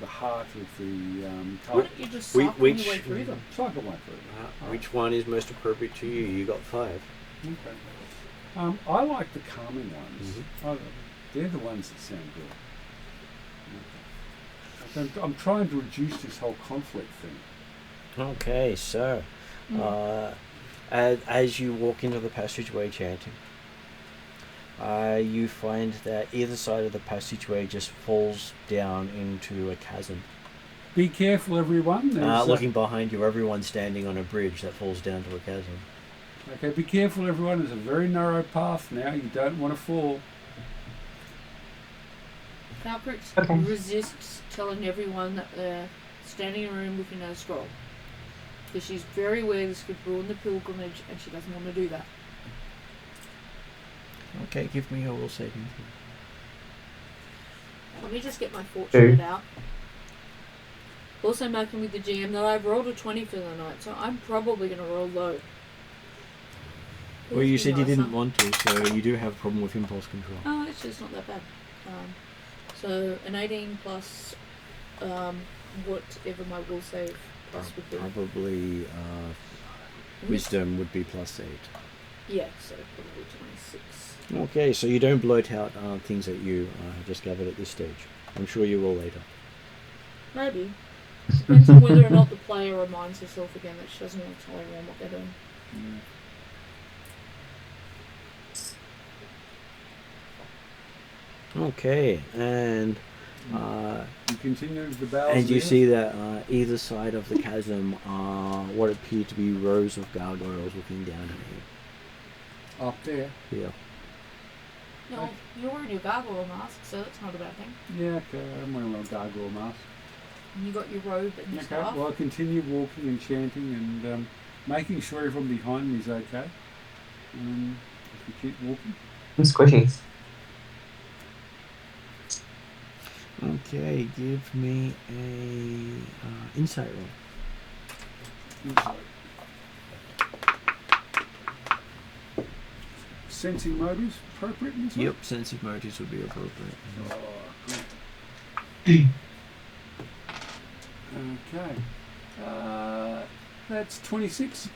the heart of the Why cult. don't you just We- cycle which- your way through them? Cycle one through. Which one is most appropriate to you? You got 5. Okay. I like the calming ones. They're the ones that sound good. Okay. I'm trying to reduce this whole conflict thing. Okay, so as you walk into the passageway chanting, you find that either side of the passageway just falls down into a chasm. Be careful, everyone. There's, Looking behind you, everyone's standing on a bridge that falls down to a chasm. Okay, be careful, everyone. There's a very narrow path now. You don't want to fall. Calcrix Okay. resists telling everyone that they're standing in a room with no scroll. Because she's very aware this could ruin the pilgrimage and she doesn't want to do that. Okay, give me your will saving throw. Let me just get my fortune out. Also marking with the GM that I've rolled a 20 for the night, so I'm probably going to roll low. Well, you It'd be said you nicer. didn't want to, so you do have a problem with impulse control. Oh, actually, it's not that bad. So an 18 plus whatever my will save plus would be. Probably wisdom would be +8. Yeah, so probably 26. Okay, so you don't blurt out things that you have discovered at this stage. I'm sure you will later. Maybe. Depends on whether or not the player reminds herself again that she doesn't want to tell everyone what they're doing. Okay, and You continue to the bowels. and you of the see that either side of the chasm are what appear to be rows of gargoyles looking down at earth. Up there. you. Yeah. No, you're wearing your gargoyle mask, so that's not a bad thing. Yeah, okay. I'm wearing a gargoyle mask. And you got your robe and your Okay, staff. well, I continue walking and chanting and making sure everyone behind me is okay. If we keep walking. Some squishies. Okay, give me a insight roll. Sensing motives appropriate in this one? Yep, sensitive motives would be appropriate. Oh, good. Okay. That's 26.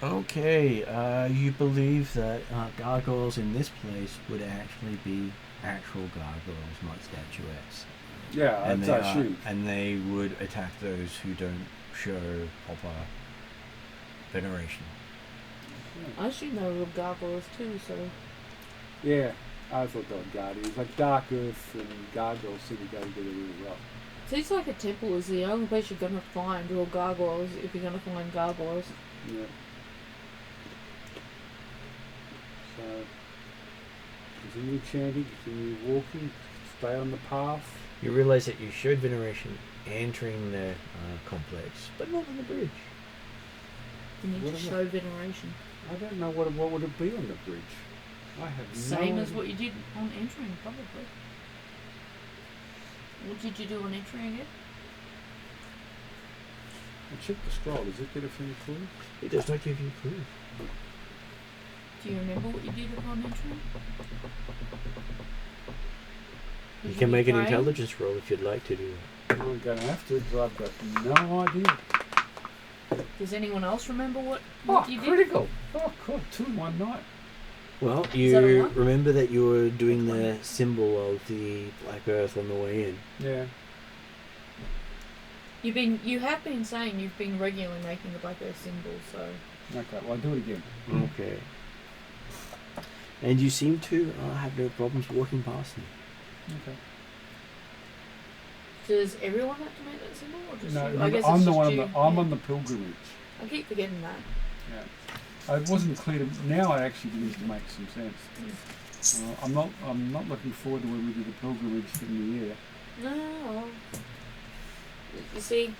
Okay, you believe that gargoyles in this place would actually be actual gargoyles, not statuettes. Yeah, And that's they our shoot. and they would attack those who don't show proper veneration. I assume they were real gargoyles too, so. Yeah, I thought they were guardians. Like Dark Earth and gargoyles seem to go together really well. Seems like a temple is the only place you're going to find real gargoyles if you're going to find gargoyles. Yeah. So, continue chanting, continue walking, stay on the path. You realize that you showed veneration entering the complex, but not on the bridge. You need What to is show veneration. I don't know what would it be on the bridge. I have Same no as what you did on entering, probably. What did you do on entering again? I checked the scroll. Does it get us any clue? It does not give you clue. Do you remember what you did upon entering? You Did can make an pray? intelligence roll if you'd like to do that. I'm going to have to because I've got no idea. Does anyone else remember what Oh, you did? critical! Oh, God, 2 in one night. Well, that a you one? remember that you were doing the symbol of the Black Earth on the way in. Yeah. You have been saying you've been regularly making the Black Earth symbol, so Okay, well, I'll do it again. Okay. And you seem to have no problems walking past them. Okay. does everyone have to make that symbol, or just No, you? I guess I'm it's the just one. you. I'm Yeah. on the pilgrimage. I keep forgetting that. Yeah. It wasn't clear to now. It actually begins to make some sense. I'm not looking forward to when we do the pilgrimage in the year. No. You see,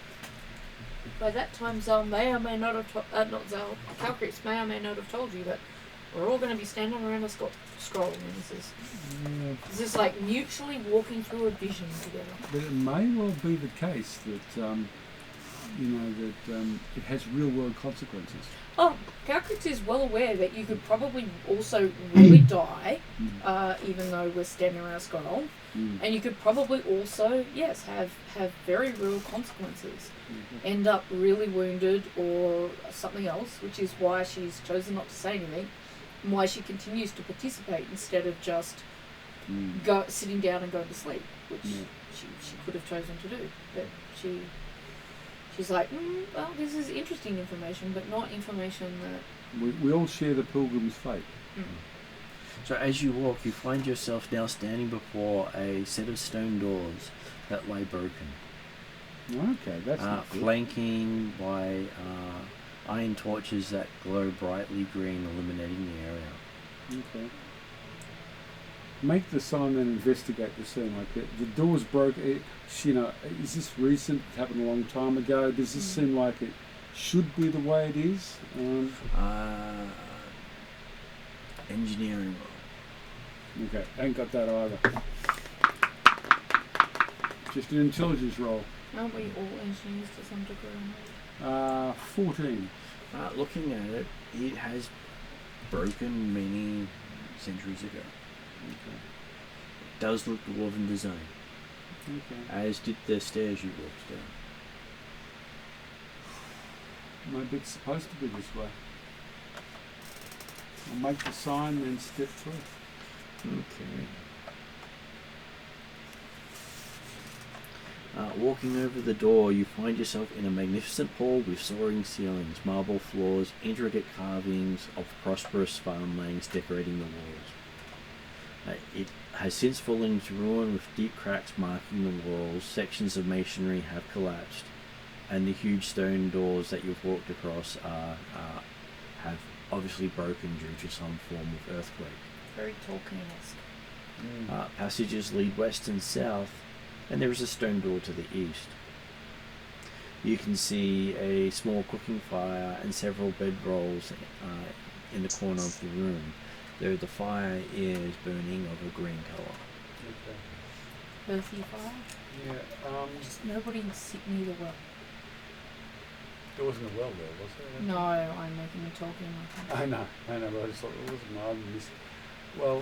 by that time, Zal may or may not have not Zal, Calcrix may or may not have told you that we're all going to be standing around a scroll, and this is like mutually walking through a vision together. But it may well be the case that that it has real world consequences. Oh, Calcrix is well aware that you could probably also really die, even though we're standing around a skull, and you could probably also, yes, have very real consequences. End up really wounded or something else, which is why she's chosen not to say anything, and why she continues to participate instead of just sitting down and going to sleep, which she could have chosen to do, but she's like, well, this is interesting information, but not information that... We all share the pilgrim's fate. So as you walk, you find yourself now standing before a set of stone doors that lay broken. Okay, that's not good. Flanking by iron torches that glow brightly green, illuminating the area. Okay. Make the sign and investigate the scene. Like the door's broke. Is this recent? It happened a long time ago. Does this seem like it should be the way it is? Engineering roll. Okay, ain't got that either. Just an intelligence roll. Aren't we all engineers to some degree? 14. Looking at it, it has broken many centuries ago. Okay. It does look dwarven design, as did the stairs you walked down. Maybe it's supposed to be this way. I'll make the sign, then step through. Okay. Walking over the door, you find yourself in a magnificent hall with soaring ceilings, marble floors, intricate carvings of prosperous farmlands decorating the walls. It has since fallen into ruin with deep cracks marking the walls. Sections of masonry have collapsed, and the huge stone doors that you've walked across have obviously broken due to some form of earthquake. Very Tolkien-esque. Passages lead west and south, and there is a stone door to the east. You can see a small cooking fire and several bedrolls in the corner of the room, though the fire is burning of a green colour. Okay. Earthy fire? Yeah. Just nobody can sit near the well. There wasn't a well there, was there? No, I'm making you talking. I know, but I just thought it wasn't. I missed. Well,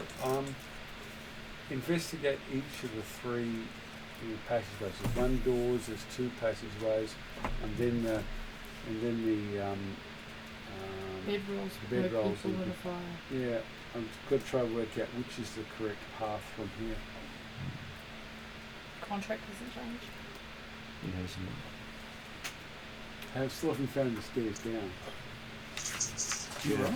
investigate each of the three passageways. There's one doors, there's two passageways, and then the bedrolls people in a fire. Yeah, I've got to try and work out which is the correct path from here. Contract hasn't changed. It hasn't. I still haven't found the stairs down. Yeah.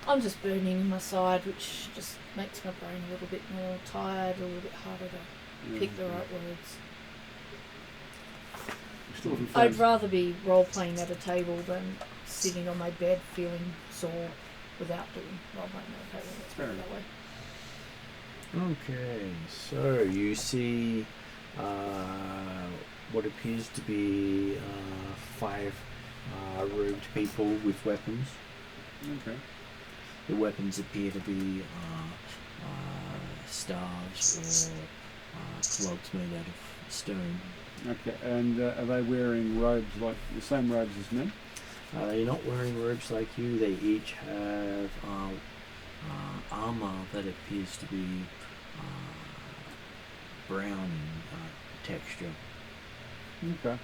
I'm just burning in my side, which just makes my brain a little bit more tired, a little bit harder to pick the right words. I'd rather be role-playing at a table than sitting on my bed feeling sore without doing role-playing at a table. Let's put it that way. Okay, so you see what appears to be 5 robed people with weapons. Okay. The weapons appear to be staves or clubs made out of stone. Okay, and are they wearing robes like the same robes as men? They're not wearing robes like you. They each have armor that appears to be brown in texture. Okay.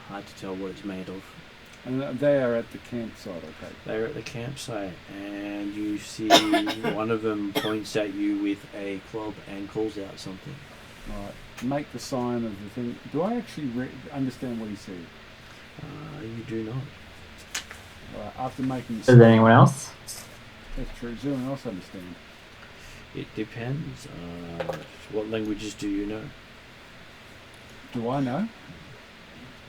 Hard to tell what it's made of. And they are at the campsite, okay? They're at the campsite, and you see one of them points at you with a club and calls out something. Right. Make the sign of the thing. Do I actually understand what he said? You do not. Right. After making the Does sign, anyone else? that's true. Does anyone else understand? It depends. What languages do you know? Do I know?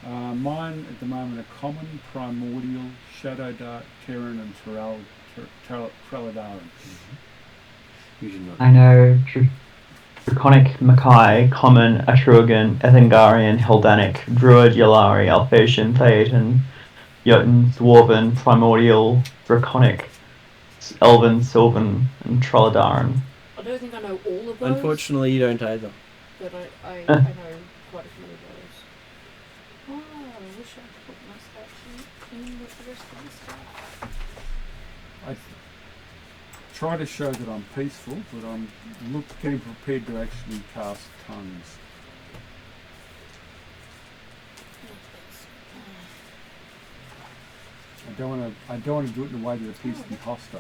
Mine at the moment are Common, Primordial, Shadow Dark, Terran, and Treladaran. You do not. I know Draconic, Mackay, Common, Atrugan, Ethengarian, Haldanic, Druid, Yalari, Alphasian, Theatin, Jotun, Dwarven, Primordial, Draconic, Elven, Sylvan, and Troladaran. I don't think I know all of those. Unfortunately, you don't either. But I know quite a few of those. try to show that I'm peaceful, but I'm getting prepared to actually cast tongues. I don't want to do it in a way that appears to be hostile.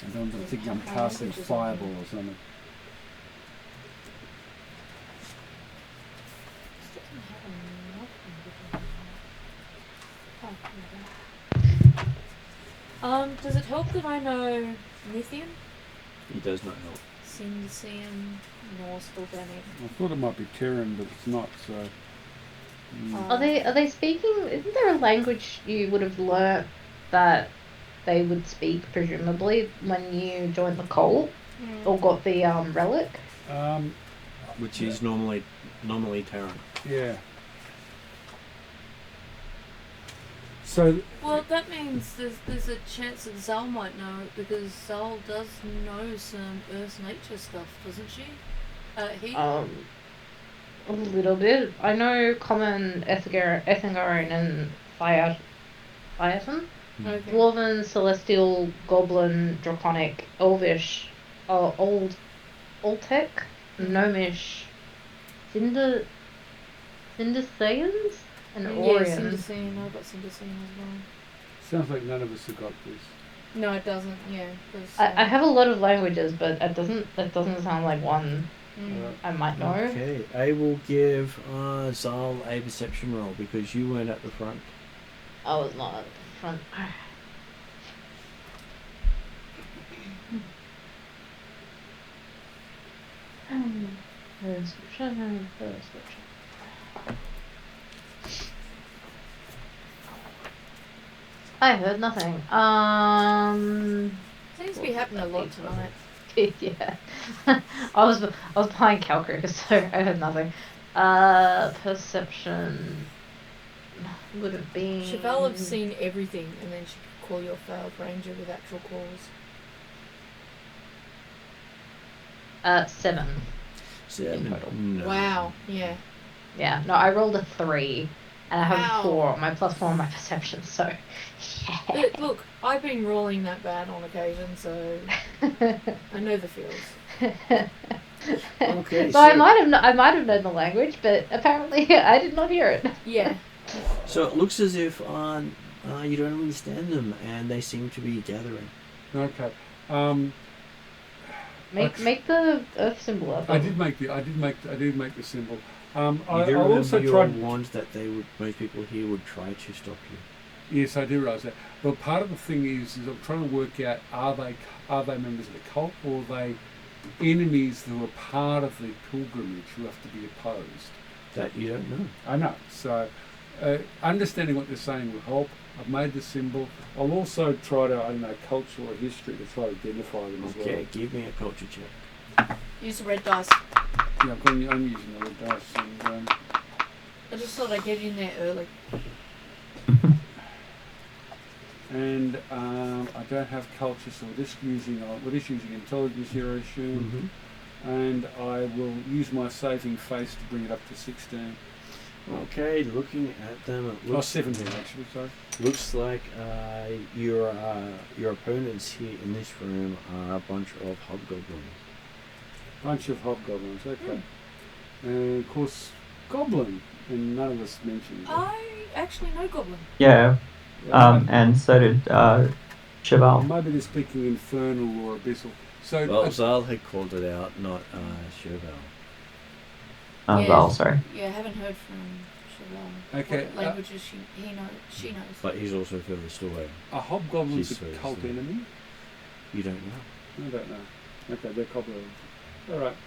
I don't think I'm casting fireball or something. Does it help that I know Lithium? He does not help. Sindician, Norse, Organic. I thought it might be Terran, but it's not, so... Are they speaking? Isn't there a language you would have learnt that they would speak, presumably, when you joined the cult or got the relic? Which is normally Terran. Yeah. So... Well, that means there's a chance that Zal might know it, because Zal does know some Earth nature stuff, doesn't she? He? A little bit. I know common Ethengar and Phaeton. Okay. Dwarven, Celestial, Goblin, Draconic, Elvish, Old Tech, Gnomish, Cindersayans, and Yeah, Orion. Sindician. I've got Sindician as well. Sounds like none of us have got this. No, it doesn't. Yeah. I have a lot of languages, but that doesn't sound like one Mm. I might know. Okay, I will give Zal a perception roll because you weren't at the front. I was not at the front. Perception. I heard nothing. Seems to be happening a lot tonight. Yeah. I was playing Calcris, so I heard nothing. Perception would have been. Chevelle have seen everything, and then she could call your failed ranger with actual calls. 7. 7. total. No. Wow. Yeah. Yeah. No, I rolled a 3, and I have Wow. a 4 on my +4 on my perception. So. Yeah. Look, I've been rolling that bad on occasion, so I know the feels. Okay, So I might have known the language, but apparently I did not hear it. Yeah. So it looks as if you don't understand them, and they seem to be gathering. Okay. Make the earth symbol up. I did make the symbol. I You do I remember also your tried. warned that most people here would try to stop you. Yes, I do realise that. But part of the thing is I'm trying to work out are they members of the cult or are they enemies who are part of the pilgrimage who have to be opposed? That you don't know. I know. So understanding what they're saying will help. I've made the symbol. I'll also try to, culture or history to try to identify them as well. Okay, give me a culture check. Use the red dice. Yeah, I'm using the red dice. And, I just thought I'd get in there early. and I don't have culture, so we're just using intelligence here, I assume. And I will use my saving face to bring it up to 16. Okay, looking at them, it looks 17 actually, sorry. Looks like your opponents here in this room are a bunch of hobgoblins. Bunch of hobgoblins, okay. And of course, goblin, and none of us mentioned that. I actually know Goblin. Yeah, and so did Chevelle. Maybe they're speaking infernal or abyssal. So Well, Zal had called it out, not Chevelle. Val, sorry. Yeah, I haven't heard from Chevelle. Okay, What languages she knows. But he's also furthest away. are hobgoblins She's a first, cult yeah. enemy? You don't know. I don't know. Okay, they're goblins. Alright.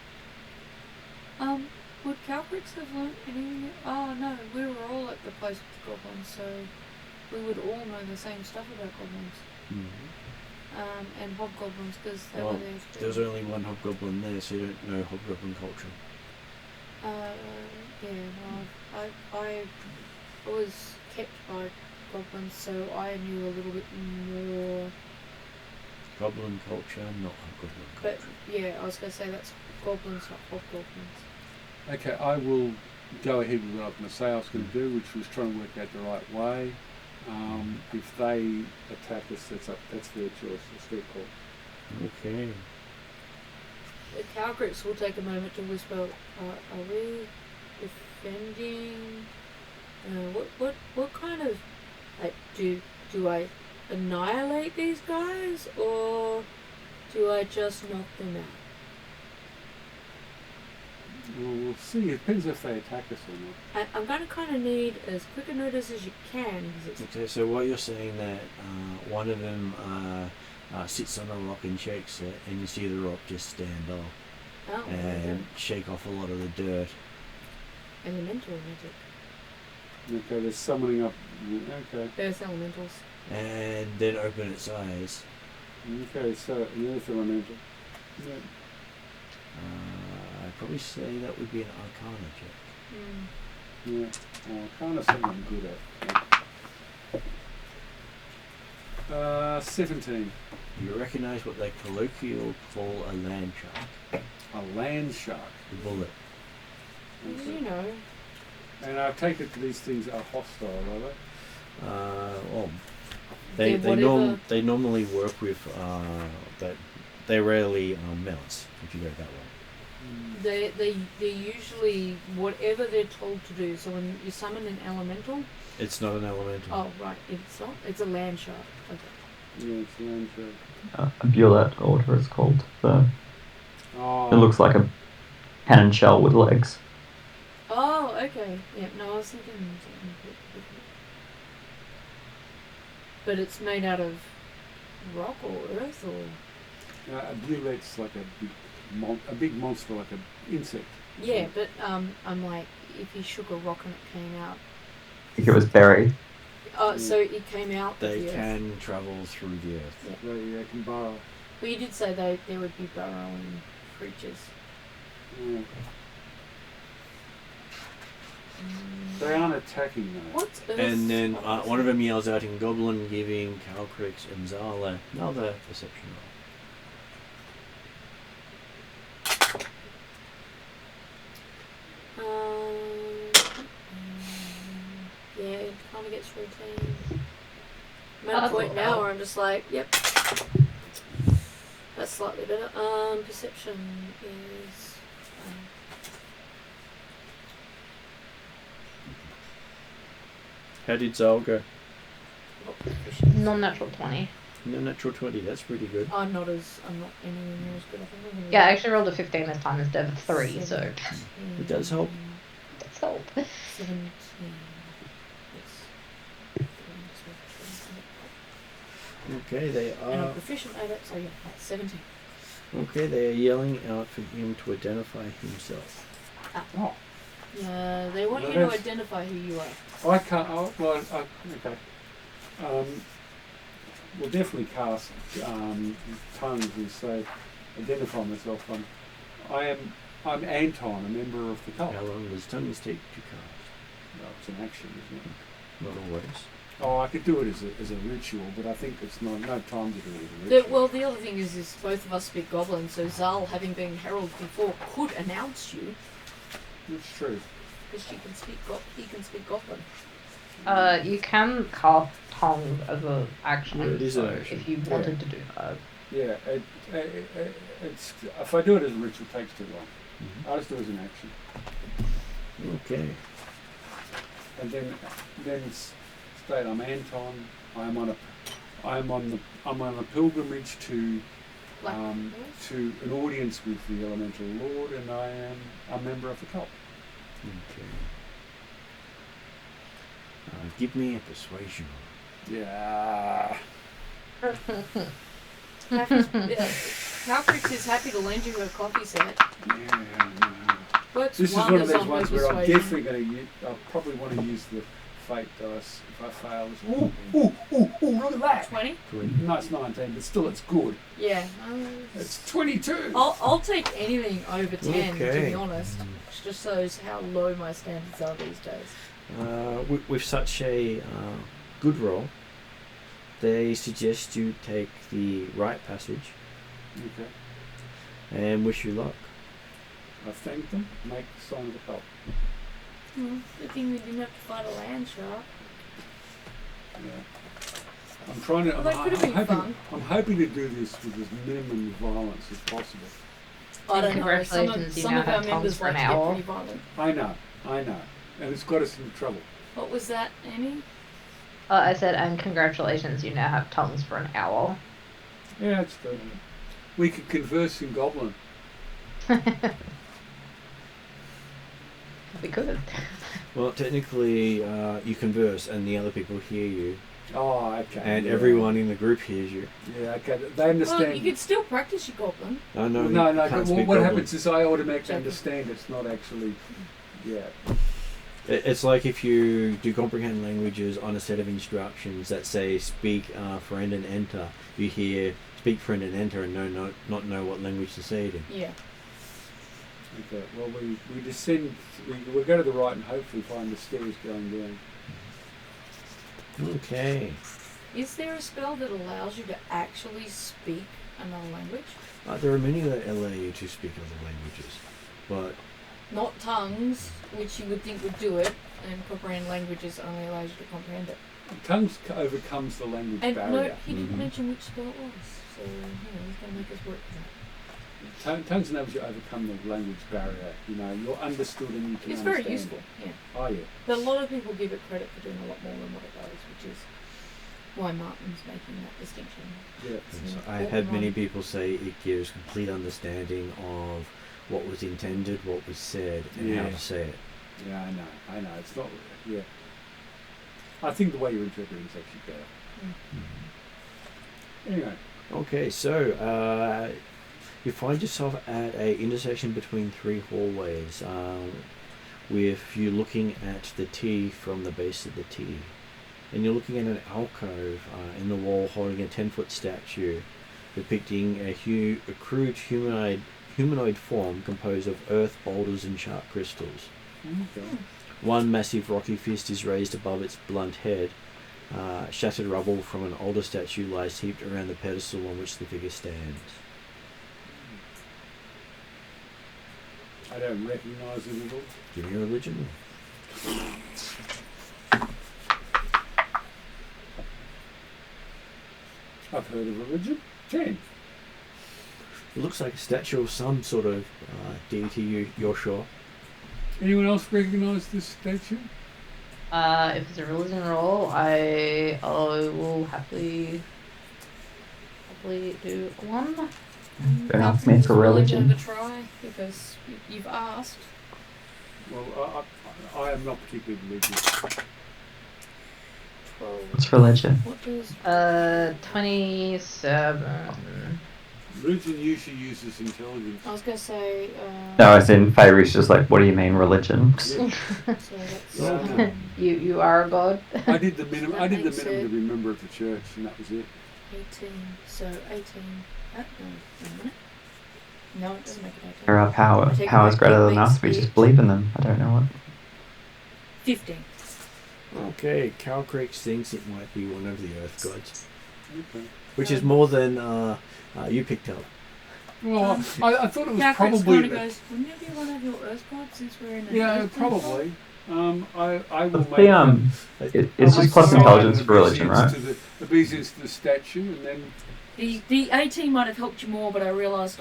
Would Calcrix have learnt anything? Oh no, we were all at the place with the goblins, so we would all know the same stuff about goblins. And hobgoblins, because they were there. There's only one hobgoblin there, so you don't know hobgoblin culture. I was kept by goblins, so I knew a little bit more. Goblin culture, not hobgoblin But culture. yeah, I was going to say that's goblins, not hobgoblins. Okay, I will go ahead with what I was going to say I was going to do, which was try and work out the right way. If they attack us, that's their choice. It's their call. Okay. The Calgrix will take a moment to whisper, are we defending? What kind of, like, do I annihilate these guys, or do I just knock them out? Well, we'll see. It depends if they attack us or not. I'm going to kind of need as quick a notice as you can. 'Cause it's, Okay, so what you're saying that one of them sits on a rock and shakes it, and you see the rock just stand off and shake off a lot of the dirt. Elemental magic. Okay, there's summoning up. Okay. There's elementals. And then open its eyes. Okay, so the earth elemental. Yeah. I'd probably say that would be an Arcana check. Mm. Yeah. Kind of something I'm good at. 17. You recognise what they colloquially call a land shark. A land shark. The bullet. As you know. And I take it these things are hostile, are they? Well, they normally work with that. They rarely mounts, if you go that way. They usually whatever they're told to do. So when you summon an elemental. It's not an elemental. Oh right, it's not. It's a land shark. Okay. Yeah, it's a land shark. A bullet, or whatever it's called. Oh. It looks like a cannon shell with legs. Oh, okay. Yeah, no, I was thinking something different. But it's made out of rock or earth or. A bullet's like a big monster, like an insect. Yeah, but I'm like, if you shook a rock and it came out. I think it was buried. Oh, so it came out. They of the can earth. travel through the earth. Yeah. They can burrow. But you did say there would be burrowing creatures. Yeah. They aren't attacking though. What's earth? And then one of them yells out in Goblin, giving Calcrix and Zala another perception roll. Yeah, it kind of gets routine. I'm at a point now where I'm just like, yep, that's slightly better. Perception is. How did Zal go? Non-natural 20. No, natural 20, that's pretty good. I'm not anywhere near as good. I think I'm gonna Yeah, I actually rolled a 15 this time instead of 3, so It does help. that's help. 17. Yes. Okay, they And I'm are. proficient at it, so yeah, that's 17. Okay, they are yelling out for him to identify himself. Oh. Yeah, they want Well, you to that's- identify who you are. I can't. Oh, well, okay. We'll definitely cast tongues and say, identify myself. I'm Anton, a member of the cult. How long does tongues take to cast? No, it's an action, isn't it? Not always. Oh, I could do it as a ritual, but I think it's no time to do it as a ritual. Well, the other thing is both of us speak Goblin, so Zal, having been Herald before, could announce you That's true. because he can speak Goblin. You can cast tongue as an action, Yeah, it is so an action. if you wanted to do that. Yeah, it's if I do it as a ritual, it takes too long. Mhm. I'll just do it as an action, Okay. and then state I'm Anton. I'm on a pilgrimage to to an audience with the Elemental Lord, and I am a member of the cult. Okay. Give me a persuasion roll. Yeah. Calcrix is happy to lend you a coffee set. Works This is one of wonders those on ones her where I'm persuasion. definitely going to use. I'll probably want to use the fate dice if I fail. Ooh! Look at that. 20? No, it's 19, but still, it's good. Yeah. It's 22. I'll take anything over 10, to Okay. be honest. It just shows how low my standards are these days. With such a good roll, they suggest you take the right passage Okay. and wish you luck. I thank them. Make the sign of the cult. Good thing we didn't have to fight a land shark. Yeah. I'm trying to. Well, that could have been fun. I'm hoping to do this with as minimum violence as possible. I don't know. Congratulations, you Some now of our have tongues members for like an to get hour. pretty violent. I know, and it's got us in trouble. What was that, Amy? I said, and congratulations, you now have tongues for an owl. Yeah, it's good. We could converse in Goblin. We could. Well, technically, you converse and the other people hear you, Oh, okay. and yeah. everyone in the group hears you. Yeah, okay. They understand. Well, you could still practice your goblin. Oh no, Well, you no. can't But speak what Goblin. happens is I automatically Joking. understand. It's not actually. Yeah. It's like if you do comprehend languages on a set of instructions that say speak, friend, and enter. You hear speak, friend, and enter, and not know what language to say it in. Yeah. Okay. Well, we descend. We go to the right and hopefully find the stairs going down. Okay. Is there a spell that allows you to actually speak another language? There are many that allow you to speak other languages, but Not tongues, which you would think would do it, and comprehend languages only allows you to comprehend it. Tongues overcomes the language And no, barrier. he didn't Mhm. mention which spell it was, so he's going to make us work for that. Tongues enables you to overcome the language barrier. You know, you're understood and you can It's understand very useful, it. yeah. Oh yeah. But a lot of people give it credit for doing a lot more than what it does, which is why Martin's making that distinction. Yeah. It's an I had many important people say it gives complete understanding of what was intended, what was said, and how Yeah. to say it. Yeah, I know. It's not. Yeah. I think the way you're interpreting is actually better. Anyway. Okay, so you find yourself at a intersection between three hallways, with you looking at the T from the base of the T. And you're looking at an alcove in the wall holding a 10-foot statue depicting a crude humanoid form composed of earth, boulders, and sharp crystals. Okay. One massive rocky fist is raised above its blunt head. Shattered rubble from an older statue lies heaped around the pedestal on which the figure stands. I don't recognise it at all. Give me a religion. I've heard of religion. 10. It looks like a statue of some sort of deity, you're sure. Anyone else recognise this statue? If it's a religion roll, I will happily do one. Don't ask Malcolm me is for willing to religion. have a try because you've asked. Well, I am not particularly religious. 12. What's religion? What does 27. Religion usually uses intelligence. I was going to say. No, as in Fairy's just like, what do you mean religion? Yeah. So that's. Yeah. You are a god. I did the minimum. That I did the makes minimum it- to be a member of the church, and that was it. 18. So 18. No, wait a minute. No, it doesn't make it 18. There are power. Take Power's away greater than makes us. We it just believe in them. I don't know what. 15. Okay, Cow Creek thinks it might be one of the earth gods, Okay. which is more than you picked up. Well, I thought it was Yeah, Chris probably. kind of goes, wouldn't it be one of your earth gods since we're in a Yeah, probably. I will make. It's just plus intelligence for religion, right? Obedience to the statue, and then. The 18 might have helped you more, but I realised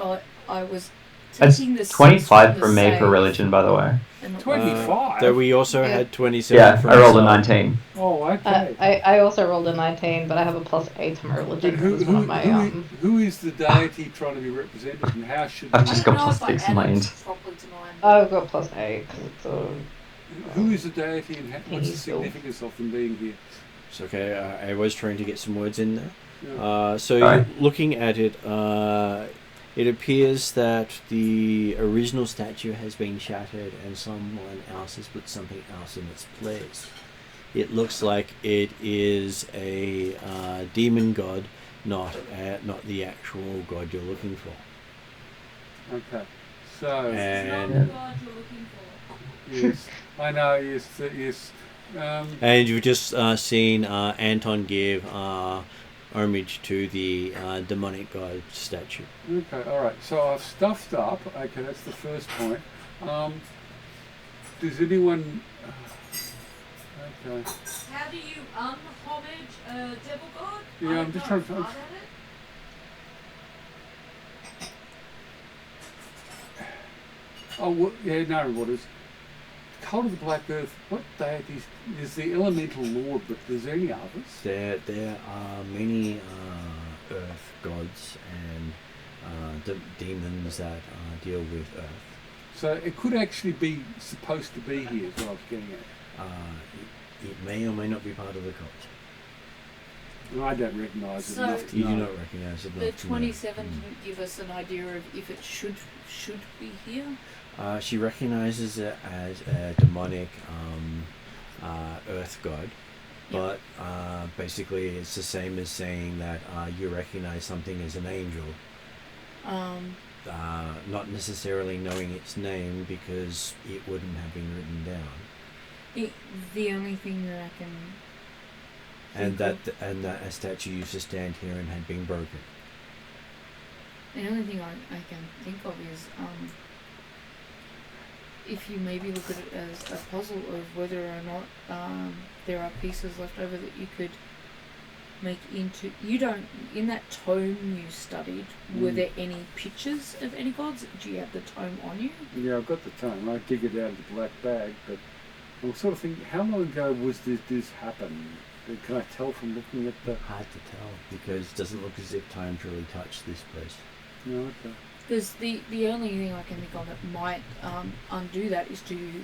I was That's taking the 25 from from the me for save religion, by the way. and not- 25? Though we also Yeah. had 27 Yeah, from I rolled a myself. 19. Oh, okay. I also rolled a 19, but I have a +8 to my religion. But This is one of my who is the deity trying to be represented, and how should I've I just don't got know if I +6 in my added int. properly to mine. I've got +8. So who is the deity, and what's the He's still- significance of them being here? It's okay, I was trying to get some words in there. Yeah. So Alright. looking at it, it appears that the original statue has been shattered and someone else has put something else in its place. It looks like it is a demon god, not the actual god you're looking for. Okay. So, It's not the And god you're looking for. yes, I know, yes. and you've just seen Anton give homage to the demonic god statue. Okay, alright, so I've stuffed up. Okay, that's the first point. Does anyone... Okay. How do you homage a devil god? Yeah, I'm just trying to find. Oh, well, yeah, no, what is Cult of the Black Earth? What deities? There's the Elemental Lord, but is there any others? There are many earth gods and demons that deal with earth. So it could actually be supposed to be here, is what I was getting at. It may or may not be part of the cult. And I don't recognise it So enough to You know. do not recognise it. The enough to know. 27 didn't give us an idea of if it should be here. She recognizes it as a demonic earth god, but basically it's the same as saying that you recognize something as an angel, not necessarily knowing its name because it wouldn't have been written down. The only thing that I can And that a statue used to stand here and had been broken. The only thing I can think of is if you maybe look at it as a puzzle of whether or not there are pieces left over that you could make into. You don't. In that tome you studied, were there any pictures of any gods? Do you have the tome on you? Yeah, I've got the tone. I dig it out of the black bag, but I'm sort of thinking, how long ago was this happen? Can I tell from looking at the... Hard to tell because it doesn't look as if time truly touched this place. No, okay. Because the only thing I can think of that might undo that is to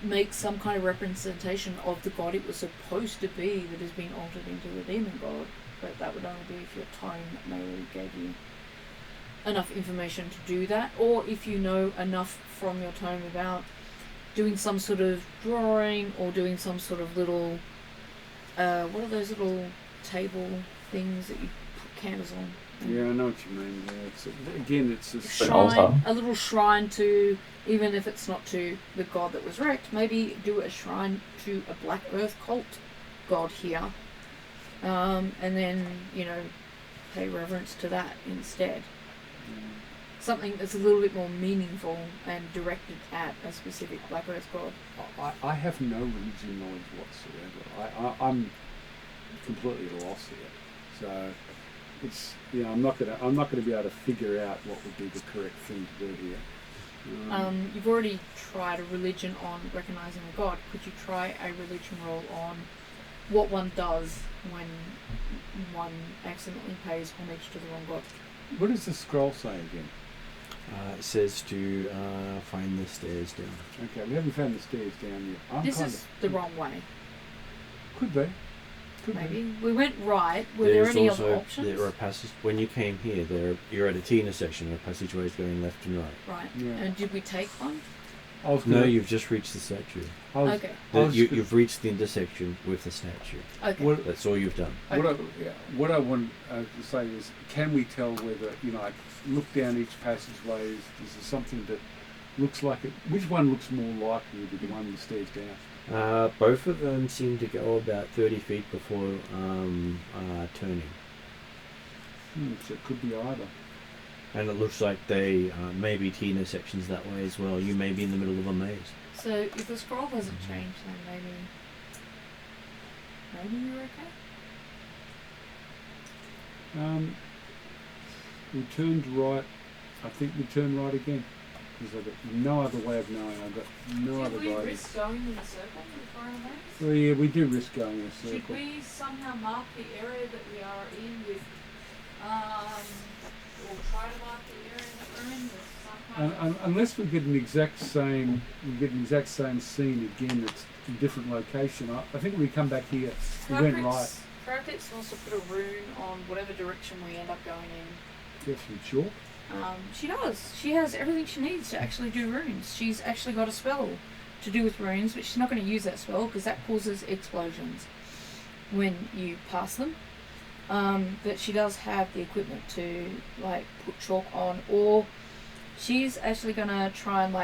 make some kind of representation of the god it was supposed to be that has been altered into the demon god. But that would only be if your tome maybe gave you enough information to do that, or if you know enough from your tome about doing some sort of drawing or doing some sort of little what are those little table things that you put candles on? Yeah, I know what you mean. Yeah, it's a Shrine, a little shrine to, even if it's not to the god that was wrecked, maybe do a shrine to a Black Earth cult god here, and then pay reverence to that instead. Something that's a little bit more meaningful and directed at a specific Black Earth god. I have no religion knowledge whatsoever. I'm completely lost here. So it's I'm not gonna be able to figure out what would be the correct thing to do here. You've already tried a religion on recognizing a god. Could you try a religion roll on what one does when one accidentally pays homage to the wrong god? What does the scroll say again? It says to find the stairs down. Okay, we haven't found the stairs down yet. This is the wrong way. Could be. Maybe we went right. Were there any other options? There are passages. When you came here, you're at a T intersection. There are passageways going left and right. Right. Yeah. And did we take one? No, you've just reached the statue. Okay. You've reached the intersection with the statue. Okay. That's all you've done. Okay. What I want to say is, can we tell whether I look down each passageway? Is there something that looks like it? Which one looks more likely to be the one with the stairs down? Both of them seem to go about 30 feet before turning. So it could be either. And it looks like they may be T intersections that way as well. You may be in the middle of a maze. So if the scroll doesn't change, then maybe you're okay. We turned right. I think we turned right again. Because I've got no other way of knowing. I've got no other Should we way. risk going in a circle before our maze? Well, yeah, we do risk going in a circle. Should we somehow mark the area that we are in with, or try to mark the area that we're in with some kind of... Unless we get an exact same, scene again that's a different location. I think when we come back here, we went right. Farrakix wants to put a rune on whatever direction we end up going in. Yes, you sure? She does. She has everything she needs to actually do runes. She's actually got a spell to do with runes, but she's not going to use that spell because that causes explosions when you pass them. But she does have the equipment to put chalk on, or she's actually going to try and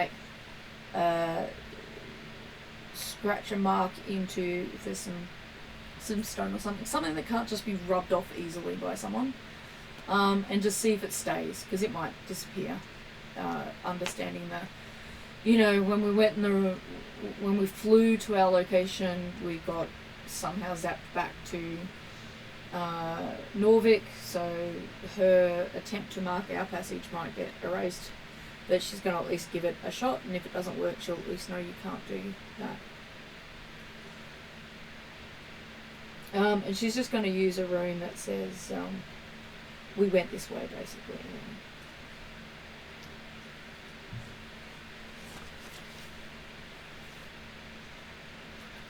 scratch a mark into, if there's some stone or something that can't just be rubbed off easily by someone. And just see if it stays, because it might disappear. Understanding you know, when we flew to our location, we got somehow zapped back to Norvik, so her attempt to mark our passage might get erased. But she's going to at least give it a shot, and if it doesn't work, she'll at least know you can't do that. And she's just going to use a rune that says, we went this way, basically.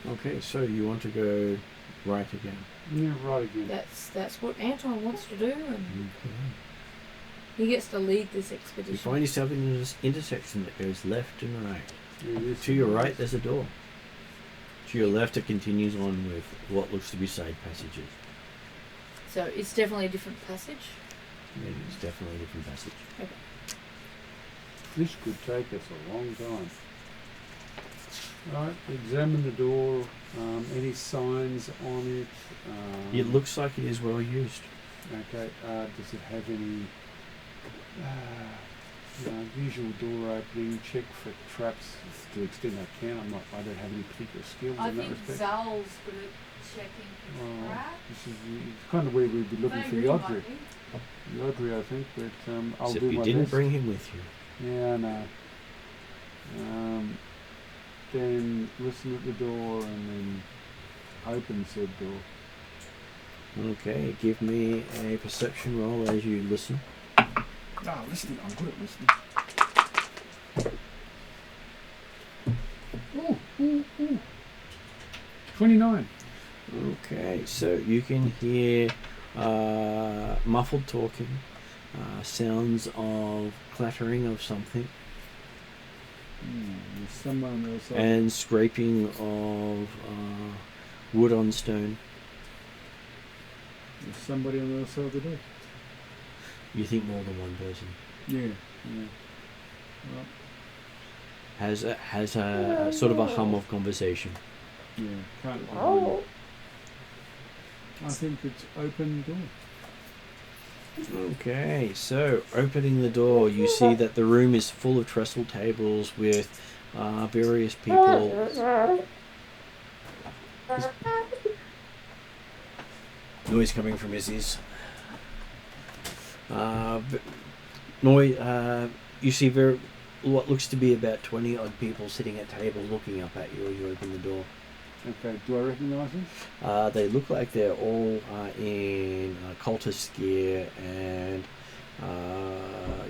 Okay, so you want to go right again. Yeah, right again. That's what Anton wants to do, and Okay. he gets to lead this You expedition. find yourself in this intersection that goes left and right. Yeah, this To your right, there's a door. To your left, it continues on with what looks to be side passages. So it's definitely a different passage. It is definitely a different passage. This could take us a long time. Alright, examine the door. Any signs on it? It looks like it is well used. Okay, does it have any usual door opening? Check for traps to the extent I can. I don't have any particular skills in that respect. Zal's good at checking for traps. This is kind of where we'd be looking for Yodri. Yodri, I think, but I'll Except do you my didn't best. bring him with you. Yeah, I know. Then listen at the door and then open said door. Okay, give me a perception roll as you listen. Listening. I'm good at listening. Ooh. 29. Okay, so you can hear muffled talking, sounds of clattering of something, There's someone on the other side. and scraping of wood on stone. There's somebody on the other side of the door. You think more than one person. Yeah. Well, Has a sort of a hum of conversation. yeah, can't behind it. I think it's open door. Okay, so opening the door, you see that the room is full of trestle tables with various people. Noise coming from his ears. You see what looks to be about 20 odd people sitting at tables looking up at you as you open the door. Okay, do I recognise them? They look like they're all in cultist gear, and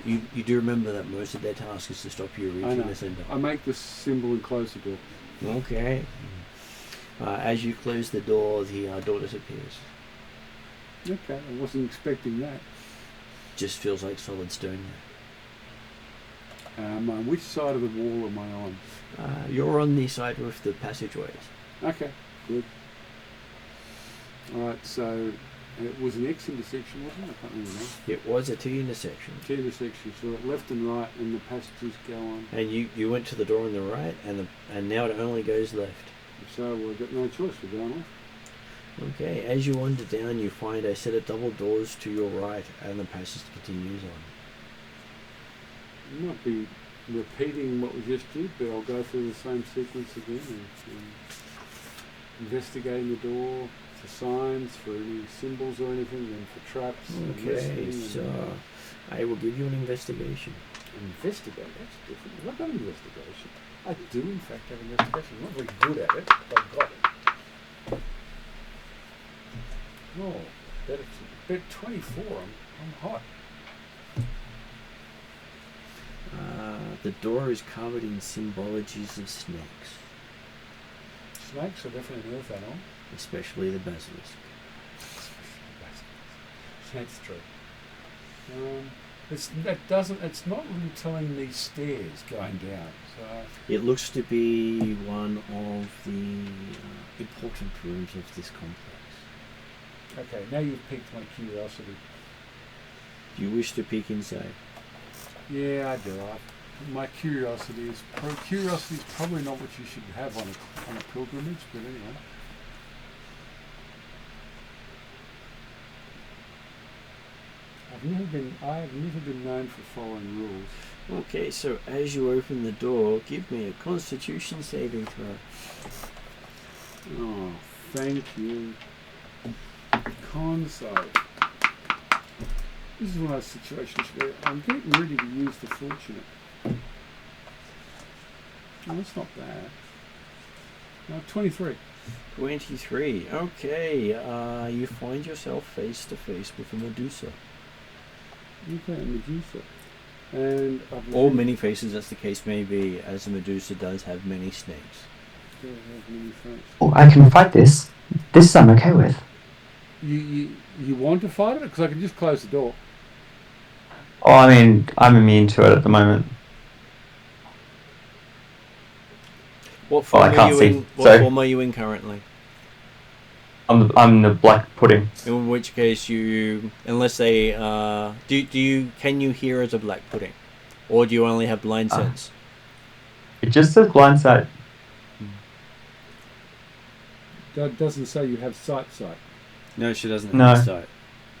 you do remember that most of their task is to stop you I reaching know. the centre. I make the symbol and close the door. Okay. As you close the door, the door disappears. Okay, I wasn't expecting that. Just feels like solid stone Which side of the wall am I on? now. You're on the side with the passageways. Okay, good. Alright, so it was an X intersection, wasn't it? I can't remember. It was a T intersection. T intersection, so left and right, and the passages go on. And you went to the door on the right, and now it only goes left. So we've got no choice, we're going off. Okay, as you wander down, you find a set of double doors to your right, and the passage continues on. Might be repeating what we just did, but I'll go through the same sequence again and investigating the door for signs, for any symbols or anything, then for traps. and Okay, listening so I will give you an investigation. investigate. That's different. I've got investigation. I do in fact have investigation. I'm not very good at it, but I've got it. Oh, bet 24. I'm hot. The door is covered in symbologies of snakes, Snakes are definitely an earth animal. especially the basilisk. That's true. It's not really telling me stairs going down. So It looks to be one of the important rooms of this complex. okay, now you've piqued my curiosity. Do you wish to peek inside? Yeah, I do. My curiosity is probably not what you should have on a pilgrimage, but anyway. I've I have never been known for following rules. Okay, so as you open the door, give me a Constitution saving throw. Oh, thank you. Con save. This is one of those situations where I'm getting ready to use the fortunate. Oh, that's not bad. No, 23. 23. Okay, you find yourself face to face with a Medusa. Okay, Medusa. And Or many faces, as the case may be, as a Medusa does have many snakes. Oh, I can fight this. This I'm okay with. You want to fight it? Because I can just close the door. Oh, I mean, I'm immune to it at the moment. What form I are can't you see, in? What so- form are you in currently? I'm the black pudding. In which case, you, unless they, can you hear as a black pudding, or do you only have blind sense? It just says blind sight. That doesn't say you have sight. No, she doesn't No. have sight.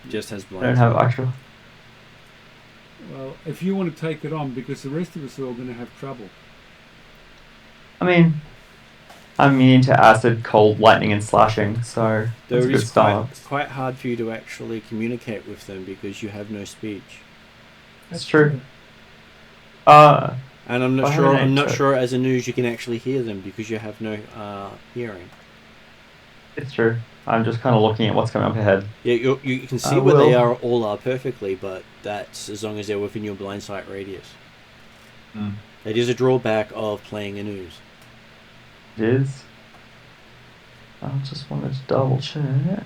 Just has I blind. don't have actual. Well, if you want to take it on, because the rest of us are all going to have trouble. I mean, I'm immune to acid, cold, lightning, and slashing, so Though that's a it good is start. quite hard for you to actually communicate with them because you have no speech. That's true. And I'm not Well, sure. haven't I I'm not checked? sure as a news you can actually hear them because you have no hearing. It's true. I'm just kind of looking at what's coming up ahead. Yeah, you can see I where they will. all are perfectly, but that's as long as they're within your blind sight radius. It is a drawback of playing a news. It is. I just wanted to double check.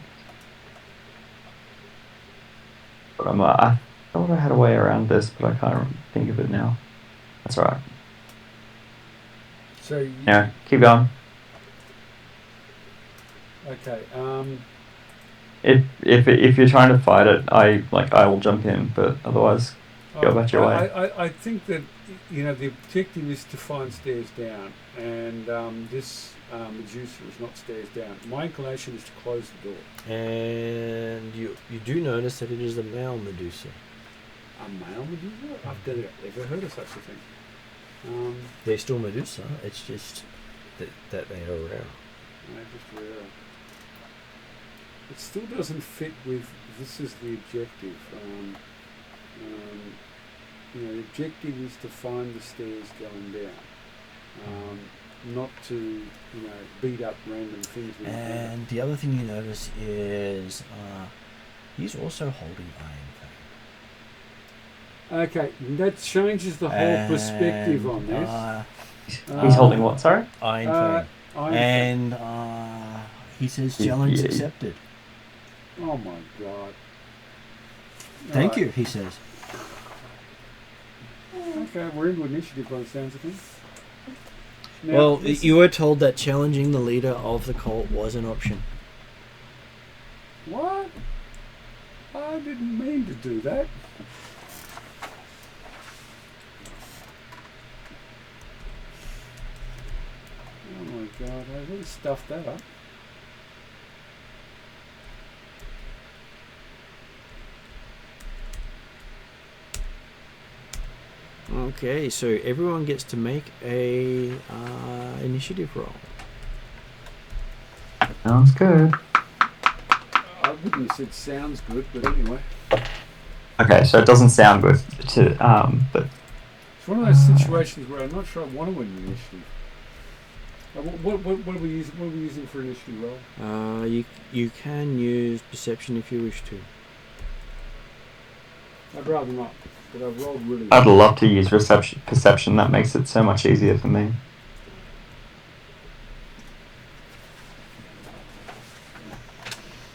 But I thought I had a way around this, but I can't think of it now. That's alright. So you, Yeah, keep going. okay. If you're trying to fight it, I will jump in, but otherwise, go about your way. I think that the objective is to find stairs down, and this Medusa is not stairs down. My inclination is to close the door. And you do notice that it is a male Medusa. A male Medusa? I've never ever heard of such a thing. They're still Medusa. It's just that they are rare. They're just rare. It still doesn't fit with this is the objective. The objective is to find the stairs going down, not to beat up random things. And the other thing you notice is he's also holding Iron Fang. Okay, that changes the whole perspective on this. He's holding what, sorry? Iron Fang. And he says challenge Yeah. accepted. Oh my god. Thank Alright. you, he says. Okay, we're into initiative by the sounds of things. Now, Well, this- you were told that challenging the leader of the cult was an option. What? I didn't mean to do that. Oh my god, I really stuffed that up. Okay, so everyone gets to make a initiative roll. Sounds good. I wouldn't have said sounds good, but anyway. Okay, so it doesn't sound good to but It's one of those situations where I'm not sure I want to win the initiative. What are we using? What are we using for initiative roll? You can use perception if you wish to. I'd rather not, but I've rolled really I'd well. love to use perception. That makes it so much easier for me.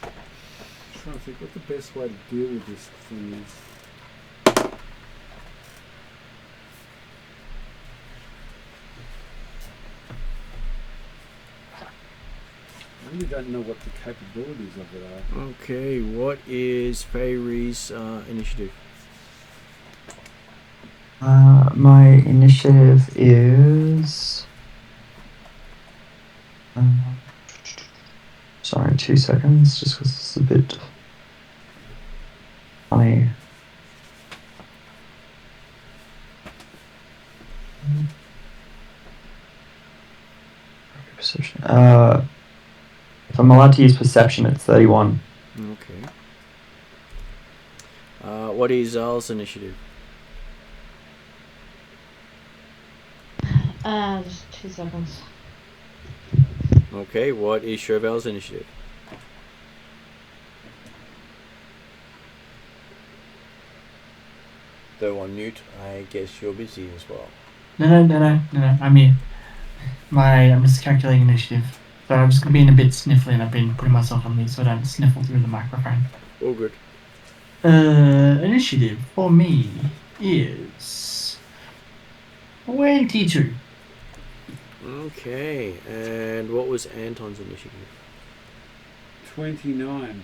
I'm trying to think what the best way to deal with this thing is. I really don't know what the capabilities of it are. Okay, what is Fairy's initiative? My initiative is. Sorry, 2 seconds, just because it's a bit funny. If I'm allowed to use perception, it's 31. Okay. What is Zal's initiative? Just 2 seconds. Okay, what is Chauvel's initiative? Though on mute, I guess you're busy as well. No. I'm here. I'm just calculating initiative. So I'm just being a bit sniffly, and I've been putting myself on mute so I don't sniffle through the microphone. All good. Initiative for me is 22. Okay, and what was Anton's initiative? 29.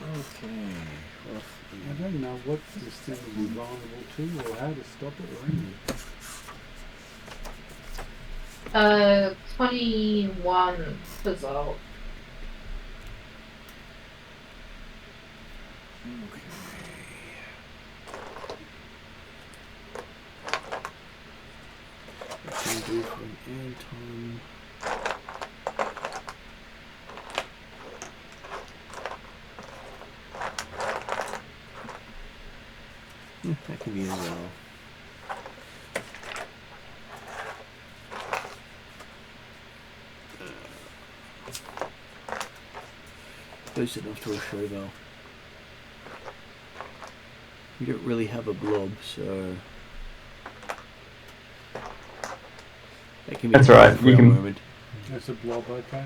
Okay. I don't know what this thing will be vulnerable to or how to stop it or anything. 21 result. Okay. What can we do for an Anton? That can be as well. Close enough to a Chauvel. We don't really have a blob, so that can be. That's right. For You a can. moment. That's a blob, okay.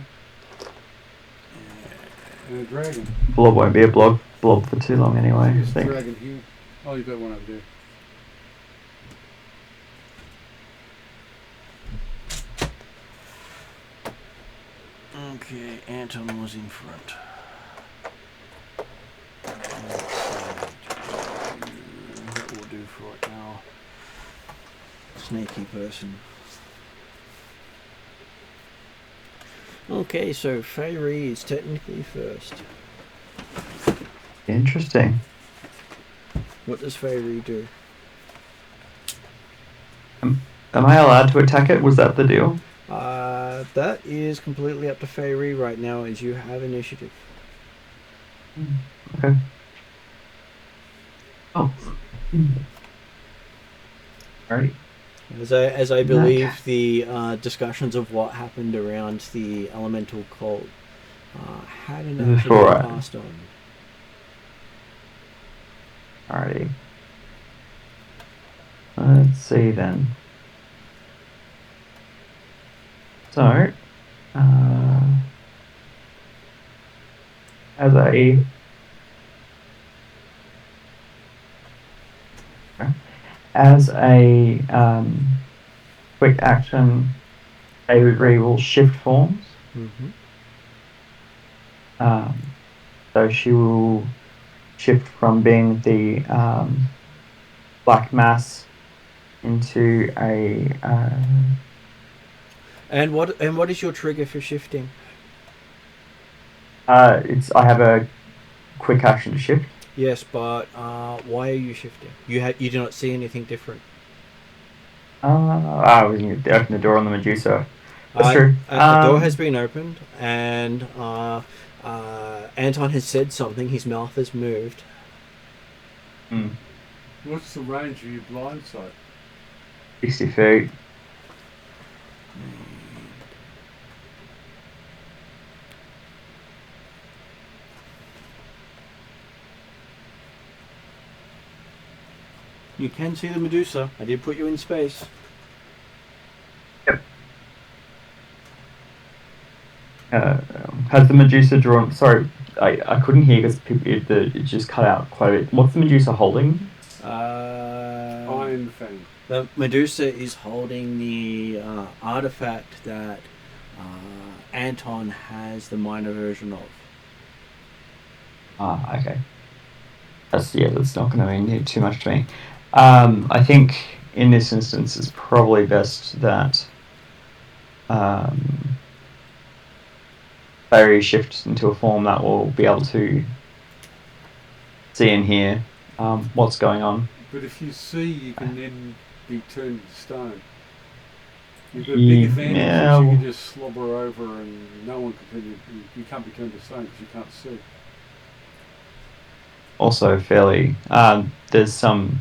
And a dragon. Blob won't be a blob for too long anyway. I There's a think. dragon here. Oh, you've got one over there. Okay, Anton was in front. That will do for right now. Sneaky person. Okay, so Feyre is technically first. Interesting. What does Feyre do? Am I allowed to attack it? Was that the deal? That is completely up to Feyre right now, as you have initiative. Okay. Oh. Alright. As I believe the discussions of what happened around the elemental cult hadn't actually been passed on. Alrighty. Let's see then. So, as a quick action, Avery will shift forms. Mm-hmm. So she will shift from being the black mass into a. And what is your trigger for shifting? I have a quick action to shift. Yes, but why are you shifting? You do not see anything different. We can open the door on the Medusa. That's true. The door has been opened, and Anton has said something. His mouth has moved. What's the range of your blind sight? 60 feet. You can see the Medusa. I did put you in space. Yep. Has the Medusa drawn... Sorry, I couldn't hear because it just cut out quite a bit. What's the Medusa holding? Iron Fang. The Medusa is holding the artifact that Anton has the minor version of. Okay. That's not going to mean too much to me. I think in this instance it's probably best that Barrior shifts into a form that will be able to see and hear what's going on. But if you see, you can then be turned to stone. You've got a big advantage Yeah. that you can just slobber over and no one can. You can't be turned to stone because you can't see. Also, fairly. There's some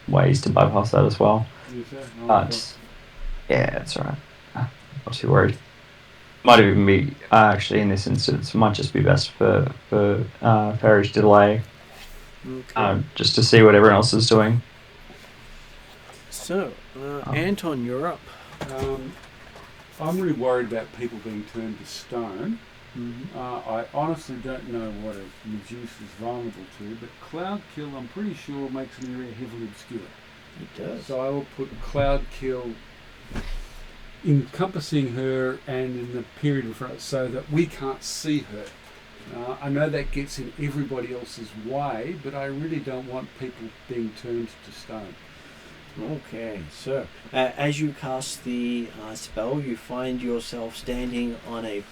ways to bypass that as well. Is that? Oh, But yeah, it's alright. Not too worried. Might even be actually in this instance. Might just be best for Fairy to delay, Okay. just to see what everyone else is doing. So, Anton, you're up. I'm really worried about people being turned to stone. Mm-hmm. I honestly don't know what a Medusa is vulnerable to, but Cloud Kill, I'm pretty sure, makes an area heavily obscured. It does. So I will put Cloud Kill encompassing her and in the period in front so that we can't see her. I know that gets in everybody else's way, but I really don't want people being turned to stone. Okay, so as you cast the spell, you find yourself standing on a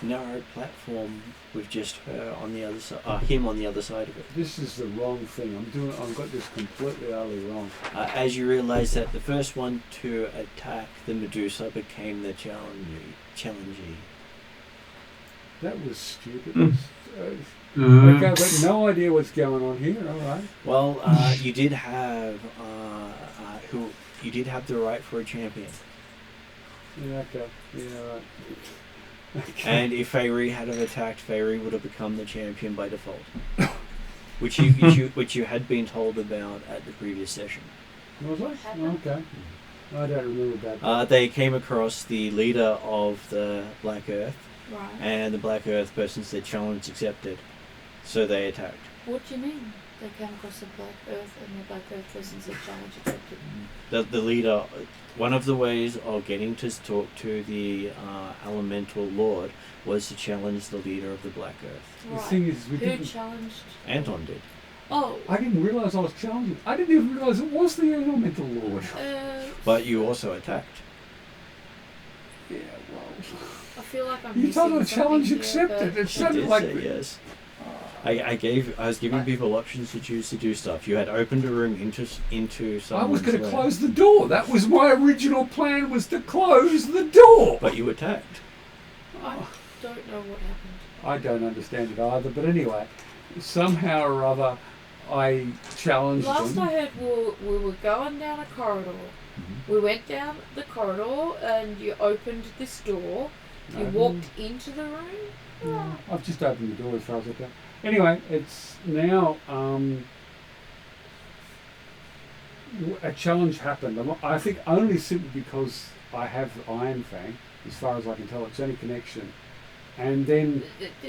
narrow platform with just her on the other side, him on the other side of it. This is the wrong thing. I've got this completely utterly wrong. As you realise that the first one to attack the Medusa became the challengee. That was stupid. Mm. Okay, but no idea what's going on here. All right. Well, you did have you did have the right for a champion. Yeah. Okay. Yeah. Right. Okay. And if Fairy had have attacked, Fairy would have become the champion by default, which you had been told about at the previous session. Was I? Okay. I don't remember about that. They came across the leader of the Black Earth, Right. and the Black Earth person said challenge accepted, so they attacked. What do you mean? They came across the Black Earth and the Black Earth person said challenge accepted. The leader, one of the ways of getting to talk to the Elemental Lord was to challenge the leader of the Black Earth. The Right. thing is, we Who didn't. challenged? Anton did. Oh. I didn't realise I was challenging. I didn't even realise it was the Elemental Lord. But you also attacked. Yeah, well. I feel like I'm You told missing her challenge something here, accepted. but- It She sounded did like. say yes. I was giving people options to choose to do stuff. You had opened a room into I someone's was going to land, close the door. That was my original plan, was to close the door. but you attacked. I don't know what happened. I don't understand it either. But anyway, somehow or other, I challenged Last them. I heard, we were going down a corridor. Mm-hmm. We went down the corridor and you opened this door. You No. walked into the room. No, I've just opened the door as far as I can. Anyway, it's now a challenge happened. I think only simply because I have Iron Fang, as far as I can tell, it's only connection. And then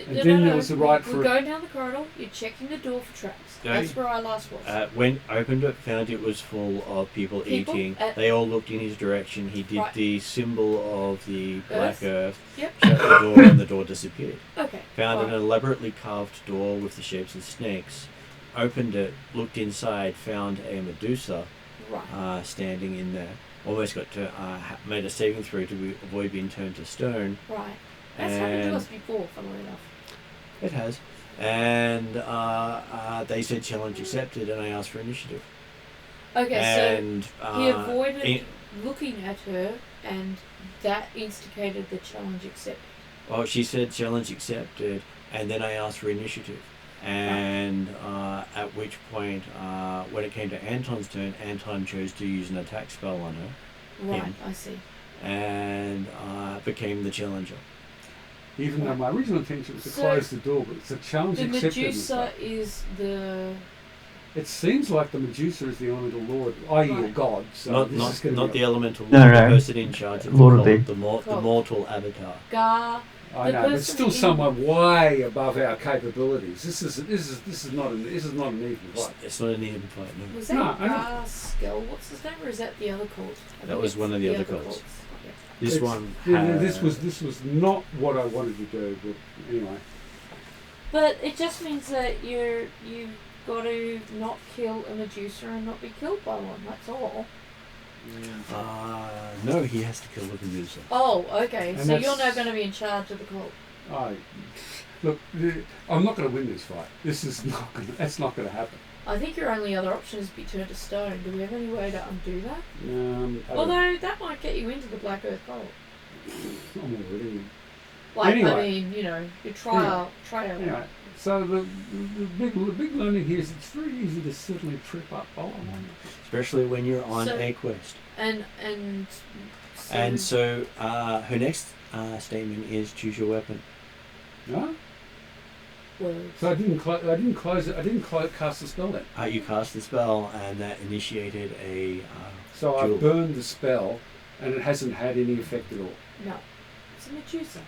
there was the right for We're it. going down the corridor. You're checking the door for traps. Okay. That's where I last was. When opened it, found it was full of people eating. They all looked in his direction. He did Right. the symbol of the Black Earth. Yep. Shut the door, and the door disappeared. Okay. Found right. an elaborately carved door with the shapes of snakes. Opened it, looked inside, found a Medusa Right. standing in there. Almost got to made a saving throw to avoid being turned to stone. Right. That's happened to And- us before, funnily enough. It has. And they said challenge accepted, and I asked for initiative. Okay, And so he avoided in- looking at her, and that instigated the challenge accepted. well, she said challenge accepted, and then I asked for initiative. And at which point, when it came to Anton's turn, Anton chose to use an attack spell on her, Right, Him. I see. and became the challenger. Even though my original intention was to So, close the door, but it's a challenge The accepted. Medusa is the... It seems like the Medusa is the Elemental Lord, i.e. a Right. god. So Not this is going not to the be elemental No, lord, no, the no. person in charge of Lord of the, the- the mortal avatar. Gar... I the know, but person still in- someone way above our capabilities. This is not an even fight. It's not an even fight, no. Was that No, I know. Gar Skull? What's his name? Or is that the other cult? I That think was it's one of the other cults. Yeah. This It's- one. This was not what I wanted to do. But anyway, But it just means that you've got to not kill a Medusa and not be killed by one. That's all. No, he has to kill the Medusa. Oh, okay. And So you're that's- now going to be in charge of the cult. look, I'm not going to win this fight. This is not. That's not going to happen. I think your only other option is be turned to stone. Do we have any way to undo that? I That might get you into the Black Earth cult. I'm already. Like, Anyway. I mean, you know, you try out. Anyway, so the big learning here is it's very easy to suddenly trip up. Especially when you're on So- a quest. And And so her next statement is choose your weapon. No? words. So I didn't close it. I didn't cast the spell then. You cast the spell, and that initiated a. So Duel. I've burned the spell, and it hasn't had any effect at all. No, it's a Medusa.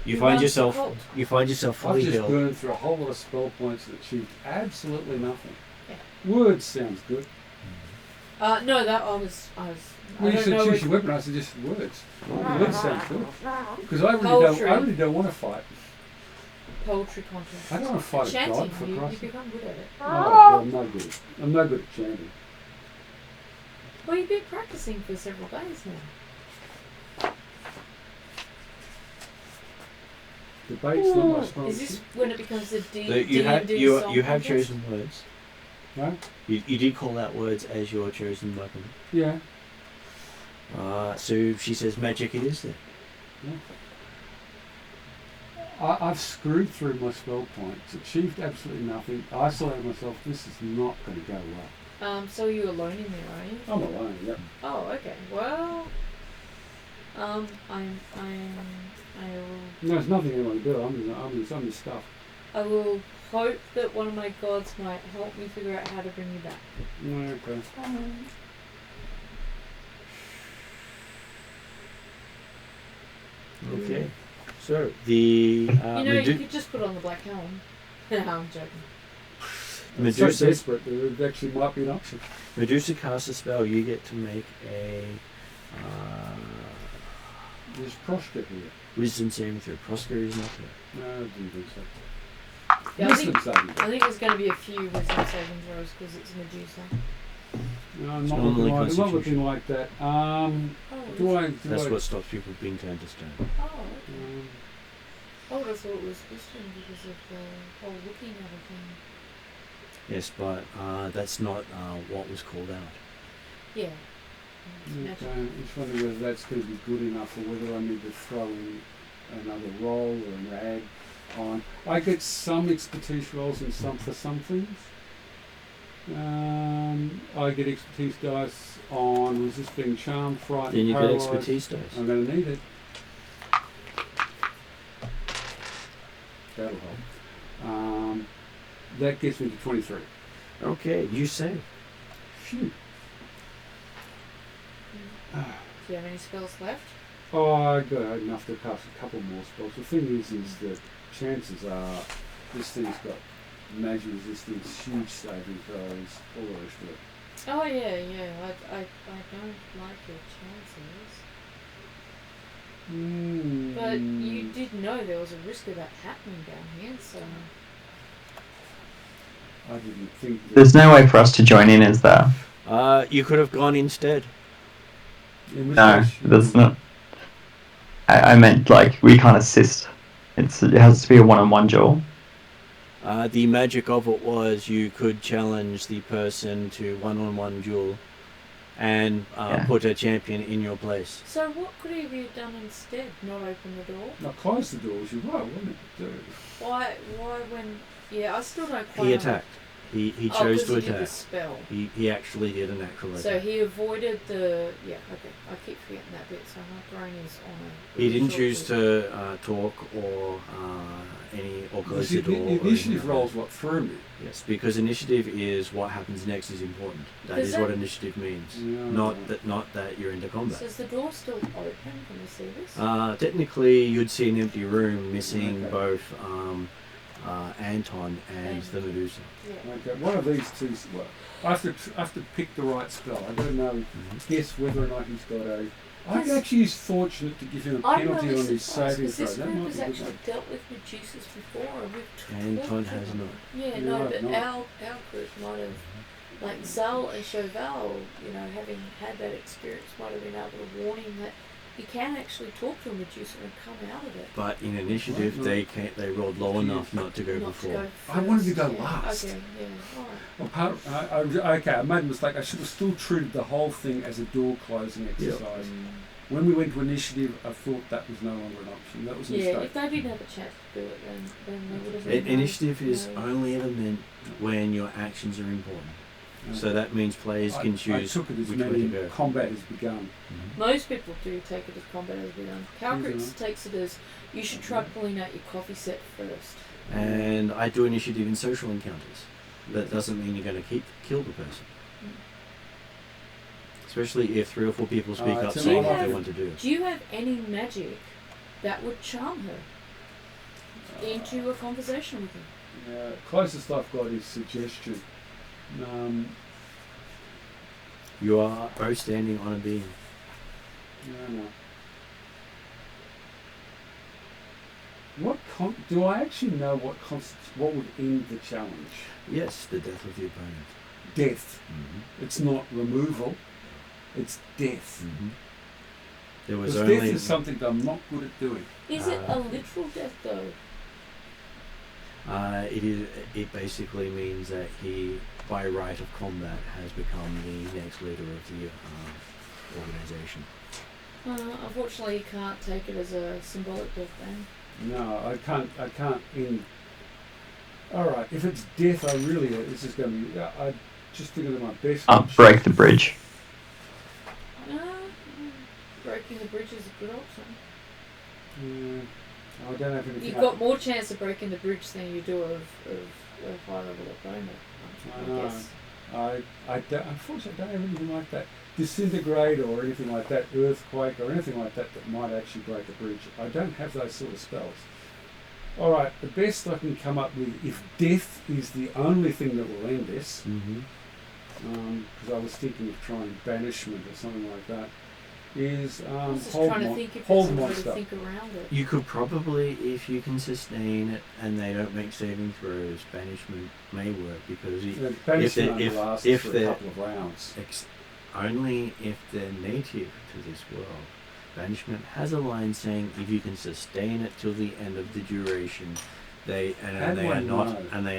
You Who find runs the yourself. cult. You find yourself I've fully just healed. burned through a whole lot of spell points that achieved absolutely nothing. Yeah. Words sounds good. No, that I was. Well, you don't said know choose which- your weapon. I said just words. Words sounds good. Because I Poetry. really don't want to fight. Poetry contest. I don't want to fight a Chanting, god for you Christ's sake. become good at it. Oh, I'm no good. I'm no good at chanting. Well, you've been practicing for several days now. Debate's not my strong Is this suit. when it becomes a D? So you have D&D you song you have contest? chosen words. No? You did call out words as your chosen weapon. Yeah. So she says magic. It is then. I've screwed through my spell points, achieved absolutely nothing, isolated myself. This is not going to go well. So you're alone in there, are you? I'm alone, yep. Oh, okay. Well, I will. There's nothing anyone can do. I'm the stuff. I will hope that one of my gods might help me figure out how to bring you back. Okay. Okay. So the You know, you could just put on the black helm. No, I'm joking. I'm so Medusa. desperate that it actually might be an option. Medusa casts a spell. You get to make a There's Proshka here. wisdom saving throw. Prosper is not here. No, I didn't think so. Yeah, Wisdom saving throw. I think there's going to be a few wisdom saving throws because it's Medusa. No, I'm It's not normally looking like, I'm not Constitution. looking like that. That's I, what stops people being turned to stone. Oh, okay. I would have thought it was wisdom because of the whole looking at a thing. Yes, but that's not what was called out. Yeah. okay, I'm just wondering whether that's going to be good enough or whether I need to throw in another roll or a rag on. I get some expertise rolls and some for some things. I get expertise dice on resisting charm, fright, Then you get paralyzed. expertise dice. I'm going to need it. That'll help. That gets me to 23. Okay, you save. Phew. Do you have any spells left? Oh, I got enough to cast a couple more spells. The thing is that chances are this thing's got magic resistance, huge saving throws, all the rest of it. Oh yeah. I don't like your chances. But you did know there was a risk of that happening down here, so. I didn't think that. There's no way for us to join in, is there? You could have gone instead. In which No, case, there's not. I meant, like, we can't assist. It has to be a one-on-one duel. The magic of it was you could challenge the person to one-on-one duel and Yeah. put a champion in your place. So what could he have done instead? Not open the door? Now close the doors, you're right, wouldn't it? Why when? Yeah, I still don't quite. He attacked. He Oh, chose 'cause to he did the attack. spell. He actually did an actual So attack. he avoided the. Yeah, okay. I keep forgetting that bit, so my brain is on a. He didn't short choose bit. to talk or close the door. or The anything initiative like rolls that. what threw me. Yes, because initiative is what happens next is important. That Does is that- what initiative means. Yeah, Not that you're into combat. So is the door still open? Can we see this? Technically, you'd see an empty room missing Okay. both Anton and And- the Medusa. Yeah. Okay, one of these two. Well, I have to pick the right spell. I don't know. Guess whether or not he's got a. I Yes. actually is fortunate to give him a I'm penalty really on his surprised saving because throw. this That group might has be good. actually dealt with Medusas before, and we've Anton talked to has them. not. Yeah, Yeah, no, I've but not. our group might have, like Zal and Chauvel, having had that experience, might have been able to warn him that You can actually talk to a reducer and come out of it. But in initiative, they rolled low enough not to go Not before. to go I wanted to go first, last. Okay, yeah, alright. Well, okay, I made a mistake. I should have still treated the whole thing as a door closing exercise. When we went to initiative, I thought that was no longer an option. That was a Yeah, mistake. if they didn't have a chance to do it, then they would have been. Initiative is no. only ever meant when your actions are important. So that means players can I choose took it as which way to many go. combat has begun. Most people do take it as combat as begun. Calcrix Mhm. takes it as you should try pulling out your coffee set first. And I do initiative in social encounters. That doesn't mean you're going to kill the person. Especially if 3 or 4 people speak up so saying you what they have- want to do. Do you have any magic that would charm her into a conversation with you? Yeah, closest I've got is suggestion. You are both standing on a beam. No. Do I actually know what would end the challenge? Yes, the death of the opponent. Death. Mm-hmm. It's not removal. It's death. Mm-hmm. There was Because only death is something that I'm not good at doing. Is it a literal death though? It basically means that he, by right of combat, has become the next leader of the organization. Unfortunately, you can't take it as a symbolic death then. No, I can't end. All right, if it's death, this is going to be. I just figured my best. Break the bridge. Breaking the bridge is a good option. I don't have anything. You've got more chance of breaking the bridge than you do of a high level opponent. I know. I don't, unfortunately, I don't have anything like that. Disintegrate or anything like that, earthquake or anything like that might actually break a bridge. I don't have those sort of spells. All right, the best I can come up with, if death is the only thing that will end this, because I was thinking of trying banishment or something like that, is I was just hold trying to think if hold there's a way to monster. think around it. You could probably, if you can sustain it and they don't make saving throws, banishment may work because Banishment only if lasts for a they're- couple of rounds. only if they're native to this world. Banishment has a line saying if you can sustain it till the end of the duration, they are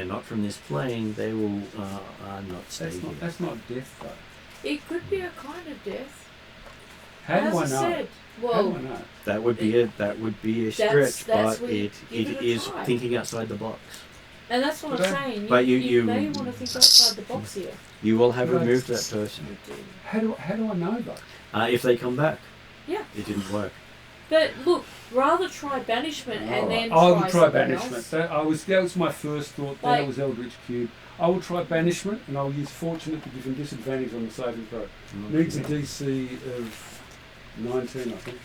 not from this plane, they will not stay here. That's not death though. It could be a kind of death. How do I As know? I said, How well, do I know? That would be a That's stretch, but where you it give it a is try. thinking outside the box. and that's what But I'm saying. but you you- may want to think outside the box here. You will have Right. removed that person. You do. How do I know though? If they come back. Yeah. It didn't work. But look, rather try banishment and then I would try something banishment. else. That was my first thought. Then Like- it was Eldritch Cube. I will try banishment, and I'll use fortunate to give him disadvantage on the saving throw. Needs a DC of 19, I think.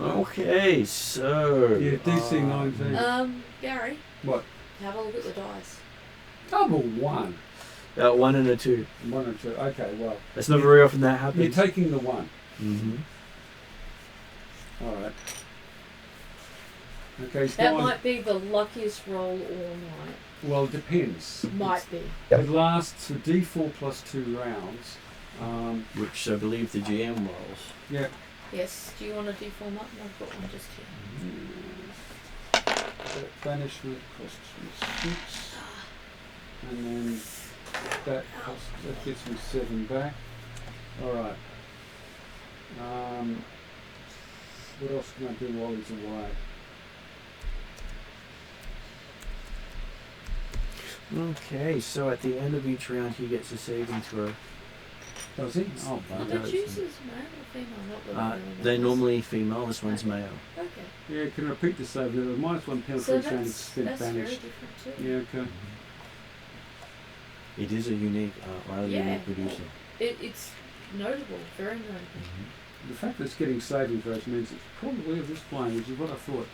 Okay, so Yeah, DC 19. Gary, What? have a look at the dice. Double 1. 1 and a 2. 1 or 2. Okay, well. That's not very often that You're happens. taking the 1. Mm-hmm. All right. Okay, he's That gone. might be the luckiest roll all night. Well, it depends. Might be. It lasts for D4 plus 2 rounds. Which I believe the GM rolls. Yeah. Yes. Do you want to deform up? I've got one just here. Banishment costs me 6. And then that gets me 7 back. Alright. What else can I do while he's away? Okay, so at the end of each round he gets a saving throw. Does he? Oh, Are He the does. choosers male or female? Not that I really They're know. normally female, this one's male. Okay. yeah, can repeat the save. There was -1 penalty So each round that's spent very banished. different too. Yeah, okay. It is a unique, rather Yeah. unique producer. It's notable, very notable. The fact that it's getting saving throws means it's probably of this plane, which is what I thought.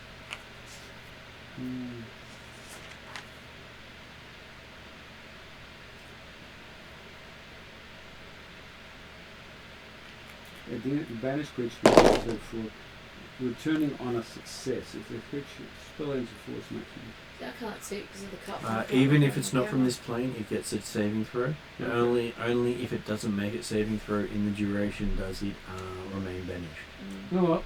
The banished creature can also for returning on a success if the creature spell ends a force maximum. I can't see it because of the cup. Even if it's not from this plane, it gets its saving throw. Okay. Only if it doesn't make its saving throw in the duration does it remain banished. Oh well.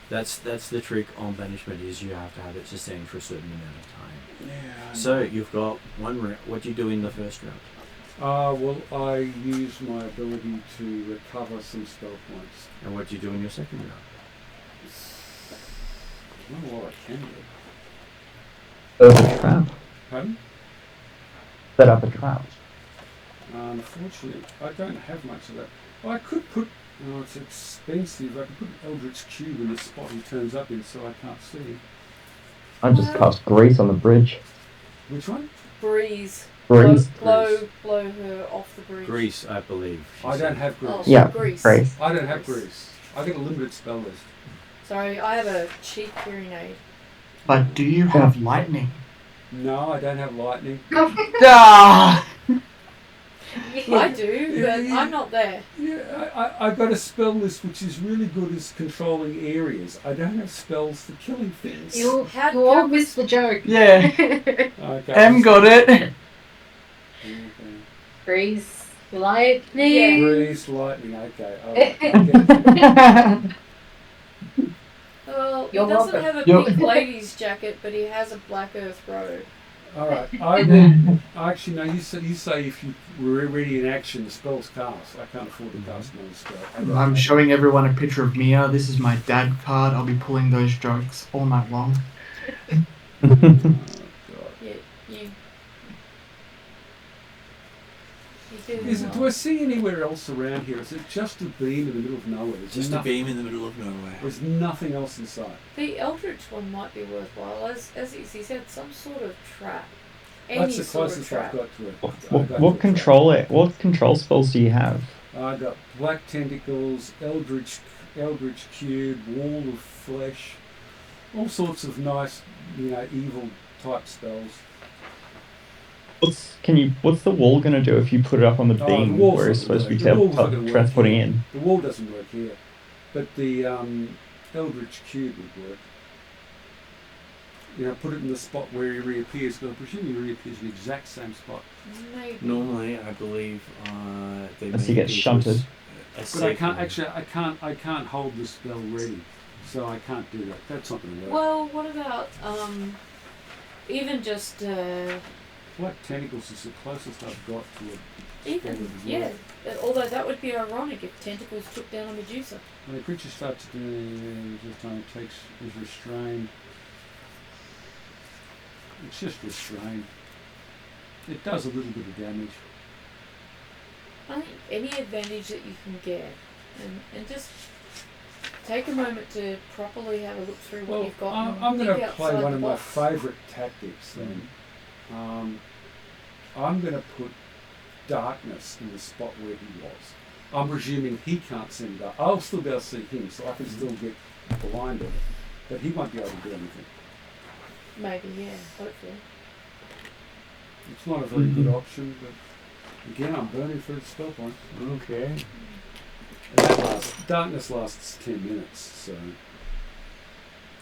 That's the trick on banishment, is you have to have it sustained for a certain amount of time. Yeah. So you've got one round. What do you do in the first round? Well, I use my ability to recover some spell points. And what do you do in your second round? I don't know what I can do. Set up a trap. Pardon? Set up a trap. Unfortunately, I don't have much of that. I could put. Oh, it's expensive. I could put an Eldritch Cube in the spot he turns up in, so I can't see. I just cast grease on the bridge. Which one? Breeze. Grease. Blow her off the bridge. Grease, I believe. I don't have grease. Oh, Yeah, grease. grease. I don't have grease. I get a limited spell list. Sorry, I have a cheap hearing aid. But do you have lightning? No, I don't have lightning. Ah! I do, but I'm not there. Yeah, I got a spell list which is really good as controlling areas. I don't have spells for killing things. You How- all missed the joke. Yeah, Okay. M got it. Okay. Grease, lightning. Grease, lightning. Okay. All right. I get it. Well, he You're doesn't welcome. have a You're- pink lady's jacket, but he has a Black Earth robe. All right. I will. Actually, no. You say if you were ready in action, the spell's cast. I can't afford to cast another spell. I don't I'm have- showing everyone a picture of Mia. This is my dad card. I'll be pulling those jokes all night long. Oh, God. Yeah, you Is it, do I see anywhere else around here? Is it just a beam in the middle of nowhere? There's Just a nothing, beam in the middle of nowhere. There's nothing else in sight. The Eldritch one might be worthwhile, as he said, some sort of trap. That's the Sort of closest trap. I've got to it. What control spells do you have? I got black tentacles, Eldritch cube, wall of flesh, all sorts of nice, evil type spells. What's the wall gonna do if you put it up on the Oh, beam the wall's where it's not supposed to be gonna work. The wall's not gonna work transporting here. in? The wall doesn't work here, but the Eldritch cube would work. Put it in the spot where he reappears, because I presume he reappears in the exact same spot. Maybe. Normally, I believe they Unless he make gets it shunted. a But I safe can't room. I can't hold the spell ready, so I can't do that. That's not going to work. Well, what about even just Black tentacles is the closest I've got to it. even yeah? Although that would be ironic if tentacles took down a Medusa. When a creature starts to do this time, is restrained. It's just restrained. It does a little bit of damage. I think any advantage that you can get, and just take a moment to properly have a look through what Well, you've got. I'm and going think to play outside one the of my box. favourite tactics then. I'm going to put darkness in the spot where he was. I'm presuming he can't see dark. I'll still be able to see him, so I can still get blinded. But he won't be able to do anything. Maybe, yeah, hopefully. It's not a very good option, but again, I'm burning through the spell point. Okay. And that darkness lasts 10 minutes, so.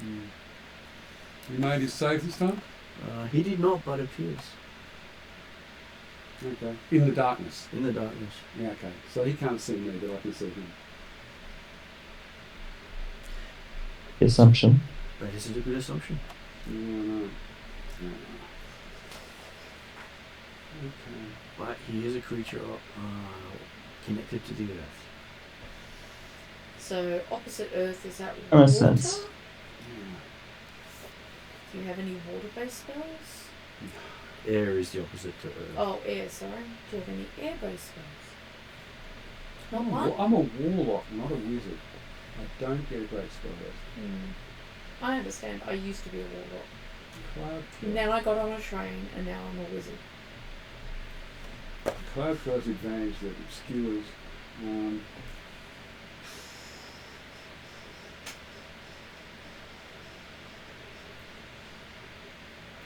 You made his save this time? He did not, but appears Okay. In the darkness. in the darkness. Yeah, okay. So he can't see me, but I can see him. Assumption. That is a good assumption. No. Okay. But he is a creature connected to the earth. So opposite Earth is that That water? makes sense. Do you have any water-based spells? Air is the opposite to earth. Oh, air. Sorry. Do you have any air-based spells? Not I'm one. I'm a warlock, not a wizard. I don't get a great spell list. I understand. I used to be a warlock. Cloud And then I got on a train, and now I'm a wizard. Cloud throws advantage that obscures.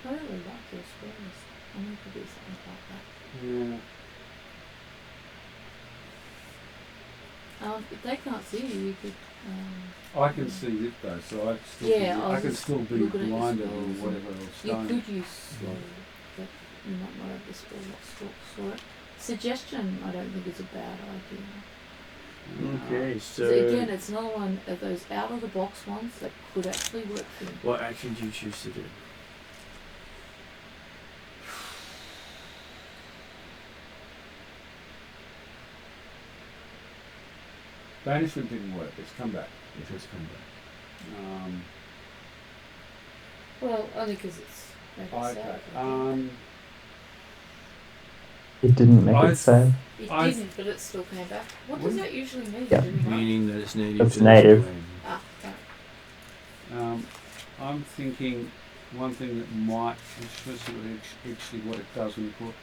I really like your spells. I need to do something like that. Yeah. If they can't see you, you could. I can see it though, so I can still be looking at your blinded or spells and whatever else. You going. could use slow, but you might not have the spell for it. Suggestion, I don't think is a bad idea. Okay, So so again, it's another one of those out of the box ones that could actually work for you. what action do you choose to do? Banishment didn't work. It's come back. It has come back. Well, only because it's like I said, Okay. It didn't make I- it save. it I- didn't, but it still came back. What does Wouldn't- that usually mean? Yeah. Do we know? Meaning that it's native. It's to native. the terrain. Right. I'm thinking one thing that might actually what it does when you put.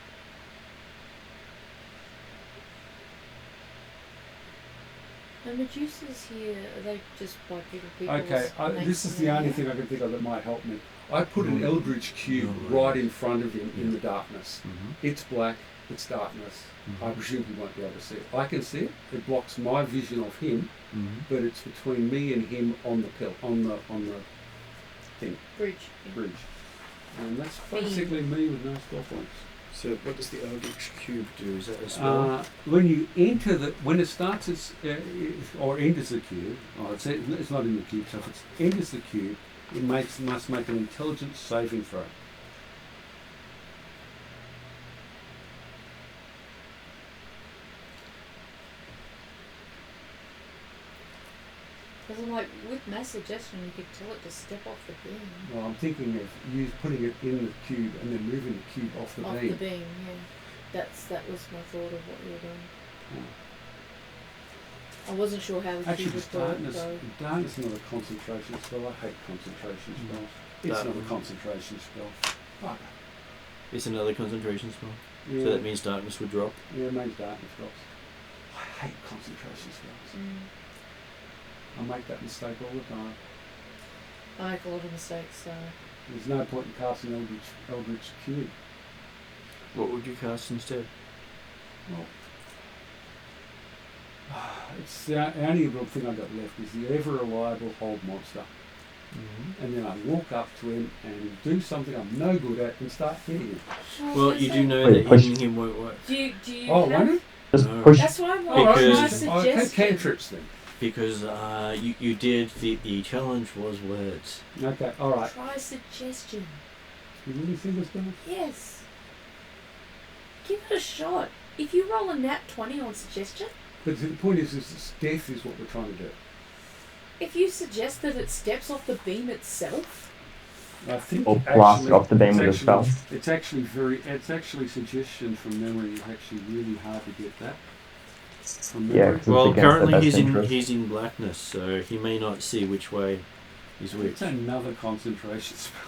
The Medusas here, are they just by people? Okay, this is the only thing I can think of that might help me. I put an Eldritch cube No. right in front of him in the darkness. Mm-hmm. It's black, it's darkness. I presume he won't be able to see it. I can see it. It blocks my vision of him, Mm-hmm. but it's between me and him on the on the Bridge. Yeah. bridge. And that's basically me with no spell points. So what does the Eldritch Cube do? Is that a spell? When you enter when it starts or enters the cube, it's not in the cube, so if it enters the cube, it must make an intelligence saving throw. Because I'm like, with mass suggestion, you could tell it to step off the beam. Well, I'm thinking of you putting it in the cube and then moving the cube off the Off beam. the beam, yeah. That was my thought of what you were doing. I wasn't sure how the Actually, cube the would go. darkness is not a concentration spell. I hate concentration spells. It's not a concentration spell. Fuck. It's another concentration spell. Yeah, So that means darkness would drop. yeah, it means darkness drops. I hate concentration spells. I make that mistake all the time. I make a lot of mistakes, so. There's no point in casting Eldritch Cube. What would you cast instead? Well, it's the only real thing I've got left is the ever reliable hold monster. Mm-hmm. And then I walk up to him and do something I'm no good at and start hitting him. Well, you do know Wait, that push. hitting him won't work. Do you Oh, have... won't it? Just No. push. That's why I'm Oh, like, Because- my I take suggestion. cantrips then. Because you did the challenge was words. Okay, alright. Try suggestion. You really think it's gonna? Yes. Give it a shot. If you roll a nat 20 on suggestion, But the point is death is what we're trying to do. if you suggest that it steps off the beam itself, I think Or blast it off the beam it's with a spell. It's actually suggestion from memory is actually really hard to get that. From Yeah, memory. 'cause Well, it's against currently their he's best in interest. blackness, so he may not see which way is which. It's another concentration spell.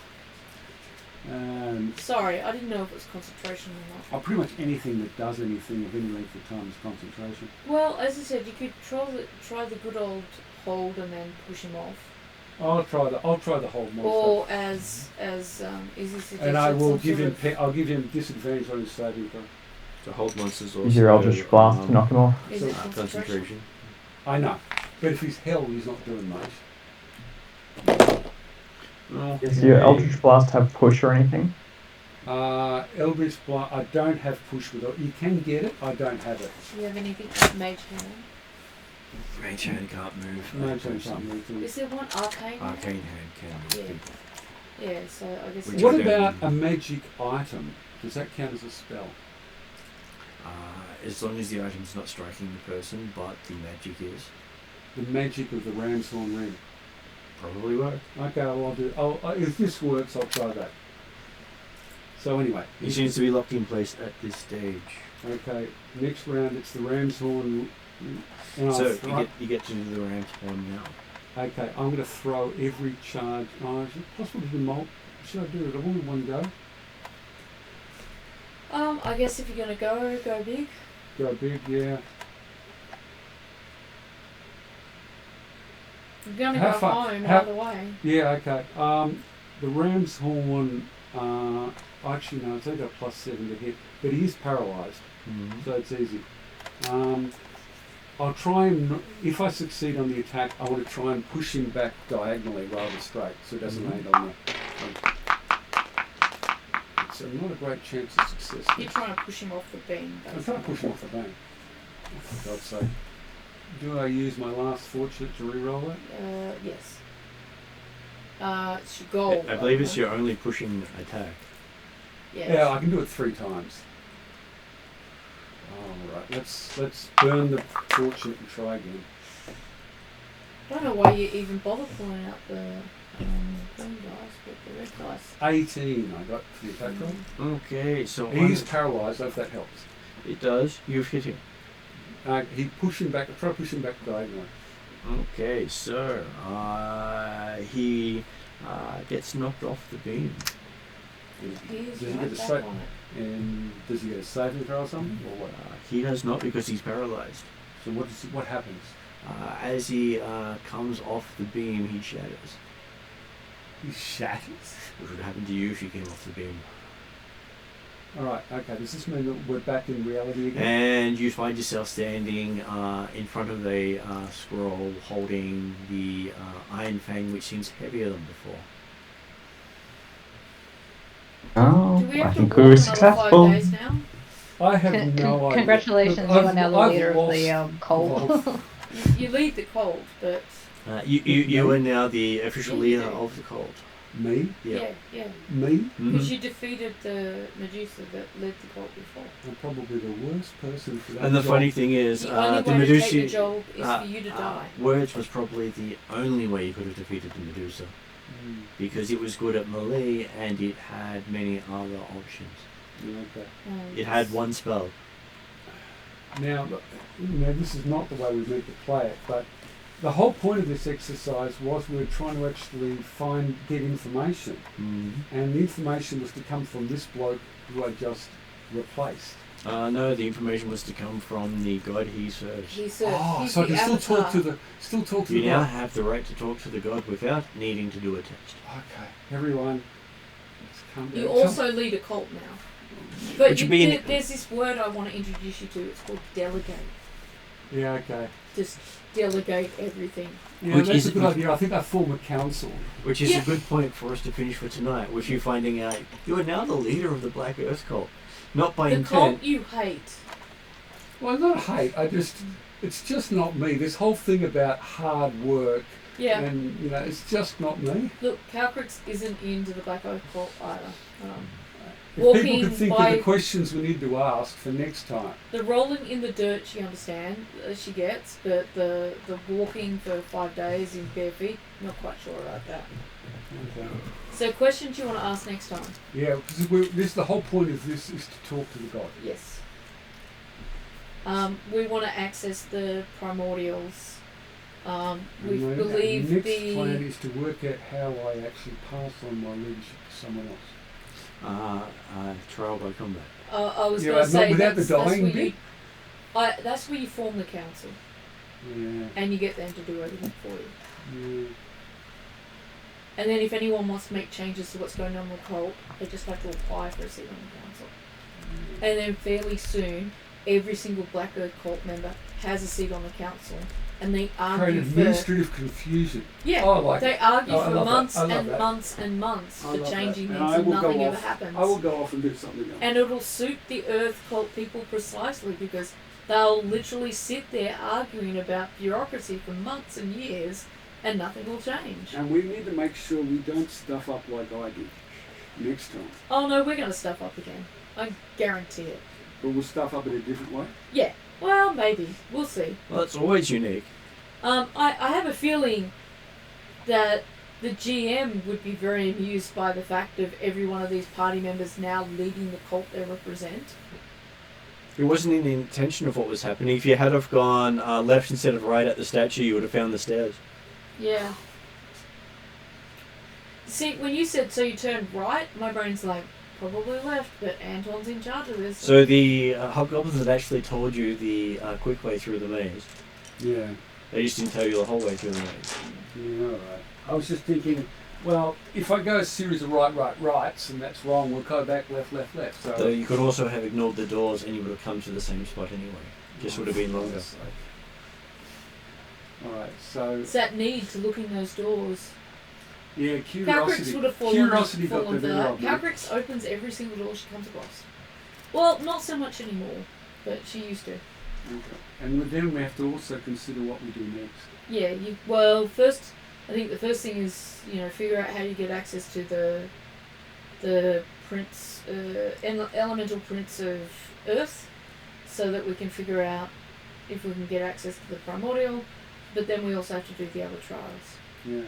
sorry, I didn't know if it was concentration or not. Pretty much anything that does anything of any length of time is concentration. Well, as I said, you could try the good old hold and then push him off. I'll try the whole monster. Or as Izzy suggested, And I will some give sort him of- I'll give him disadvantage on his saving throw. To hold monsters also. Use your Eldritch Blast to knock him off. Is it concentration? concentration. I know, but if he's held, he's not doing much. Does your Eldritch Blast have push or anything? Eldritch Blast. I don't have push with it. You can get it. I don't have it. Do you have anything with Mage Hand? Mage hand can't move. No, it's not moving. Is there one Arcane Hand? Arcane hand can move. Yeah, so I guess... Which What I don't about use. a magic item? Does that count as a spell? As long as the item's not striking the person, but the magic is. The magic of the ram's horn ring. Probably work. Okay, well, I'll do. If this works, I'll try that. So anyway, He seems to be locked in place at this stage. okay. Next round, it's the ram's horn. And So I'll you get to do the ram's horn now. okay, I'm going to throw every charge. Oh, is it possible to do should I do it all in one go? I guess if you're gonna go big. Go big, yeah. You're gonna How go far- home how- either way. Yeah, okay. The ram's horn. Actually, no, it's only got +7 to hit, but he is paralysed. Mm-hmm. So it's easy. I'll try and, if I succeed on the attack, I want to try and push him back diagonally rather than straight, so it doesn't land on the. It's not a great chance of success. You're trying to push him off the beam. I'm trying to push him off the bank. For God's sake. Do I use my last fortune to re-roll it? Yes. It's your goal. I believe it's your only pushing attack. Yes. Yeah, I can do it 3 times. Alright, let's burn the fortune and try again. I don't know why you even bother pulling out the green dice, but the red dice. 18 I got for the attack roll. Okay, so He's paralysed, if that helps. it does. You've hit him. He push him back. Try to push him back diagonally. Okay, so he gets knocked off the beam. He's Does he right get a back straight? on it. And does he get a saving throw or something, or what? He does not because he's paralyzed. So what happens? As he comes off the beam, he shatters. He shatters. Which would happen to you if you came off the beam. All right. Okay. Does this mean that we're back in reality again? And you find yourself standing in front of a scroll holding the Iron Fang, which seems heavier than before. Oh, Do we I have to think walk we were another 5 successful. days now? I have no idea. Congratulations, Look, you are now the I've leader of lost the cult. You lead the cult, but You are now the official Yeah, you leader do. of the cult. Me? yeah. Me? Because Mhm. you defeated the Medusa that led the cult before. I'm probably the worst person for that. And the job. funny thing is, The only the way to take the Medusa. job is for you to die. Words was probably the only way you could have defeated the Medusa. Mm, Because it was good at melee and it had many other options. okay. It had one spell. Now, look, this is not the way we meant to play it, but the whole point of this exercise was we were trying to actually get information, and the information was to come from this bloke who I just replaced. No, the information was to come from the god he serves. He's So I the can still talk avatar. to the You now guy. have the right to talk to the god without needing to do a test. Okay, everyone, let's calm down. You Tell- also lead a cult now. But Which would be there's this word I want to introduce you to. It's called delegate. Yeah, okay. Just delegate everything. Yeah, Which that's is- a good idea. I think I form a council. Which is Yeah. a good point for us to finish for tonight, with you finding out you are now the leader of the Black Earth cult. Not by The intent. cult you hate. Well, not hate. It's just not me. This whole thing about hard work, Yeah. and it's just not me. Look, Calcrix isn't into the Black Oak cult either. If Walking people could think by- of the questions we need to ask for next time. The rolling in the dirt she understands, she gets, but the walking for 5 days in bare feet, not quite sure about that. Okay. So questions you want to ask next time? Yeah, because the whole point of this is to talk to the god. Yes. We want to access the primordials. We And my believe next the... plan is to work out how I actually pass on my leadership to someone else. Trial by combat. I was Yeah, going not to say without the that's dying where bit. that's where you form the council, Yeah. and you get them to do everything for you. Yeah. And then if anyone wants to make changes to what's going on with the cult, they just have to apply for a seat on the council. And then fairly soon, every single Black Earth cult member has a seat on the council, and they Create argue for administrative confusion. yeah. Oh, I like They it. argue Oh, I for love that. months I love and that. months and months I for love changing that. things, And I and will go nothing ever off. happens. I will go off and do something else. And it'll suit the Earth cult people precisely because they'll literally sit there arguing about bureaucracy for months and years, and nothing will change. And we need to make sure we don't stuff up like I did next time. Oh no, we're going to stuff up again. I guarantee it. But we'll stuff up in a different way. Yeah. Well, maybe. We'll see. Well, it's always unique. I have a feeling that the GM would be very amused by the fact of every one of these party members now leading the cult they represent. It wasn't in the intention of what was happening. If you had have gone left instead of right at the statue, you would have found the stairs. Yeah. See, when you said so you turned right, my brain's like, probably left, but Anton's in charge of this. So the hobgoblins had actually told you the quick way through the maze. Yeah. They just didn't tell you the whole way through the maze. Yeah, all right. I was just thinking, well, if I go a series of rights and that's wrong, we'll go back left. So Though you could also have ignored the doors and you would have come to the same spot anyway. Just would have been longer. Alright, so It's that need to look in those doors. yeah, Calcrix curiosity. would have Curiosity got the fallen for better that. of me. Calcrix opens every single door she comes across. Well, not so much anymore, but she used to. Okay. And then we have to also consider what we do next. Yeah, well, first, I think the first thing is, figure out how you get access to the prince, elemental prince of Earth, so that we can figure out if we can get access to the primordial, but then we also have to do the other trials. Yeah.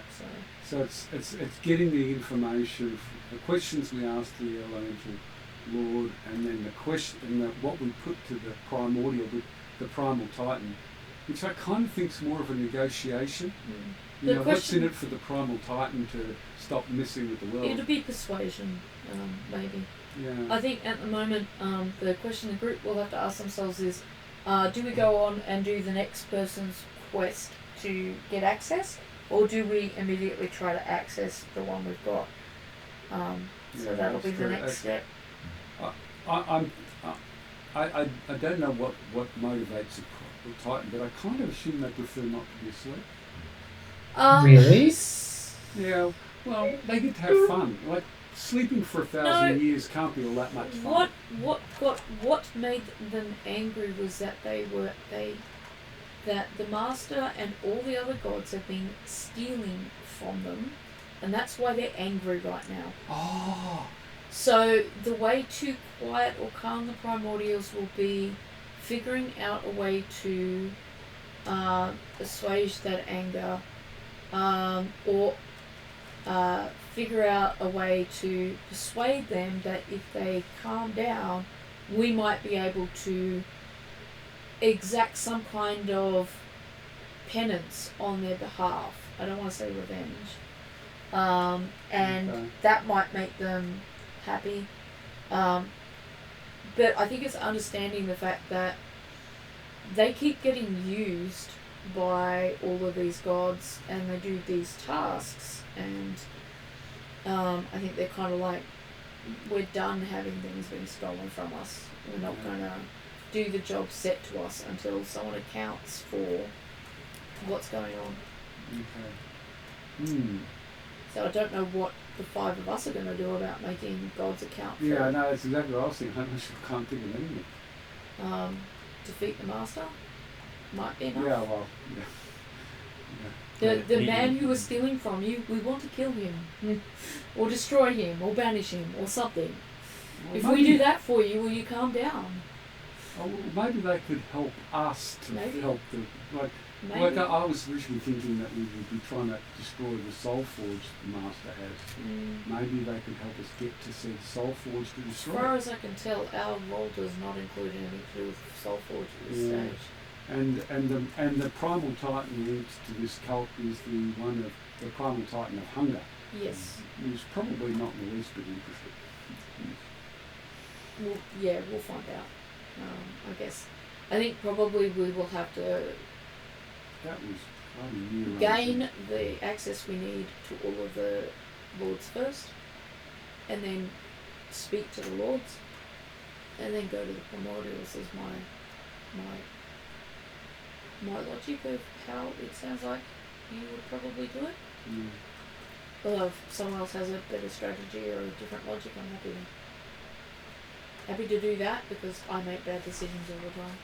So it's getting the information, the questions we ask the elemental lord, and then the question, and what we put to the primordial, the primal titan, which I kind of think's more of a negotiation. The What's in it for the primal titan to stop messing with the world? It'll be persuasion, maybe. Yeah. I think at the moment, the question the group will have to ask themselves is, do we go on and do the next person's quest to get access, or do we immediately try to access the one we've got? So that'll be the next step. I don't know what motivates a titan, but I kind of assume they prefer not to be asleep. Really? Yeah, well, they get to have fun. Like, sleeping for 1,000 years can't be all that much fun. What made them angry was that that the master and all the other gods have been stealing from them, and that's why they're angry right now. Oh. So the way to quiet or calm the primordials will be figuring out a way to assuage that anger, or figure out a way to persuade them that if they calm down, we might be able to exact some kind of penance on their behalf. I don't want to say revenge. And that might make them happy. But I think it's understanding the fact that they keep getting used by all of these gods, and they do these tasks, and I think they're kind of like, we're done having things being stolen from us. We're not going to do the job set to us until someone accounts for what's going on. Okay. So I don't know what the five of us are going to do about making gods account for. Yeah, no, that's exactly what I was thinking. I can't think of anything. Defeat the master might be enough. Yeah, well, yeah. The man who was stealing from you, we want to kill him, or destroy him, or banish him, or something. Well, If we do that for you, will you calm down? Oh, well, maybe they could help us to help the Maybe. I was originally thinking that we would be trying to destroy the Soul Forge the Master has. Maybe they could help us get to see the Soul Forge to As destroy far it. as I can tell, our role does not include anything to do with Soul Forge at this stage. And the Primal Titan linked to this cult is the one of the Primal Titan of Hunger. Yes. Who's probably not in the least bit interested. We'll find out. I guess. I think probably we will have to That was kind of new. gain the access we need to all of the lords first, and then speak to the lords, and then go to the primordials as my logic of how it sounds like you would probably do it. Although if someone else has a better strategy or a different logic, I'm happy to do that, because I make bad decisions all the time.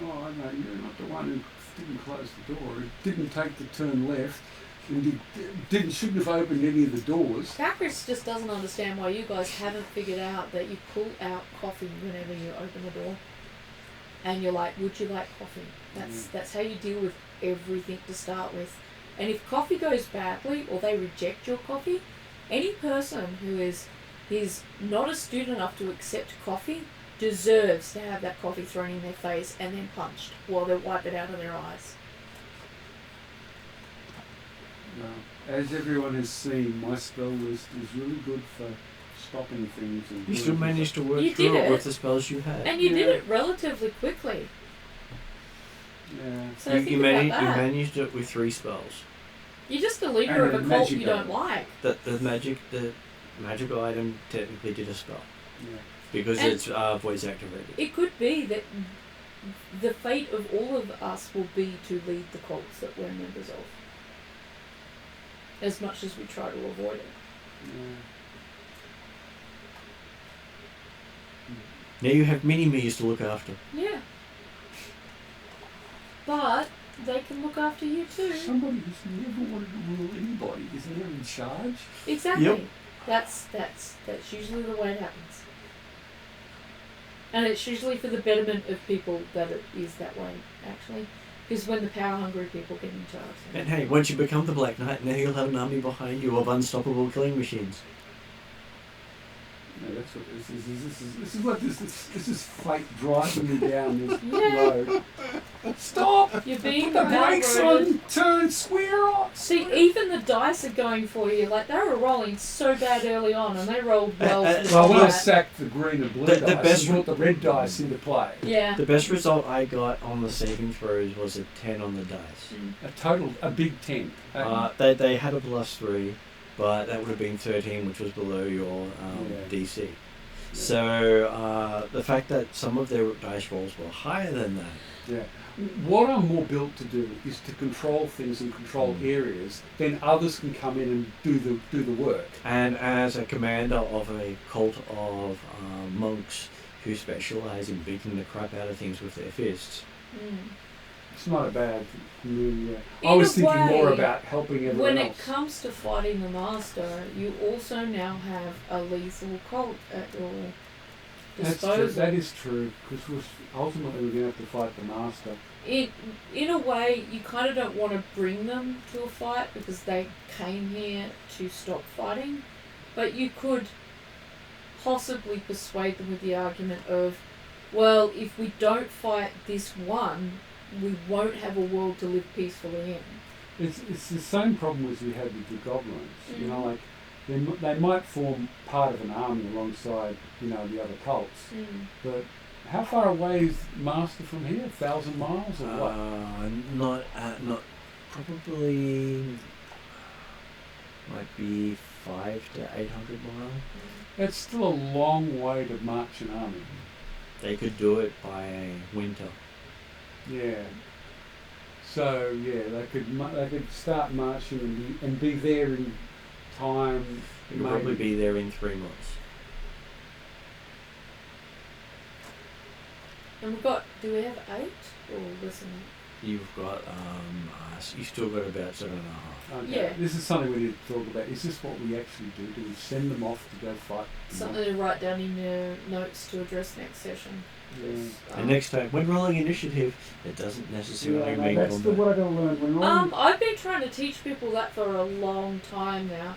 Oh, I know, you're not the one who didn't close the door, who didn't take the turn left, and shouldn't have opened any of the doors. Calcrix just doesn't understand why you guys haven't figured out that you pull out coffee whenever you open the door. And you're like, would you like coffee? That's how you deal with everything to start with. And if coffee goes badly, or they reject your coffee, any person who is not astute enough to accept coffee deserves to have that coffee thrown in their face and then punched while they wipe it out of their eyes. As everyone has seen, my spell list is really good for stopping things. And You still managed to work You through did it it. with the spells you had. And you did it relatively quickly. Yeah. So You think about that. managed it with 3 spells. You're just a leader And of a a cult magic you don't item. like. The magical item technically did a spell Yeah. because And- it's voice activated. It could be that the fate of all of us will be to lead the cults that we're members of. As much as we try to avoid it. Now you have mini-me's to look after. Yeah. But they can look after you too. Somebody who's never wanted to rule anybody is never in charge. Exactly. Yep. That's usually the way it happens. And it's usually for the betterment of people that it is that way, actually. Because when the power-hungry people get in charge. And hey, once you become the Black Knight, now you'll have an army behind you of unstoppable killing machines. No, that's what this is what this is fate driving me down this Yeah. road. Stop! You're being Put the brakes railroaded. on! Turn square off! See, even the dice are going for you. Like, they were rolling so bad early on, and they rolled well. for the Well, when I combat. sacked the green and blue The dice, best and brought the red dice into play. Yeah. The best result I got on the saving throws was a 10 on the dice. A big 10. They had a +3, but that would have been 13, which was below your DC. So the fact that some of their dice rolls were higher than that. Yeah. What I'm more built to do is to control things and control areas, then others can come in and do the work. And as a commander of a cult of monks who specialise in beating the crap out of things with their fists. It's not a bad move. Yeah. In I was a thinking more way, about helping everyone When else. it comes to fighting the Master, you also now have a lethal cult at your That's disposal. true. That is true, because ultimately we're going to have to fight the Master. In a way, you kind of don't want to bring them to a fight because they came here to stop fighting, but you could possibly persuade them with the argument of, well, if we don't fight this one, we won't have a world to live peacefully in. It's the same problem as we had with the goblins. You know, like they might form part of an army alongside, the other cults. But how far away is Master from here? 1,000 miles or what? Not probably might be 500 to 800 miles. That's still a long way to march an army. They could do it by winter. Yeah. So yeah, they could start marching and be there in time. They could probably be there in 3 months. And do we have 8 or less than that? You've got you still got about 7.5. Okay. Yeah. This is something we need to talk about. Is this what we actually do? Do we send them off to go fight? Something to write down in your notes to address next session. Yeah. And next time, when rolling initiative, it doesn't necessarily mean that's combat. what I gotta learn. When rolling, I've been trying to teach people that for a long time now.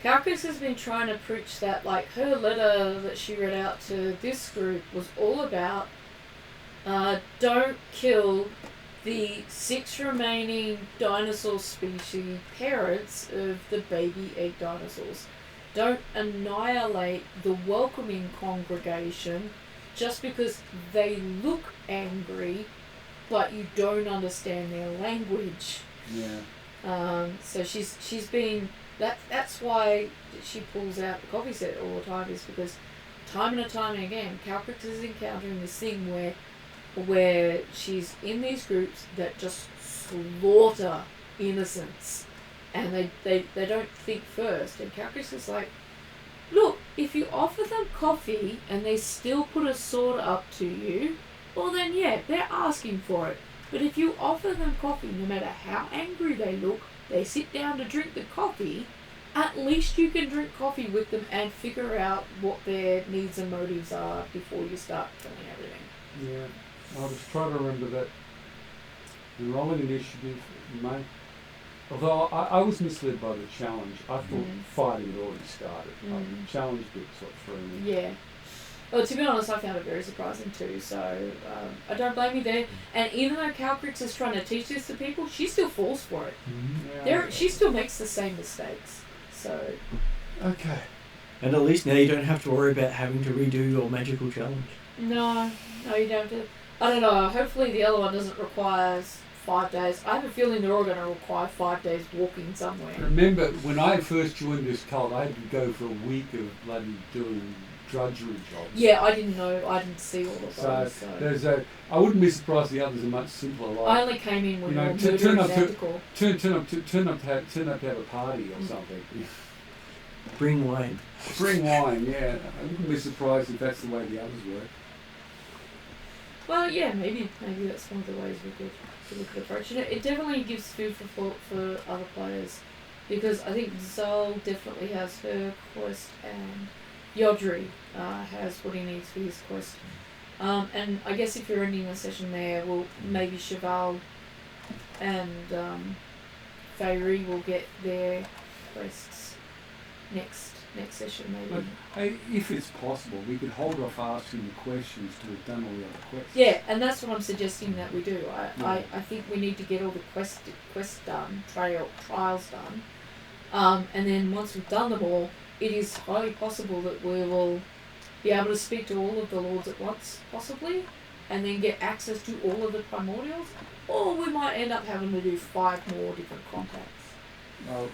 Carcass has been trying to preach that, like, her letter that she read out to this group was all about don't kill the 6 remaining dinosaur species parents of the baby egg dinosaurs. Don't annihilate the welcoming congregation just because they look angry, but you don't understand their language. yeah. So she's been that's why she pulls out the coffee set all the time, is because time and time again, Calcrix is encountering this thing where she's in these groups that just slaughter innocents, and they don't think first. And Calcrix is like, look, if you offer them coffee and they still put a sword up to you, well then yeah, they're asking for it. But if you offer them coffee, no matter how angry they look, they sit down to drink the coffee, at least you can drink coffee with them and figure out what their needs and motives are before you start killing everything. Yeah. I'll just try to remember that. The rolling initiative, mate. Although I was misled by the challenge. I thought fighting had already started. The challenge bit's what threw me. Yeah. Well, to be honest, I found it very surprising too, so I don't blame you there. And even though Calcrix is trying to teach this to people, she still falls for it. Yeah. She still makes the same mistakes. So. Okay. And at least now you don't have to worry about having to redo your magical challenge. No, you don't have to. I don't know, hopefully the other one doesn't require 5 days. I have a feeling they're all going to require 5 days walking somewhere. Remember, when I first joined this cult, I had to go for a week of bloody doing drudgery jobs. Yeah, I didn't know. I didn't see all of So those. So there's I wouldn't be surprised the others are much simpler. I Like only came in when You know, they were turn murdering up to- Manticore. turn up to have a party or something. Bring wine. Bring wine, yeah. I wouldn't be surprised if that's the way the others work. Well, yeah, maybe that's one of the ways we could approach it. It definitely gives food for thought for other players, because I think Zal definitely has her quest, and Yodri has what he needs for his quest. And I guess if you're ending the session there, well, maybe Cheval and Feyre will get their quests next session, maybe. But hey, if it's possible, we could hold off asking the questions till we've done all the other quests. Yeah, and that's what I'm suggesting that we do. I Yeah. think we need to get all the quests done, trials done, and then once we've done them all, it is highly possible that we will be able to speak to all of the lords at once, possibly, and then get access to all of the primordials, or we might end up having to do 5 more different contacts. Well,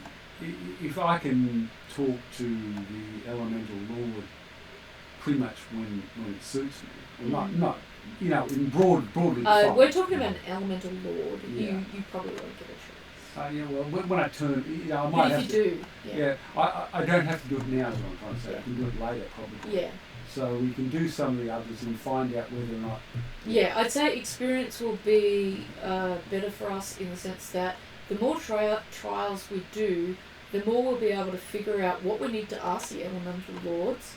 if I can talk to the elemental lord pretty much when it suits me, or not, you know, in broadly defined. We're talking about an elemental lord. Yeah. You probably won't get a choice. Yeah, well, when I turn, you know, I might But have if to. you do, Yeah, I don't have to do it now, is what I'm trying to say. I can do it later, probably. yeah. So we can do some of the others and find out whether or not. Yeah, I'd say experience will be better for us in the sense that the more trials we do, the more we'll be able to figure out what we need to ask the elemental lords,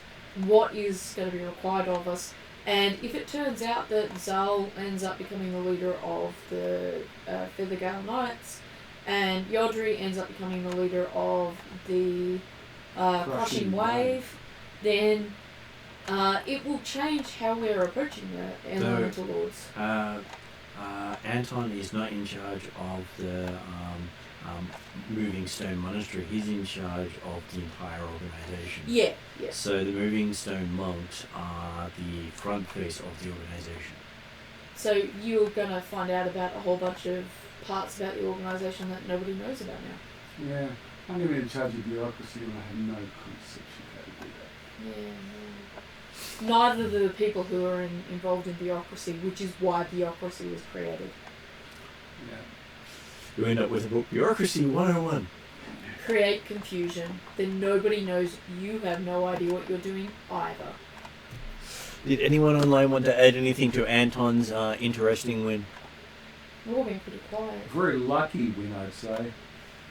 what is going to be required of us, and if it turns out that Zal ends up becoming the leader of the Feathergale Knights, and Yodri ends up becoming the leader of the Crushing Wave, then it will change how we're approaching the elemental lords. Anton is not in charge of the Moving Stone Monastery. He's in charge of the entire organisation. Yeah. So the Moving Stone monks are the front face of the organisation. So you're going to find out about a whole bunch of parts about the organisation that nobody knows about now. Yeah, I'm going to be in charge of bureaucracy and I have no conception how to do that. Yeah. Neither do the people who are involved in bureaucracy, which is why bureaucracy was created. Yeah. You end up with a book, Bureaucracy 101. Create confusion, then nobody knows you have no idea what you're doing either. Did anyone online want to add anything to Anton's interesting win? We're all being pretty quiet. Very lucky win, I'd say.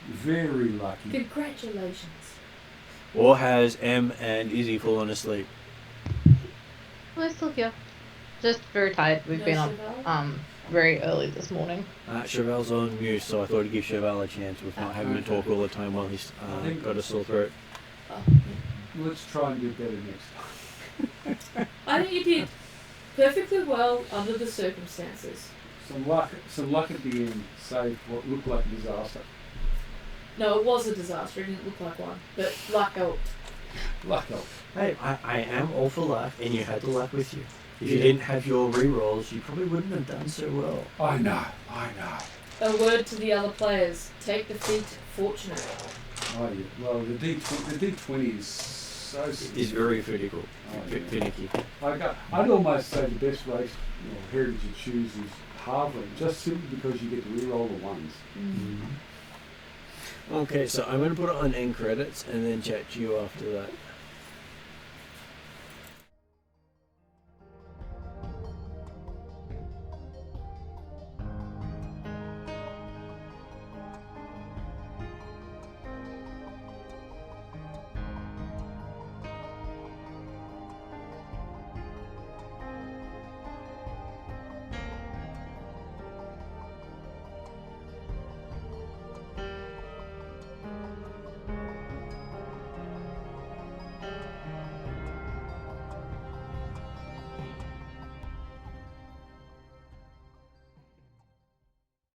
Very lucky. Congratulations. Or has M and Izzy fallen asleep? We're still here. Just very tired. We've No been Cheval? up very early this morning. Cheval's on mute, so I thought I'd give Cheval a chance with not having to talk all the time while he's got a sore throat. Oh, Let's try and do better next time. I think you did perfectly well under the circumstances. Some luck at the end saved what looked like a disaster. No, it was a disaster. It didn't look like one, but luck helped. Luck helped. Hey, I am all for luck, and you had the luck with you. If you didn't have your rerolls, you probably wouldn't have done so well. I know. A word to the other players: take defeat fortunate. Oh, yeah. Well, the D20 is so It's very finicky. Oh, yeah. Finicky. I'd almost say the best race heritage to choose is halfling, just simply because you get to re-roll the ones. Mm. Okay, so I'm going to put it on end credits and then chat to you after that.